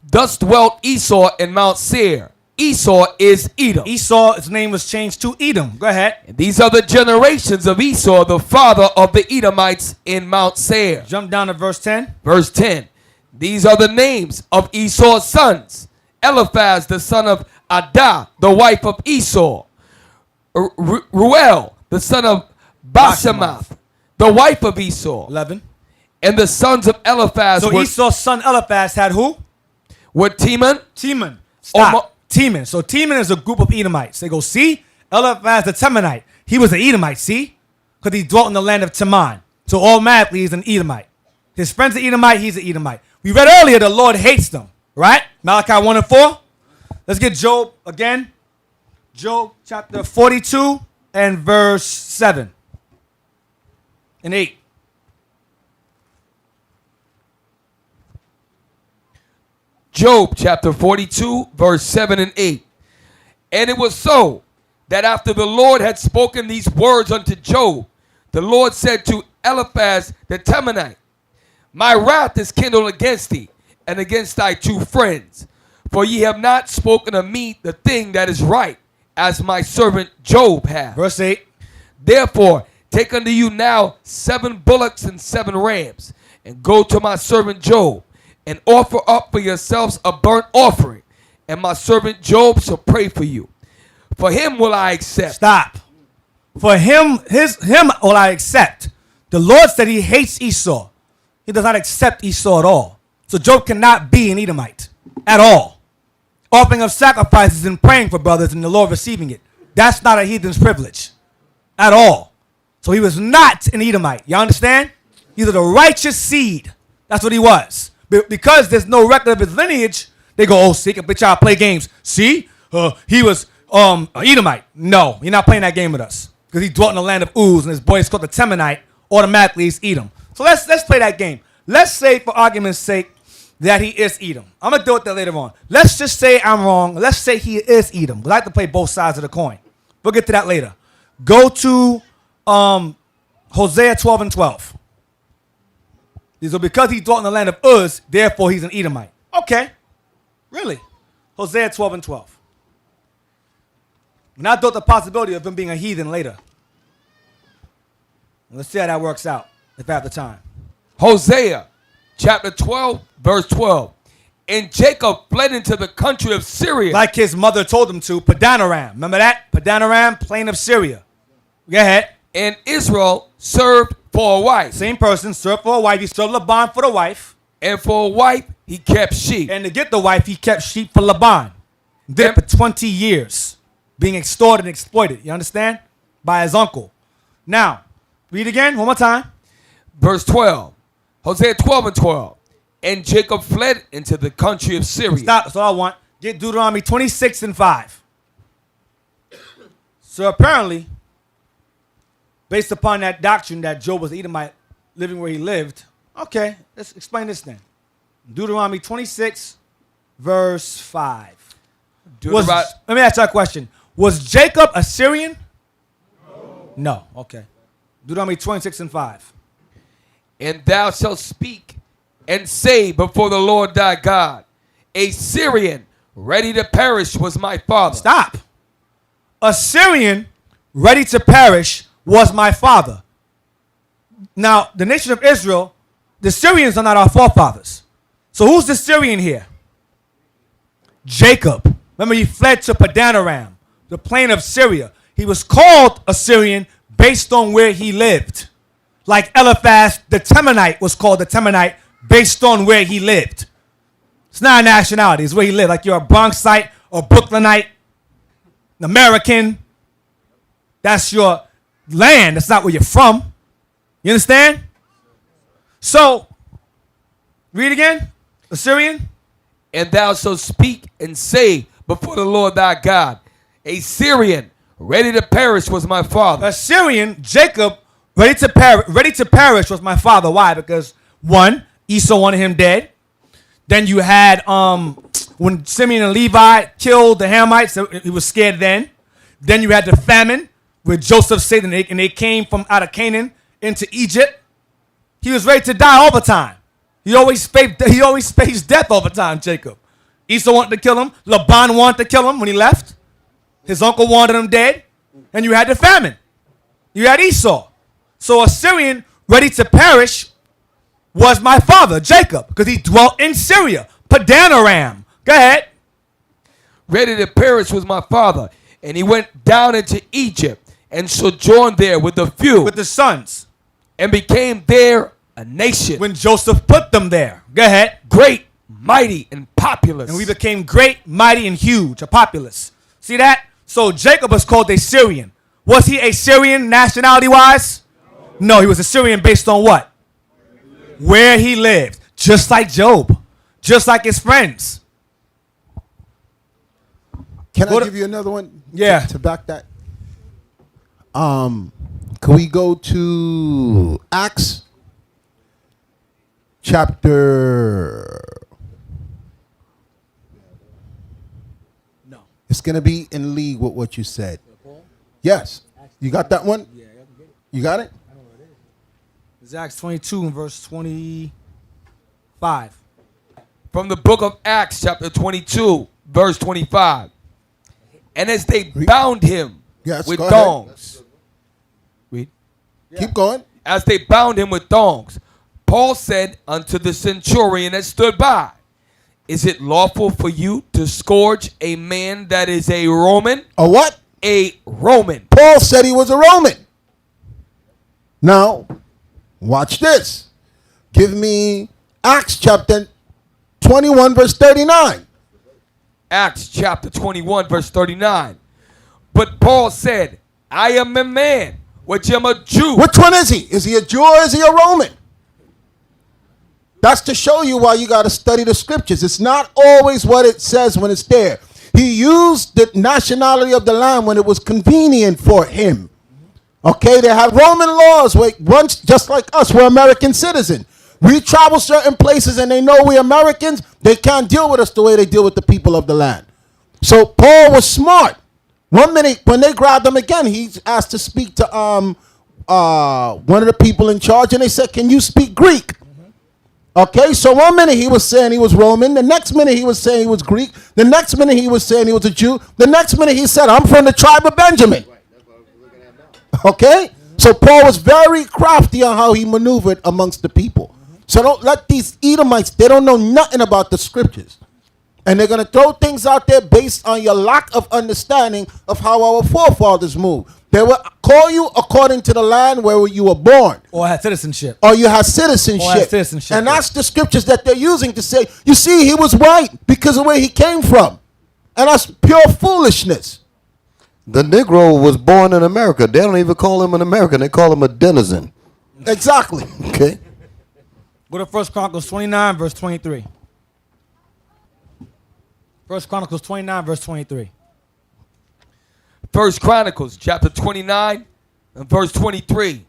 Thus dwelt Esau in Mount Seir. Esau is Edom.
Esau, his name was changed to Edom. Go ahead.
And these are the generations of Esau, the father of the Edomites in Mount Seir.
Jump down to verse 10.
Verse 10. These are the names of Esau's sons. Eliphaz, the son of Adah, the wife of Esau. Ruel, the son of Basemath, the wife of Esau.
11.
And the sons of Eliphaz
So
were,
Esau's son Eliphaz had who?
were Teman.
Teman. Stop.
Omo-
Teman. So Teman is a group of Edomites. They go, see? Eliphaz the Temanite. He was an Edomite, see? Because he dwelt in the land of Teman. So automatically he's an Edomite. His friend's an Edomite, he's an Edomite. We read earlier the Lord hates them, right? Malachi 1 and 4. Let's get Job again. Job chapter 42 and verse 7 and 8.
Job chapter 42, verse 7 and 8. And it was so that after the Lord had spoken these words unto Job, the Lord said to Eliphaz the Temanite, my wrath is kindled against thee and against thy two friends, for ye have not spoken of me the thing that is right, as my servant Job hath.
Verse 8.
Therefore, take unto you now 7 bullocks and 7 rams, and go to my servant Job, and offer up for yourselves a burnt offering, and my servant Job shall pray for you. For him will I accept.
Stop. For him will I accept. The Lord said he hates Esau. He does not accept Esau at all. So Job cannot be an Edomite at all. Offering of sacrifices and praying for brothers and the Lord receiving it. That's not a heathen's privilege at all. So he was not an Edomite. You understand? He's of the righteous seed. That's what he was. Because there's no record of his lineage, they go, oh, see, but y'all play games. See, he was an Edomite. No, you're not playing that game with us. Because he dwelt in the land of Uz, and his boy is called the Temanite. Automatically, he's Edom. So let's play that game. Let's say, for argument's sake, that he is Edom. I'm going to deal with that later on. Let's just say I'm wrong. Let's say he is Edom. Because I like to play both sides of the coin. We'll get to that later. Go to Hosea 12 and 12. So because he dwelt in the land of Uz, therefore he's an Edomite. Okay. Really? Hosea 12 and 12. Not thought the possibility of him being a heathen later. Let's see how that works out, if I have the time.
Hosea chapter 12, verse 12. And Jacob fled into the country of Syria.
Like his mother told him to, Padanaram. Remember that? Padanaram, plain of Syria. Go ahead.
And Israel served for a wife.
Same person, served for a wife. He served Laban for the wife.
And for a wife, he kept sheep.
And to get the wife, he kept sheep for Laban. Did it for 20 years. Being extorted and exploited. You understand? By his uncle. Now, read again, one more time.
Verse 12. Hosea 12 and 12. And Jacob fled into the country of Syria.
Stop, that's all I want. Get Deuteronomy 26 and 5. So apparently, based upon that doctrine that Job was Edomite living where he lived, okay, let's explain this then. Deuteronomy 26, verse 5. Let me ask you a question. Was Jacob a Syrian? No. Okay. Deuteronomy 26 and 5.
And thou shalt speak and say before the Lord thy God, a Syrian ready to perish was my father.
Stop. A Syrian ready to perish was my father. Now, the nation of Israel, the Syrians are not our forefathers. So who's the Syrian here? Jacob. Remember, he fled to Padanaram, the plain of Syria. He was called a Syrian based on where he lived. Like Eliphaz, the Temanite was called the Temanite based on where he lived. It's not a nationality, it's where he lived. Like you're a Bronxite or Brooklynite, an American. That's your land. That's not where you're from. You understand? So, read again. Assyrian.
And thou shalt speak and say before the Lord thy God, a Syrian ready to perish was my father.
Assyrian, Jacob, ready to perish was my father. Why? Because one, Esau wanted him dead. Then you had when Simeon and Levi killed the Hamites, he was scared then. Then you had the famine where Joseph said, and they came from out of Canaan into Egypt. He was ready to die all the time. He always faced death all the time, Jacob. Esau wanted to kill him. Laban wanted to kill him when he left. His uncle wanted him dead. And you had the famine. You had Esau. So Assyrian ready to perish was my father, Jacob, because he dwelt in Syria. Padanaram. Go ahead.
Ready to perish was my father. And he went down into Egypt and sojourned there with a few.
With the sons.
And became there a nation.
When Joseph put them there. Go ahead.
Great, mighty, and populous.
And we became great, mighty, and huge, a populace. See that? So Jacob was called a Syrian. Was he a Syrian nationality-wise? No, he was a Syrian based on what? Where he lived. Just like Job. Just like his friends.
Can I give you another one?
Yeah.
To back that. Can we go to Acts chapter?
No.
It's going to be in league with what you said. Yes. You got that one?
Yeah, I can get it.
You got it?
I know what it is. It's Acts 22 and verse 25.
From the book of Acts, chapter 22, verse 25. And as they bound him with thongs. Read.
Keep going.
As they bound him with thongs, Paul said unto the centurion that stood by, is it lawful for you to scourge a man that is a Roman?
A what?
A Roman.
Paul said he was a Roman. Now, watch this. Give me Acts chapter 21, verse 39.
Acts chapter 21, verse 39. But Paul said, I am a man, which am a Jew.
Which one is he? Is he a Jew or is he a Roman? That's to show you why you got to study the scriptures. It's not always what it says when it's there. He used the nationality of the land when it was convenient for him. Okay, they have Roman laws. Once, just like us, we're American citizens. We travel certain places and they know we're Americans. They can't deal with us the way they deal with the people of the land. So Paul was smart. 1 minute, when they grabbed him again, he's asked to speak to one of the people in charge, and they said, can you speak Greek? Okay, so one minute he was saying he was Roman, the next minute he was saying he was Greek, the next minute he was saying he was a Jew, the next minute he said, I'm from the tribe of Benjamin. Okay? So Paul was very crafty on how he maneuvered amongst the people. So don't let these Edomites, they don't know nothing about the scriptures. And they're going to throw things out there based on your lack of understanding of how our forefathers moved. They will call you according to the land where you were born.
Or had citizenship.
Or you have citizenship.
Or had citizenship.
And that's the scriptures that they're using to say, you see, he was white because of where he came from. And that's pure foolishness.
The Negro was born in America. They don't even call him an American. They call him a denizen.
Exactly.
Okay.
Go to 1 Chronicles 29, verse 23. 1 Chronicles 29, verse 23.
1 Chronicles chapter 29 and verse 23.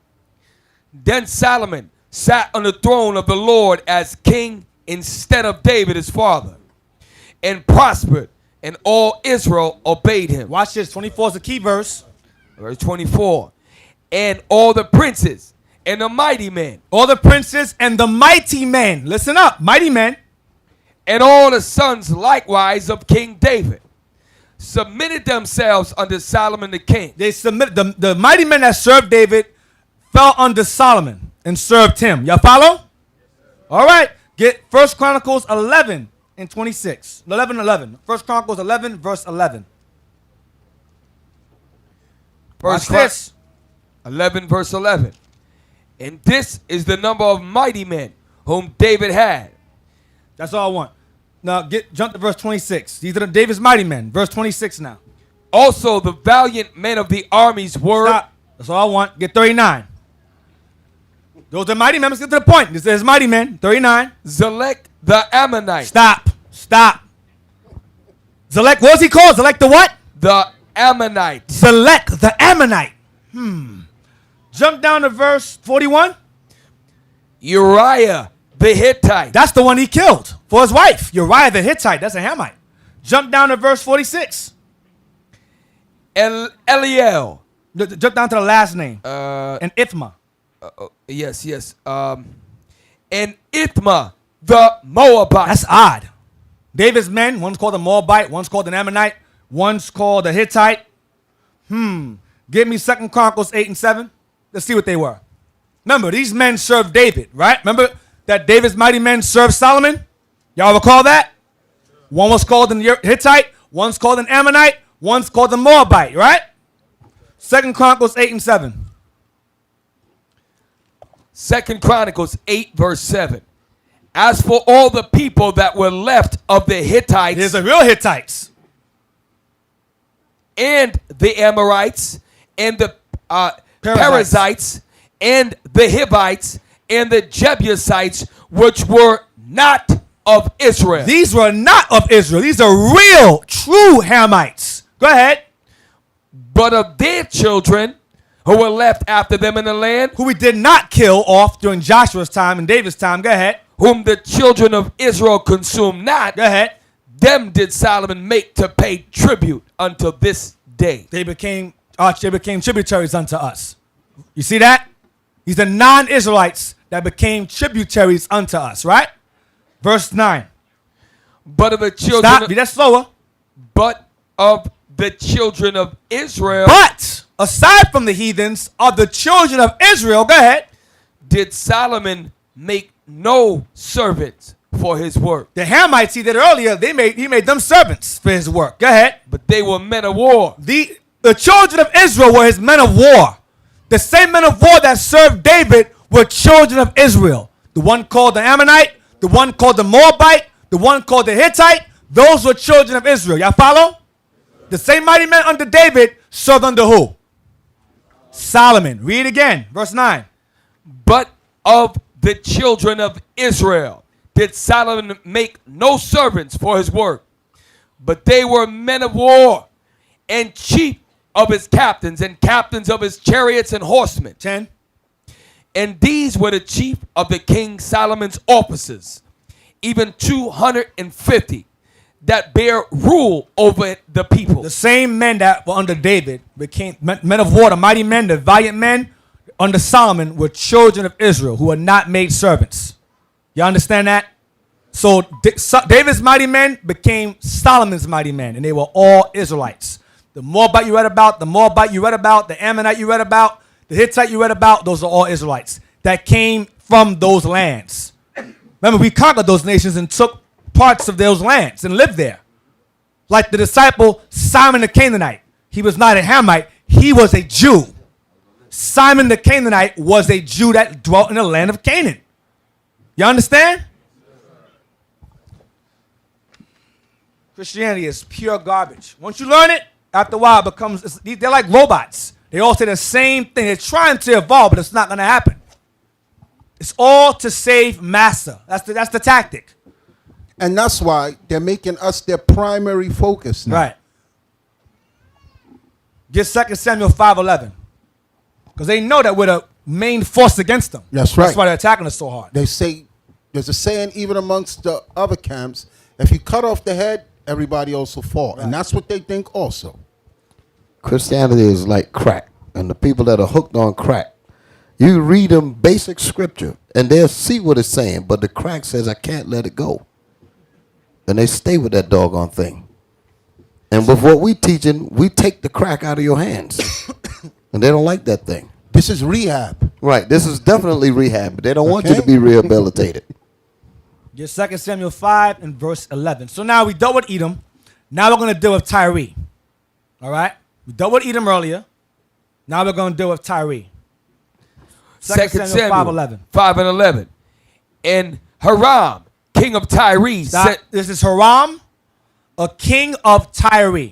Then Solomon sat on the throne of the Lord as king instead of David his father, and prospered, and all Israel obeyed him.
Watch this. 24 is the key verse.
Verse 24. And all the princes and the mighty men,
All the princes and the mighty men. Listen up. Mighty men.
and all the sons likewise of King David, submitted themselves under Solomon the king.
They submit the mighty men that served David fell under Solomon and served him. Y'all follow? All right. Get 1 Chronicles 11 and 26. 11. 1 Chronicles 11, verse 11. Watch this.
11 verse 11. And this is the number of mighty men whom David had.
That's all I want. Now jump to verse 26. These are David's mighty men. Verse 26 now.
Also the valiant men of the armies were.
Stop. That's all I want. Get 39. Those are mighty men. Let's get to the point. This is mighty men. 39.
Zelek the Ammonite.
Stop. Zelek, what was he called? Zelek the what?
The Ammonite.
Zelek the Ammonite. Jump down to verse 41.
Uriah the Hittite.
That's the one he killed for his wife. Uriah the Hittite. That's a Hamite. Jump down to verse 46.
Eliel.
Jump down to the last name. And Ithma.
Yes. And Ithma the Moabite.
That's odd. David's men, one's called the Moabite, one's called an Ammonite, one's called a Hittite. Give me 2 Chronicles 8 and 7. Let's see what they were. Remember, these men served David, right? Remember that David's mighty men served Solomon? Y'all recall that? One was called an Hittite, one's called an Ammonite, one's called a Moabite, right? 2 Chronicles 8 and 7.
2 Chronicles 8 verse 7. As for all the people that were left of the Hittites,
There's the real Hittites.
and the Amorites, and the Perizzites, and the Hivites, and the Jebusites, which were not of Israel.
These were not of Israel. These are real, true Hamites. Go ahead.
But of their children who were left after them in the land,
Who we did not kill off during Joshua's time and David's time. Go ahead.
whom the children of Israel consumed not,
Go ahead.
them did Solomon make to pay tribute until this day.
They became tributaries unto us. You see that? These are non-Israelites that became tributaries unto us, right? Verse 9.
But of the children
Stop. Be that slower.
but of the children of Israel
But aside from the heathens are the children of Israel. Go ahead.
did Solomon make no servants for his work.
The Hamites he did earlier, he made them servants for his work. Go ahead.
But they were men of war.
The children of Israel were his men of war. The same men of war that served David were children of Israel. The one called the Ammonite, the one called the Moabite, the one called the Hittite. Those were children of Israel. Y'all follow? The same mighty men under David served under who? Solomon. Read again. Verse 9.
But of the children of Israel did Solomon make no servants for his work, but they were men of war, and chief of his captains, and captains of his chariots and horsemen.
10.
And these were the chief of the king Solomon's officers, even 250 that bear rule over the people.
The same men that were under David became men of war, the mighty men, the valiant men under Solomon were children of Israel who were not made servants. You understand that? So David's mighty men became Solomon's mighty men, and they were all Israelites. The Moabite you read about, the Moabite you read about, the Ammonite you read about, the Hittite you read about, those are all Israelites that came from those lands. Remember, we conquered those nations and took parts of those lands and lived there. Like the disciple Simon the Canaanite. He was not a Hamite, he was a Jew. Simon the Canaanite was a Jew that dwelt in the land of Canaan. You understand? Christianity is pure garbage. Once you learn it, after a while it becomes, they're like robots. They all say the same thing. They're trying to evolve, but it's not going to happen. It's all to save massa. That's the tactic.
And that's why they're making us their primary focus now.
Right. Get 2 Samuel 5:11. Because they know that we're the main force against them.
That's right.
That's why they're attacking us so hard.
They say, there's a saying even amongst the other camps, if you cut off the head, everybody else will fall. Right. And that's what they think also.
Christianity is like crack. And the people that are hooked on crack, you read them basic scripture, and they'll see what it's saying, but the crack says, I can't let it go. And they stay with that doggone thing. And with what we teaching, we take the crack out of your hands. And they don't like that thing.
This is rehab.
Right. This is definitely rehab, but they don't want you to be rehabilitated.
Get 2 Samuel 5 and verse 11. So now we dealt with Edom. Now we're going to deal with Tyre. All right? We dealt with Edom earlier. Now we're going to deal with Tyre. 2 Samuel 5:11.
5:11. And Hiram, king of Tyre, said,
this is Hiram, a king of Tyre.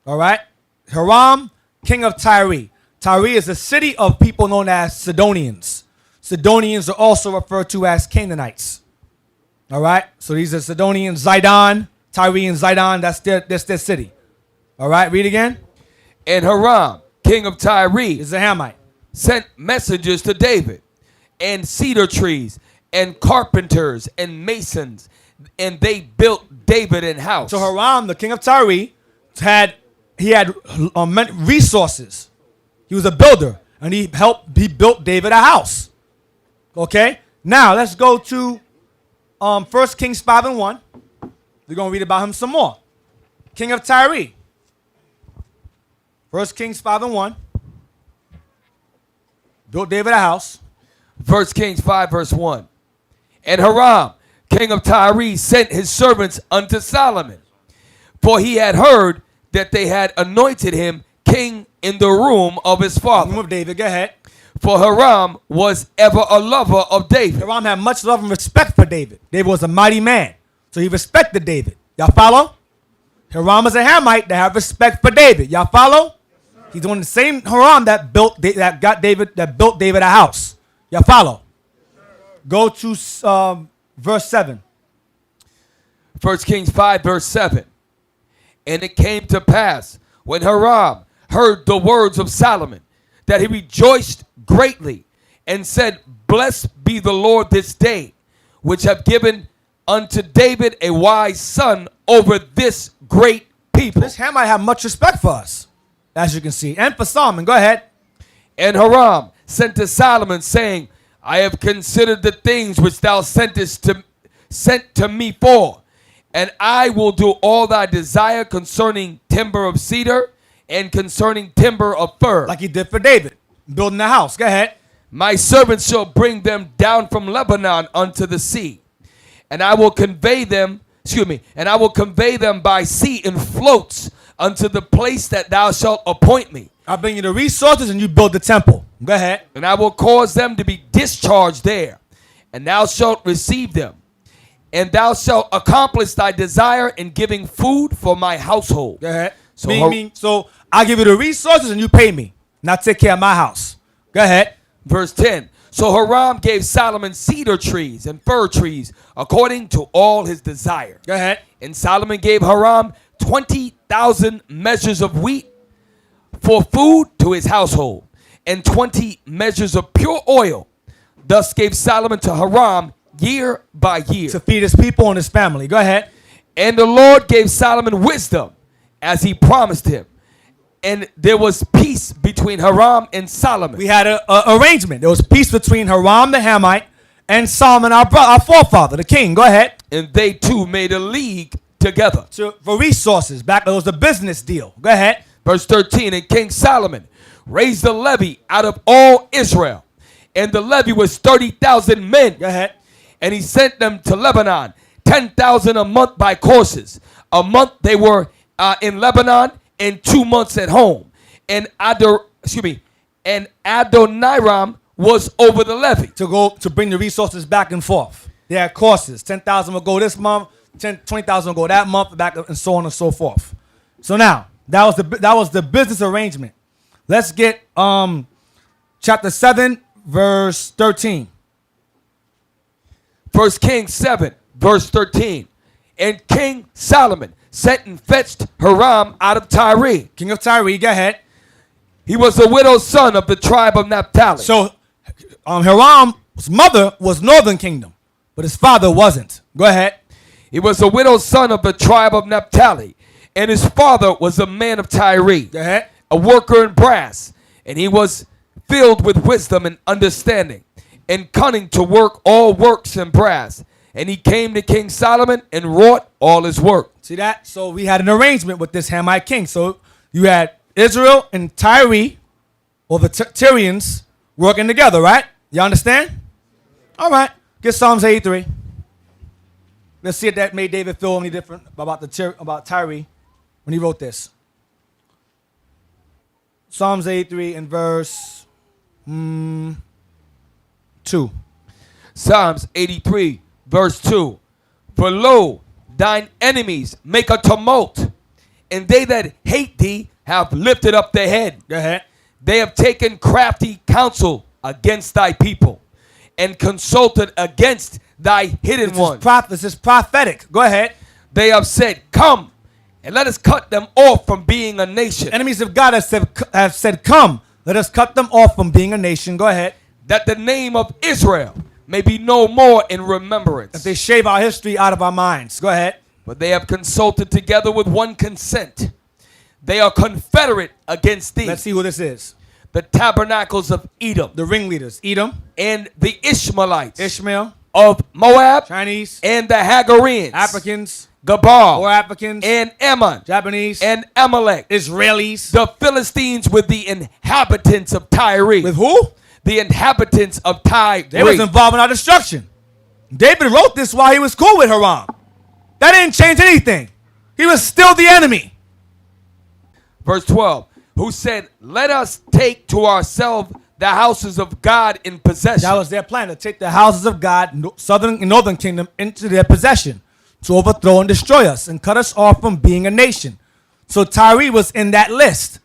All right? Hiram, king of Tyre. Tyre is a city of people known as Sidonians. Sidonians are also referred to as Canaanites. All right? So these are Sidonians, Zidon, Tyre and Zidon. That's their city. All right? Read again.
And Hiram, king of Tyre,
is a Hamite,
sent messengers to David, and cedar trees, and carpenters, and masons, and they built David an house.
So Hiram, the king of Tyre, had resources. He was a builder, and he built David a house. Okay? Now, let's go to 1 Kings 5:1. We're going to read about him some more. King of Tyre. 1 Kings 5:1. Built David a house.
1 Kings 5 verse 1. And Hiram, king of Tyre, sent his servants unto Solomon, for he had heard that they had anointed him king in the room of his father.
Room of David, go ahead.
For Hiram was ever a lover of David.
Hiram had much love and respect for David. David was a mighty man, so he respected David. Y'all follow? Hiram is a Hamite that have respect for David. Y'all follow? He's doing the same Hiram that built David a house. Y'all follow? Go to verse 7.
1 Kings 5 verse 7. And it came to pass when Hiram heard the words of Solomon that he rejoiced greatly and said, Blessed be the Lord this day, which have given unto David a wise son over this great people.
This Hamite have much respect for us, as you can see. And for Solomon, go ahead.
And Hiram sent to Solomon, saying, I have considered the things which thou sent to me for, and I will do all thy desire concerning timber of cedar and concerning timber of fir.
Like he did for David, building a house. Go ahead.
My servants shall bring them down from Lebanon unto the sea, and I will convey them, and I will convey them by sea in floats unto the place that thou shalt appoint me.
I'll bring you the resources and you build the temple. Go ahead.
And I will cause them to be discharged there, and thou shalt receive them. And thou shalt accomplish thy desire in giving food for my household.
Go ahead. So I'll give you the resources and you pay me. And I'll take care of my house. Go ahead.
Verse 10. So Hiram gave Solomon cedar trees and fir trees according to all his desire.
Go ahead.
And Solomon gave Hiram 20,000 measures of wheat for food to his household, and 20 measures of pure oil. Thus gave Solomon to Hiram year by year,
to feed his people and his family. Go ahead.
And the Lord gave Solomon wisdom, as he promised him. And there was peace between Hiram and Solomon.
We had an arrangement. There was peace between Hiram the Hamite and Solomon, our forefather, the king. Go ahead.
And they too made a league together.
For resources. Back, it was a business deal. Go ahead.
Verse 13, and King Solomon raised a levy out of all Israel. And the levy was 30,000 men.
Go ahead.
And he sent them to Lebanon, 10,000 a month by courses. A month they were in Lebanon, and 2 months at home. And Adoniram was over the levy.
To bring the resources back and forth. They had courses. 10,000 will go this month, 20,000 will go that month, back and so on and so forth. So now, that was the business arrangement. Let's get chapter 7, verse 13.
1 Kings 7, verse 13. And King Solomon sent and fetched Hiram out of Tyre.
King of Tyre, go ahead.
He was the widow's son of the tribe of Naphtali.
So Hiram's mother was Northern Kingdom, but his father wasn't. Go ahead.
He was the widow's son of the tribe of Naphtali, and his father was a man of Tyre,
Go ahead.
a worker in brass, and he was filled with wisdom and understanding, and cunning to work all works in brass. And he came to King Solomon and wrought all his work.
See that? So we had an arrangement with this Hamite king. So you had Israel and Tyre, or the Tyrians, working together, right? You understand? All right. Get Psalms 83. Let's see if that made David feel any different about Tyre when he wrote this. Psalms 83 and verse 2.
Psalms 83, verse 2. For lo, thine enemies make a tumult, and they that hate thee have lifted up their head.
Go ahead.
They have taken crafty counsel against thy people, and consulted against thy hidden one.
This is prophetic. Go ahead.
They have said, come, and let us cut them off from being a nation.
Enemies of God have said, come, let us cut them off from being a nation. Go ahead.
That the name of Israel may be no more in remembrance.
If they shave our history out of our minds. Go ahead.
But they have consulted together with one consent. They are confederate against thee.
Let's see who this is.
The tabernacles of Edom.
The ringleaders. Edom.
And the Ishmaelites.
Ishmael.
Of Moab.
Chinese.
And the Hagareans.
Africans.
Gabal.
Or Africans.
And Ammon.
Japanese.
And Amalek.
Israelis.
The Philistines with the inhabitants of Tyre.
With who?
The inhabitants of Tyre.
They was involved in our destruction. David wrote this while he was cool with Hiram. That didn't change anything. He was still the enemy.
Verse 12. Who said, let us take to ourselves the houses of God in possession.
That was their plan, to take the houses of God, southern and northern kingdom, into their possession, to overthrow and destroy us and cut us off from being a nation. So Tyre was in that list.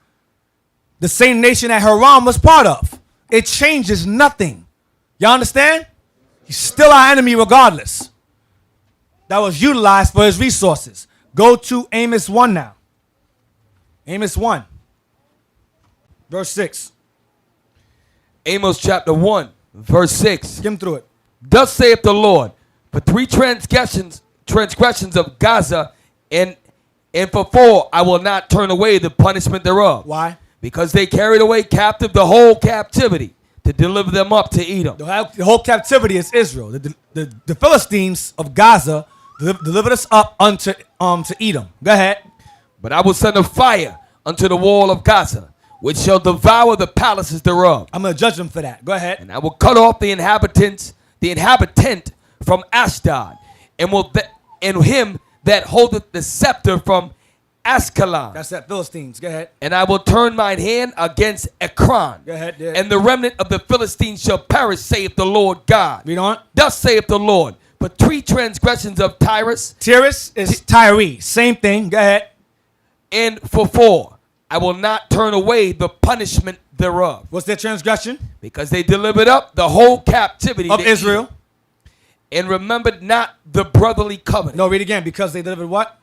The same nation that Hiram was part of. It changes nothing. Y'all understand? He's still our enemy regardless. That was utilized for his resources. Go to Amos 1 now. Amos 1. Verse 6.
Amos chapter 1, verse 6.
Skim through it.
Thus saith the Lord, for 3 transgressions of Gaza, and for 4 I will not turn away the punishment thereof.
Why?
Because they carried away captive the whole captivity to deliver them up to Edom.
The whole captivity is Israel. The Philistines of Gaza delivered us up unto to Edom. Go ahead.
But I will send a fire unto the wall of Gaza, which shall devour the palaces thereof.
I'm going to judge them for that. Go ahead.
And I will cut off the inhabitant from Ashdod, and him that holdeth the scepter from Ascalon.
That's that Philistines. Go ahead.
And I will turn mine hand against Ekron.
Go ahead. Yeah.
And the remnant of the Philistines shall perish, saith the Lord God.
Read on.
Thus saith the Lord, for 3 transgressions of Tyrus.
Tyrus is Tyre. Same thing. Go ahead.
And for 4, I will not turn away the punishment thereof.
What's their transgression?
Because they delivered up the whole captivity
of Israel.
And remembered not the brotherly covenant.
No, read again. Because they delivered what?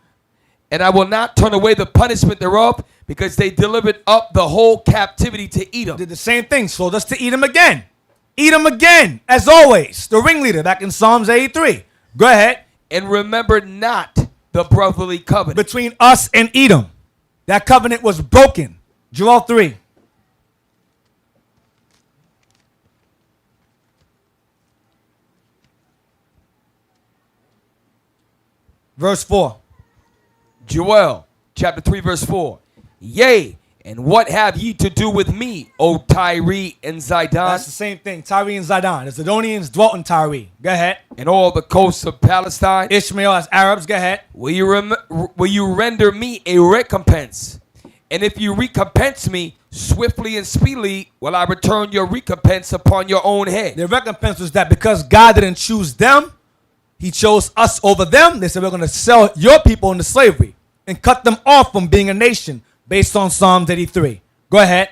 And I will not turn away the punishment thereof, because they delivered up the whole captivity to Edom.
Did the same thing. Sold us to Edom again. Edom again, as always. The ringleader back in Psalms 83. Go ahead.
And remembered not the brotherly covenant.
Between us and Edom. That covenant was broken. Joel 3. Verse 4.
Joel chapter 3 verse 4. Yea, and what have ye to do with me, O Tyre and Zidon,
That's the same thing. Tyre and Zidon. The Sidonians dwelt in Tyre. Go ahead.
and all the coasts of Palestine?
Ishmael as Arabs. Go ahead.
Will you render me a recompense? And if you recompense me swiftly and speedily, will I return your recompense upon your own head.
Their recompense was that because God didn't choose them, he chose us over them. They said, we're going to sell your people into slavery and cut them off from being a nation based on Psalms 83. Go ahead.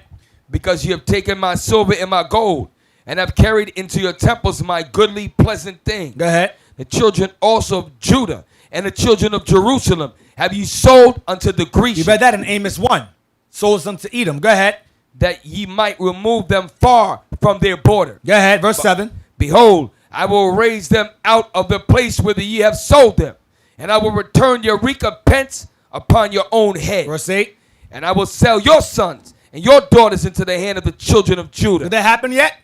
Because you have taken my silver and my gold, and have carried into your temples my goodly pleasant things.
Go ahead.
The children also of Judah and the children of Jerusalem have you sold unto the
You
Grecians,
read that in Amos 1. Sold unto Edom. Go ahead.
that ye might remove them far from their border.
Go ahead. Verse 7.
Behold, I will raise them out of the place whither ye have sold them, and I will return your recompense upon your own head.
Verse 8.
And I will sell your sons and your daughters into the hand of the children of Judah.
Did that happen yet?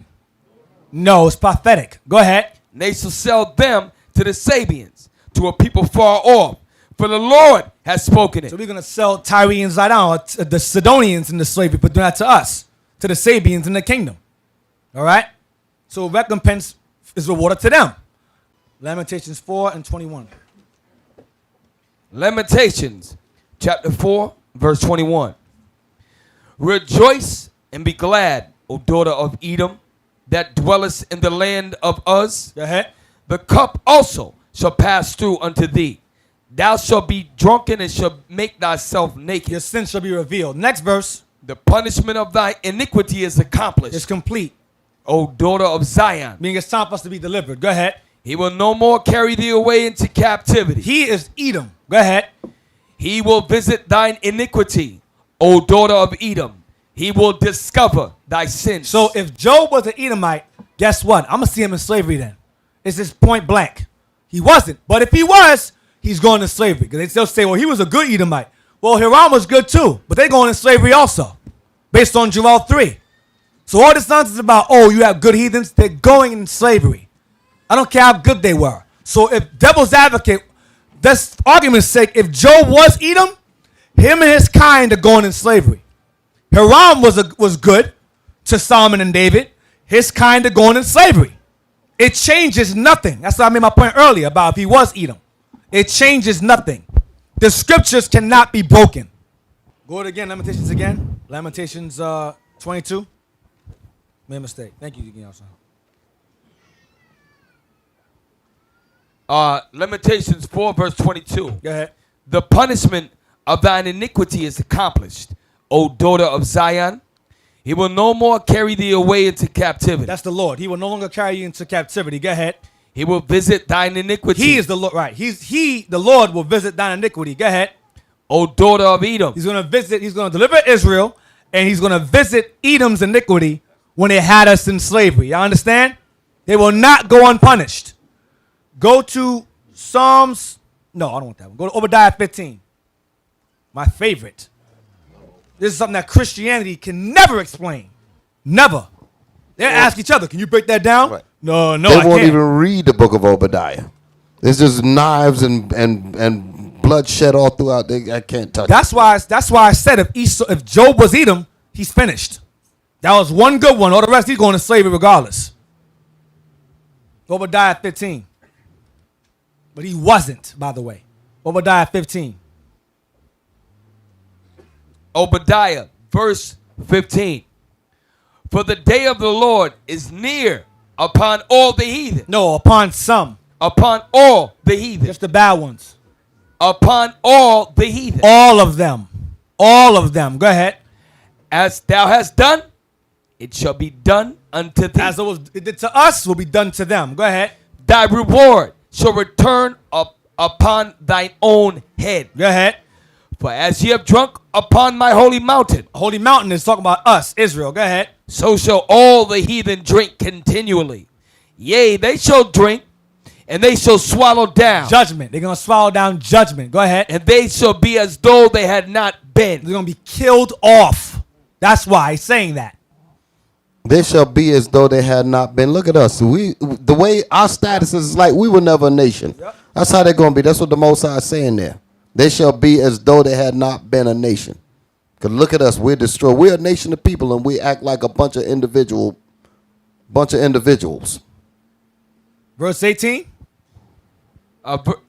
No, it's prophetic. Go ahead.
And they shall sell them to the Sabians, to a people far off. For the Lord has spoken it.
So we're going to sell Tyre and Zidon, or the Sidonians into slavery, but do that to us, to the Sabians in the kingdom. All right? So recompense is rewarded to them. Lamentations 4 and 21.
Lamentations chapter 4 verse 21. Rejoice and be glad, O daughter of Edom, that dwellest in the land of Uz.
Go ahead.
The cup also shall pass through unto thee. Thou shalt be drunken and shalt make thyself naked.
Your sin shall be revealed. Next verse.
The punishment of thy iniquity is accomplished.
It's complete.
O daughter of Zion.
Meaning it's time for us to be delivered. Go ahead.
He will no more carry thee away into captivity.
He is Edom. Go ahead.
He will visit thine iniquity, O daughter of Edom. He will discover thy sins.
So if Job was an Edomite, guess what? I'm going to see him in slavery then. It's just point blank. He wasn't. But if he was, he's going to slavery. Because they still say, well, he was a good Edomite. Well, Hiram was good too. But they're going to slavery also. Based on Joel 3. So all this nonsense about, oh, you have good heathens, they're going in slavery. I don't care how good they were. So if devil's advocate, that's argument's sake, if Job was Edom, him and his kind are going in slavery. Hiram was good to Solomon and David. His kind are going in slavery. It changes nothing. That's why I made my point earlier about if he was Edom. It changes nothing. The scriptures cannot be broken. Go it again, Lamentations again. Lamentations 22. Made a mistake. Thank you again, son.
Lamentations 4 verse 22.
Go ahead.
The punishment of thine iniquity is accomplished, O daughter of Zion. He will no more carry thee away into captivity.
That's the Lord. He will no longer carry you into captivity. Go ahead.
He will visit thine iniquity.
He is the Lord. Right. The Lord will visit thine iniquity. Go ahead.
O daughter of Edom.
He's going to visit. He's going to deliver Israel, and he's going to visit Edom's iniquity when they had us in slavery. Y'all understand? They will not go unpunished. Go to Psalms. No, I don't want that one. Go to Obadiah 15. My favorite. This is something that Christianity can never explain. Never. They ask each other, can you break that down?
Right.
No,
They
I
won't
can't.
even read the book of Obadiah. There's just knives and bloodshed all throughout. I can't touch
That's
it.
why I said if Job was Edom, he's finished. That was one good one. All the rest, he's going to slavery regardless. Obadiah 15. But he wasn't, by the way. Obadiah 15.
Obadiah verse 15. For the day of the Lord is near upon all the heathen.
No, upon some.
Upon all the heathen.
Just the bad ones.
Upon all the heathen.
All of them. All of them. Go ahead.
As thou hast done, it shall be done unto thee.
As it did to us, will be done to them. Go ahead.
Thy reward shall return up upon thine own head.
Go ahead.
For as ye have drunk upon my holy mountain,
Holy Mountain is talking about us, Israel. Go ahead.
so shall all the heathen drink continually. Yea, they shall drink, and they shall swallow down.
Judgment. They're going to swallow down judgment. Go ahead.
And they shall be as though they had not been.
They're going to be killed off. That's why he's saying that.
They shall be as though they had not been. Look at us. The way our status is like we were never a nation.
Yep.
That's how they're going to be. That's what the Most High is saying there. They shall be as though they had not been a nation. Because look at us. We're destroyed. We're a nation of people, and we act like a bunch of individuals.
Verse 18.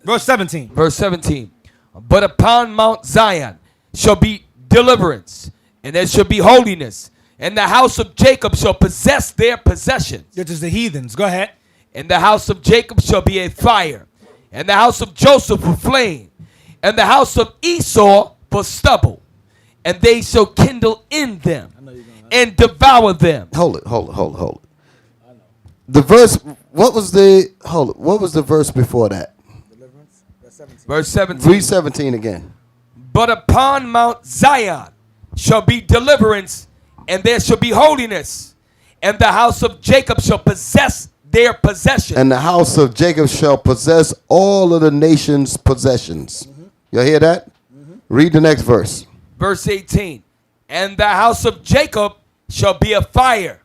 Verse 17.
Verse 17. But upon Mount Zion shall be deliverance, and there shall be holiness, and the house of Jacob shall possess their possessions.
Which is the heathens. Go ahead.
And the house of Jacob shall be a fire, and the house of Joseph a flame, and the house of Esau for stubble, and they shall kindle in them and devour them.
Hold it. The verse, what was the verse before that?
Verse 17.
Read 17 again.
But upon Mount Zion shall be deliverance, and there shall be holiness, and the house of Jacob shall possess their possession.
And the house of Jacob shall possess all of the nation's possessions. Y'all hear that? Read the next verse.
Verse 18. And the house of Jacob shall be a fire,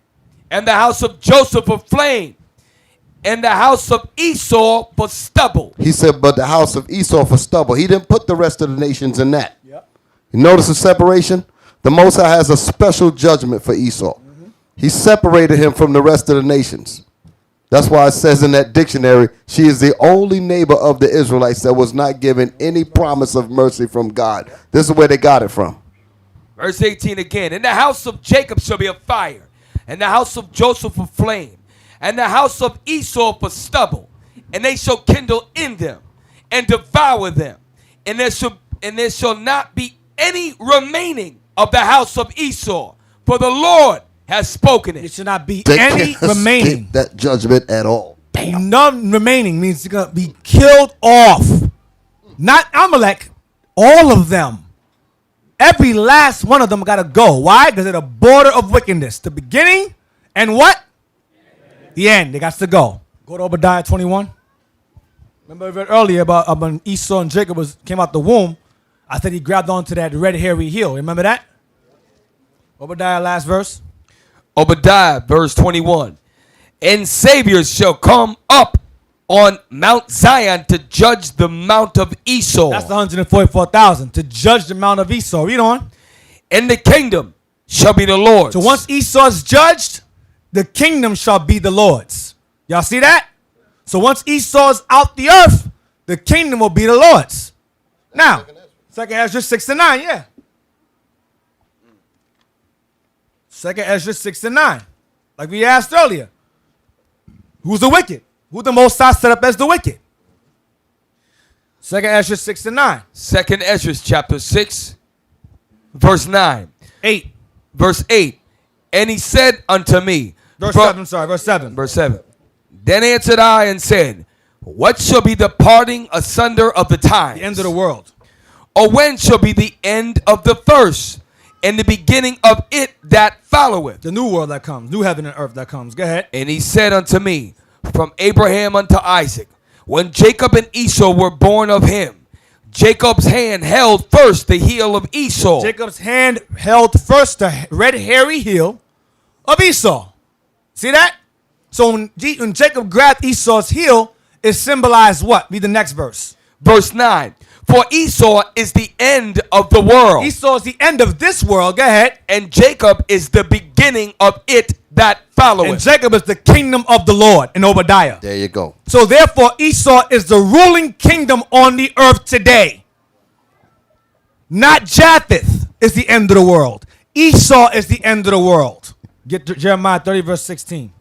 and the house of Joseph a flame, and the house of Esau for stubble.
He said, but the house of Esau for stubble. He didn't put the rest of the nations in that. Yep. You notice the separation? The Most High has a special judgment for Esau. He separated him from the rest of the nations. That's why it says in that dictionary, she is the only neighbor of the Israelites that was not given any promise of mercy from God. This is where they got it from.
Verse 18 again. And the house of Jacob shall be a fire, and the house of Joseph a flame, and the house of Esau for stubble, and they shall kindle in them and devour them, and there shall not be any remaining of the house of Esau, for the Lord has spoken it.
It should not be
They
any
can't
remaining.
escape that judgment at all.
None remaining means they're going to be killed off. Not Amalek, all of them. Every last one of them got to go. Why? Because they're the border of wickedness. The beginning and what? The end. They got to go. Go to Obadiah 21. Remember I read earlier about when Esau and Jacob came out the womb. I said he grabbed onto that red hairy heel. Remember that? Obadiah last verse.
Obadiah verse 21. And saviors shall come up on Mount Zion to judge the mount of Esau.
That's the 144,000 to judge the mount of Esau. Read on.
And the kingdom shall be the Lord's.
So once Esau's judged, the kingdom shall be the Lord's. Y'all see that? So once Esau's out the earth, the kingdom will be the Lord's. Now, 2nd Ezra 6-9, yeah. 2nd Ezra 6-9. Like we asked earlier. Who's the wicked? Who the Most High set up as the wicked? 2nd Ezra 6-9.
2nd Ezra chapter 6, verse 9.
8.
Verse 8. And he said unto me.
Verse 7, sorry, verse 7.
Verse 7. Then answered I and said, what shall be the parting asunder of the times?
The end of the world.
Or when shall be the end of the first, and the beginning of it that followeth?
The new world that comes, new heaven and earth that comes. Go ahead.
And he said unto me, from Abraham unto Isaac, when Jacob and Esau were born of him, Jacob's hand held first the heel of Esau.
Jacob's hand held first the red hairy heel of Esau. See that? So when Jacob grabbed Esau's heel, it symbolized what? Read the next verse.
Verse 9. For Esau is the end of the world.
Esau is the end of this world. Go ahead.
And Jacob is the beginning of it that followeth.
And Jacob is the kingdom of the Lord in Obadiah.
There you go.
So therefore Esau is the ruling kingdom on the earth today. Not Japheth is the end of the world. Esau is the end of the world. Get to Jeremiah 30 verse 16.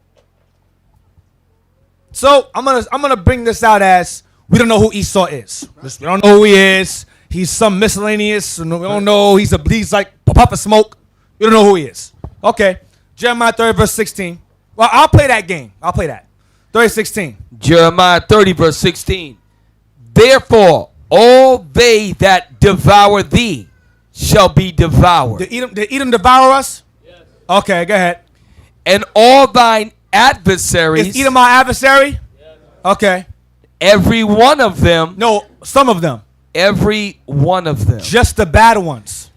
So I'm gonna bring this out as we don't know who Esau is. We don't know who he is. He's some miscellaneous. We don't know. He's like a puff of smoke. We don't know who he is. Okay. Jeremiah 30 verse 16. Well, I'll play that game. I'll play that. 30:16.
Jeremiah 30 verse 16. Therefore, all they that devour thee shall be devoured.
Did Edom devour us? Yes. Okay, go ahead.
And all thine adversaries.
Is Edom our adversary? Yes. Okay.
Every one of them.
No, some of them.
Every one of them.
Just the bad ones.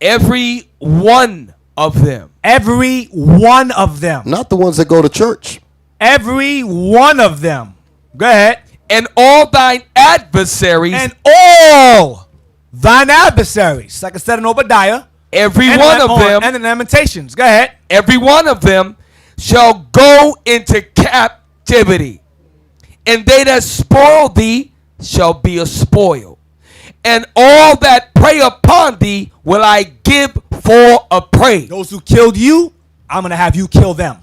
Every one of them.
Every one of them.
Not the ones that go to church.
Every one of them. Go ahead.
and all thine adversaries,
And all thine adversaries, like I said in Obadiah,
every
and
one of them,
and in Lamentations. Go ahead.
every one of them shall go into captivity, and they that spoil thee shall be a spoil, and all that prey upon thee will I give for a prey.
Those who killed you, I'm going to have you kill them.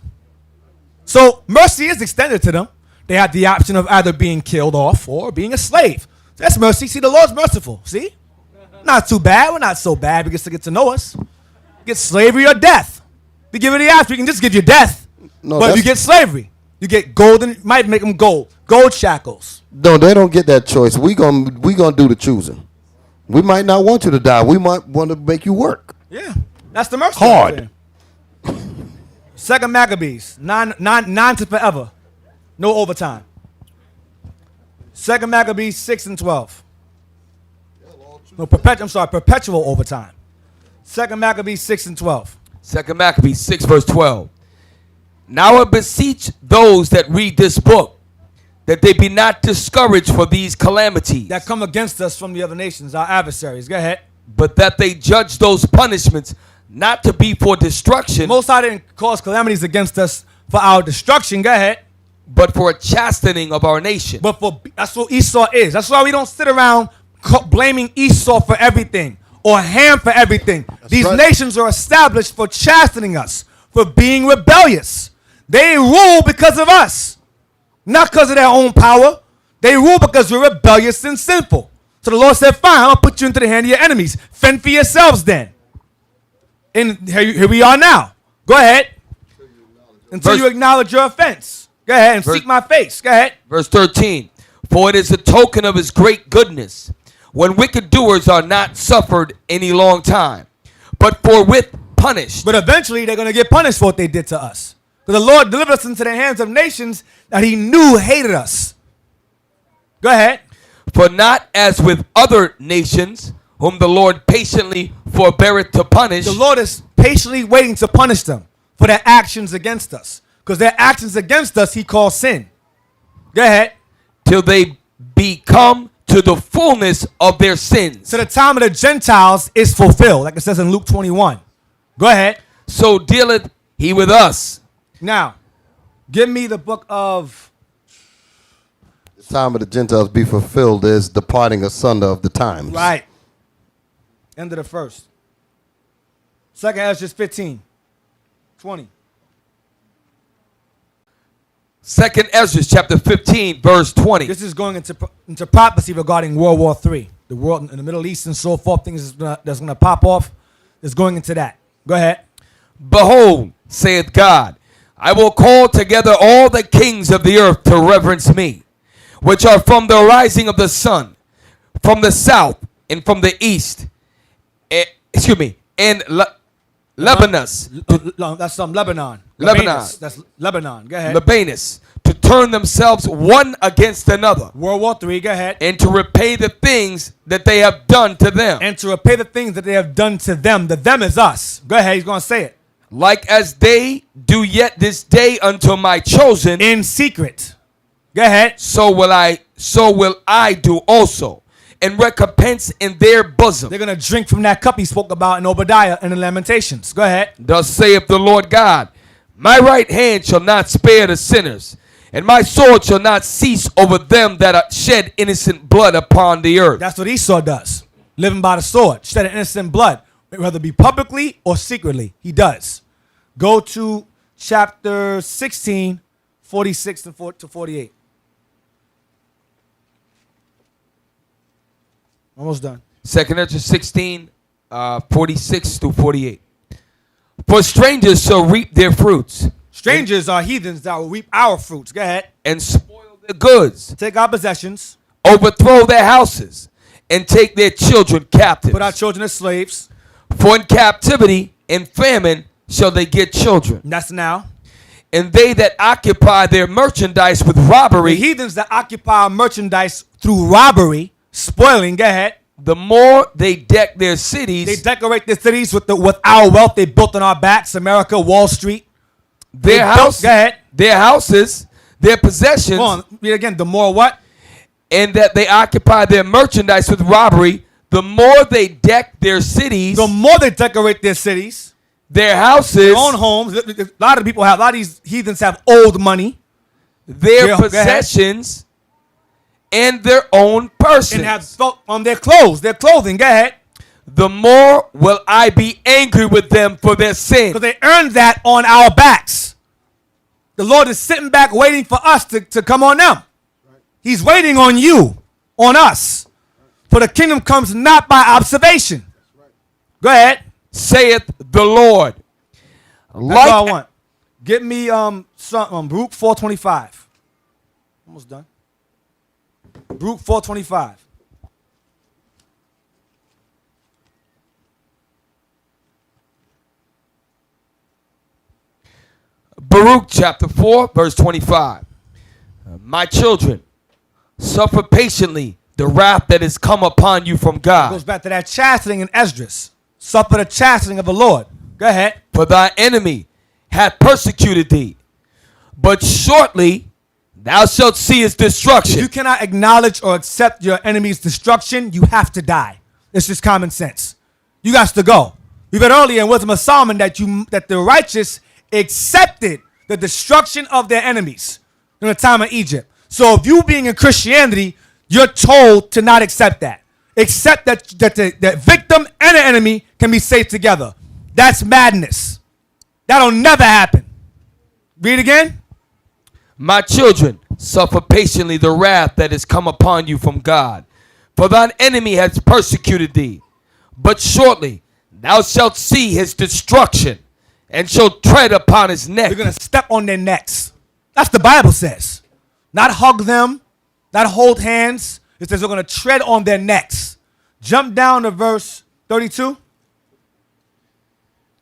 So mercy is extended to them. They had the option of either being killed off or being a slave. That's mercy. See, the Lord's merciful. See? Not too bad. We're not so bad. We get to get to know us. Get slavery or death. We give it the option. We can just give you death.
No,
but if you get slavery, you get golden, might make them gold shackles.
No, they don't get that choice. We gonna do the choosing. We might not want you to die. We might want to make you work.
Yeah. That's the mercy.
Hard.
Second Maccabees, 9 to forever. No overtime. Second Maccabees 6 and 12. No, perpetual overtime. Second Maccabees 6 and 12.
Second Maccabees 6 verse 12. Now I beseech those that read this book, that they be not discouraged for these calamities,
That come against us from the other nations, our adversaries. Go ahead.
but that they judge those punishments not to be for destruction,
Most High didn't cause calamities against us for our destruction. Go ahead.
but for a chastening of our nation.
But that's what Esau is. That's why we don't sit around blaming Esau for everything or Ham for everything. These
right.
nations are established for chastening us, for being rebellious. They rule because of us, not because of their own power. They rule because we're rebellious and sinful. So the Lord said, fine, I'll put you into the hand of your enemies. Fend for yourselves then. And here we are now. Go ahead. Until you acknowledge your offense. Go ahead and seek my face. Go ahead.
Verse 13. For it is a token of his great goodness, when wicked doers are not suffered any long time, but forthwith punished.
But eventually they're going to get punished for what they did to us. Because the Lord delivered us into the hands of nations that he knew hated us. Go ahead.
For not as with other nations, whom the Lord patiently forbeareth to punish,
The Lord is patiently waiting to punish them for their actions against us. Because their actions against us he calls sin. Go ahead.
till they become to the fullness of their sins.
So the time of the Gentiles is fulfilled, like it says in Luke 21. Go ahead.
So dealeth he with us.
Now, give me the book of...
The time of the Gentiles be fulfilled is departing asunder of the times.
Right. End of the first. Second Ezra 15. 20.
Second Ezra chapter 15 verse 20.
This is going into prophecy regarding World War III. The world in the Middle East and so forth, things that's going to pop off. Is going into that. Go ahead.
Behold, saith God, I will call together all the kings of the earth to reverence me, which are from the rising of the sun, from the south, and from the east. And Lebanon.
That's Lebanon.
Lebanon.
Lebanus. That's Lebanon. Go ahead.
Lebanus, to turn themselves one against another,
World War III. Go ahead.
and to repay the things that they have done to them,
And to repay the things that they have done to them. The them is us. Go ahead. He's going to say it.
like as they do yet this day unto my chosen,
In secret. Go ahead.
so will I do also, and recompense in their bosom.
They're going to drink from that cup he spoke about in Obadiah and in Lamentations. Go ahead.
Thus saith the Lord God, my right hand shall not spare the sinners, and my sword shall not cease over them that shed innocent blood upon the earth.
That's what Esau does. Living by the sword. Shed innocent blood. Whether it be publicly or secretly. He does. Go to chapter 16, 46 to 48. Almost done.
Second Ezra 16, 46 through 48. For strangers shall reap their fruits,
Strangers are heathens that will reap our fruits. Go ahead.
and spoil their goods,
Take our possessions.
overthrow their houses, and take their children captive.
Put our children as slaves.
For in captivity and famine shall they get children.
And that's now.
And they that occupy their merchandise with
The
robbery,
heathens that occupy our merchandise through robbery, spoiling. Go ahead.
the more they deck their cities,
They decorate their cities with our wealth they built on our backs. America, Wall Street.
their
They built-
house,
Go ahead.
their houses, their possessions,
Go on. Read again. The more what?
and that they occupy their merchandise with robbery, the more they deck their cities,
The more they decorate their cities,
their houses,
their own homes. A lot of people have, a lot of these heathens have old money
their
Yeah, go ahead.
possessions, and their own persons.
and have felt on their clothes, their clothing. Go ahead.
The more will I be angry with them for their sin.
Because they earned that on our backs. The Lord is sitting back waiting for us to come on them. He's waiting on you, on us. For the kingdom comes not by observation. Go ahead.
Saith the Lord.
That's all I want. Get me Baruch 4:25. Almost done. Baruch 4:25.
Baruch chapter 4, verse 25. My children, suffer patiently the wrath that is come upon you from God.
Goes back to that chastening in Esdras. Suffer the chastening of the Lord. Go ahead.
For thy enemy hath persecuted thee, but shortly thou shalt see his
If
destruction.
you cannot acknowledge or accept your enemy's destruction, you have to die. It's just common sense. You got to go. We read earlier in Wisdom of Solomon that the righteous accepted the destruction of their enemies in the time of Egypt. So if you being in Christianity, you're told to not accept that. Accept that the victim and the enemy can be saved together. That's madness. That'll never happen. Read again.
My children, suffer patiently the wrath that is come upon you from God. For thine enemy has persecuted thee, but shortly thou shalt see his destruction, and shalt tread upon his neck.
You're going to step on their necks. That's the Bible says. Not hug them, not hold hands. It says we're going to tread on their necks. Jump down to verse 32.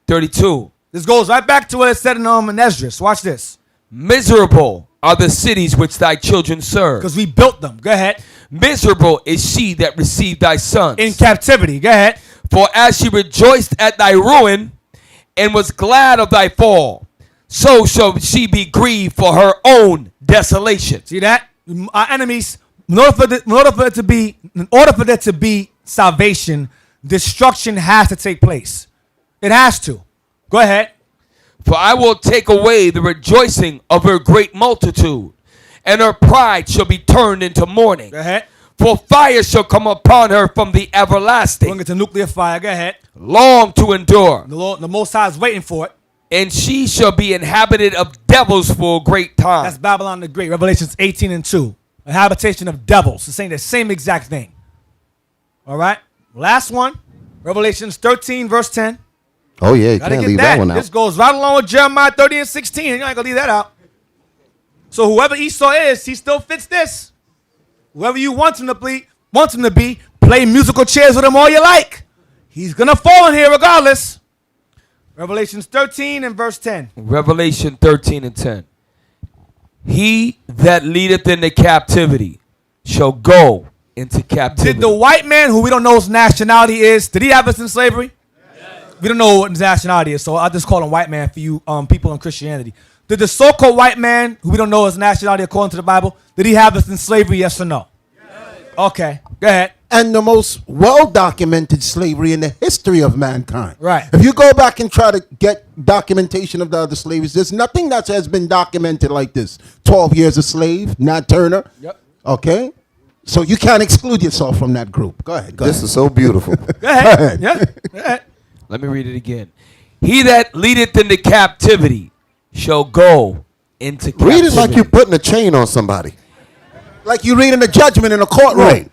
32.
This goes right back to what it said in Esdras. Watch this.
Miserable are the cities which thy children serve.
Because we built them. Go ahead.
Miserable is she that received thy sons.
In captivity. Go ahead.
For as she rejoiced at thy ruin, and was glad of thy fall, so shall she be grieved for her own desolation.
See that? Our enemies, in order for there to be salvation, destruction has to take place. It has to. Go ahead.
For I will take away the rejoicing of her great multitude, and her pride shall be turned into mourning.
Go ahead.
For fire shall come upon her from the everlasting,
Bring it to nuclear fire. Go ahead.
long to endure.
The Lord, the Most High is waiting for it.
And she shall be inhabited of devils for a great time.
That's Babylon the Great. Revelations 18:2. A habitation of devils. It's saying the same exact thing. All right. Last one. Revelations 13, verse 10.
Oh yeah, you
Gotta
can't
get
leave
that.
that one out.
This goes right along with Jeremiah 30 and 16. You ain't gonna leave that out. So whoever Esau is, he still fits this. Whoever you want him to be, play musical chairs with him all you like. He's gonna fall in here regardless. Revelations 13 and verse 10.
Revelation 13 and 10. He that leadeth into captivity shall go into captivity.
Did the white man, who we don't know his nationality is, did he have us in slavery? Yes. We don't know what his nationality is, so I'll just call him white man for you people in Christianity. Did the so-called white man, who we don't know his nationality according to the Bible, did he have us in slavery, yes or no? Yes. Okay, go ahead.
And the most well-documented slavery in the history of mankind.
Right.
If you go back and try to get documentation of the other slaves, there's nothing that has been documented like this. 12 years a slave, Nat Turner.
Yep.
Okay? So you can't exclude yourself from that group. Go ahead.
This is so beautiful.
Go ahead. Yeah. Go ahead.
Let me read it again. He that leadeth into captivity shall go into captivity.
Read it like you're putting a chain on somebody.
Like you reading the judgment in a courtroom.
Right.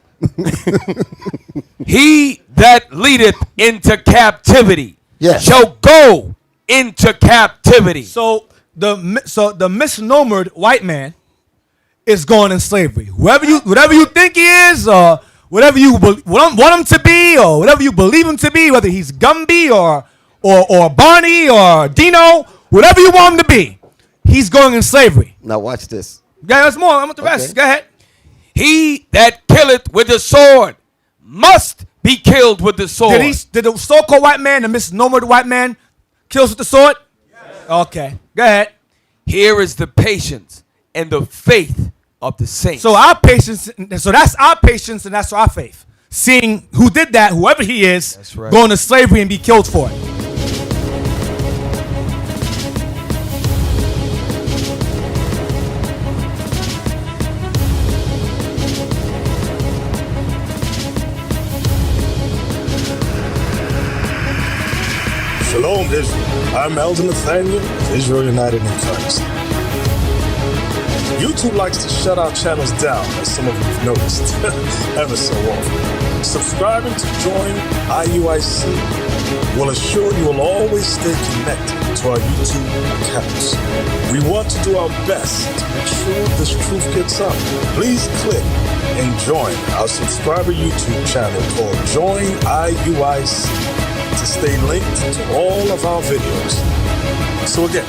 He that leadeth into captivity
Yes.
shall go into captivity.
So the misnomered white man is going in slavery. Whatever you think he is, or whatever you want him to be, or whatever you believe him to be, whether he's Gumby or Barney or Dino, whatever you want him to be, he's going in slavery.
Now watch this.
Yeah, there's more. I'm with the rest.
Okay.
Go ahead.
He that killeth with the sword must be killed with the sword.
Did the so-called white man, the misnomered white man, kills with the sword? Yes. Okay. Go ahead.
Here is the patience and the faith of the saints.
So our patience, so that's our patience and that's our faith. Seeing who did that, whoever he is,
That's right.
go into slavery and be killed for it.
Shalom, Israel. I'm Elder Nathaniel of Israel United in Christ. YouTube likes to shut our channels down, as some of you have noticed, ever so often. Subscribing to join IUIC will assure you will always stay connected to our YouTube accounts. We want to do our best to make sure this truth gets out. Please click and join our subscriber YouTube channel called Join IUIC to stay linked to all of our videos. So again,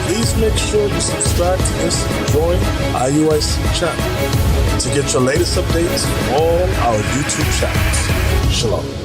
please make sure you subscribe to this Join IUIC channel to get your latest updates from all our YouTube channels. Shalom.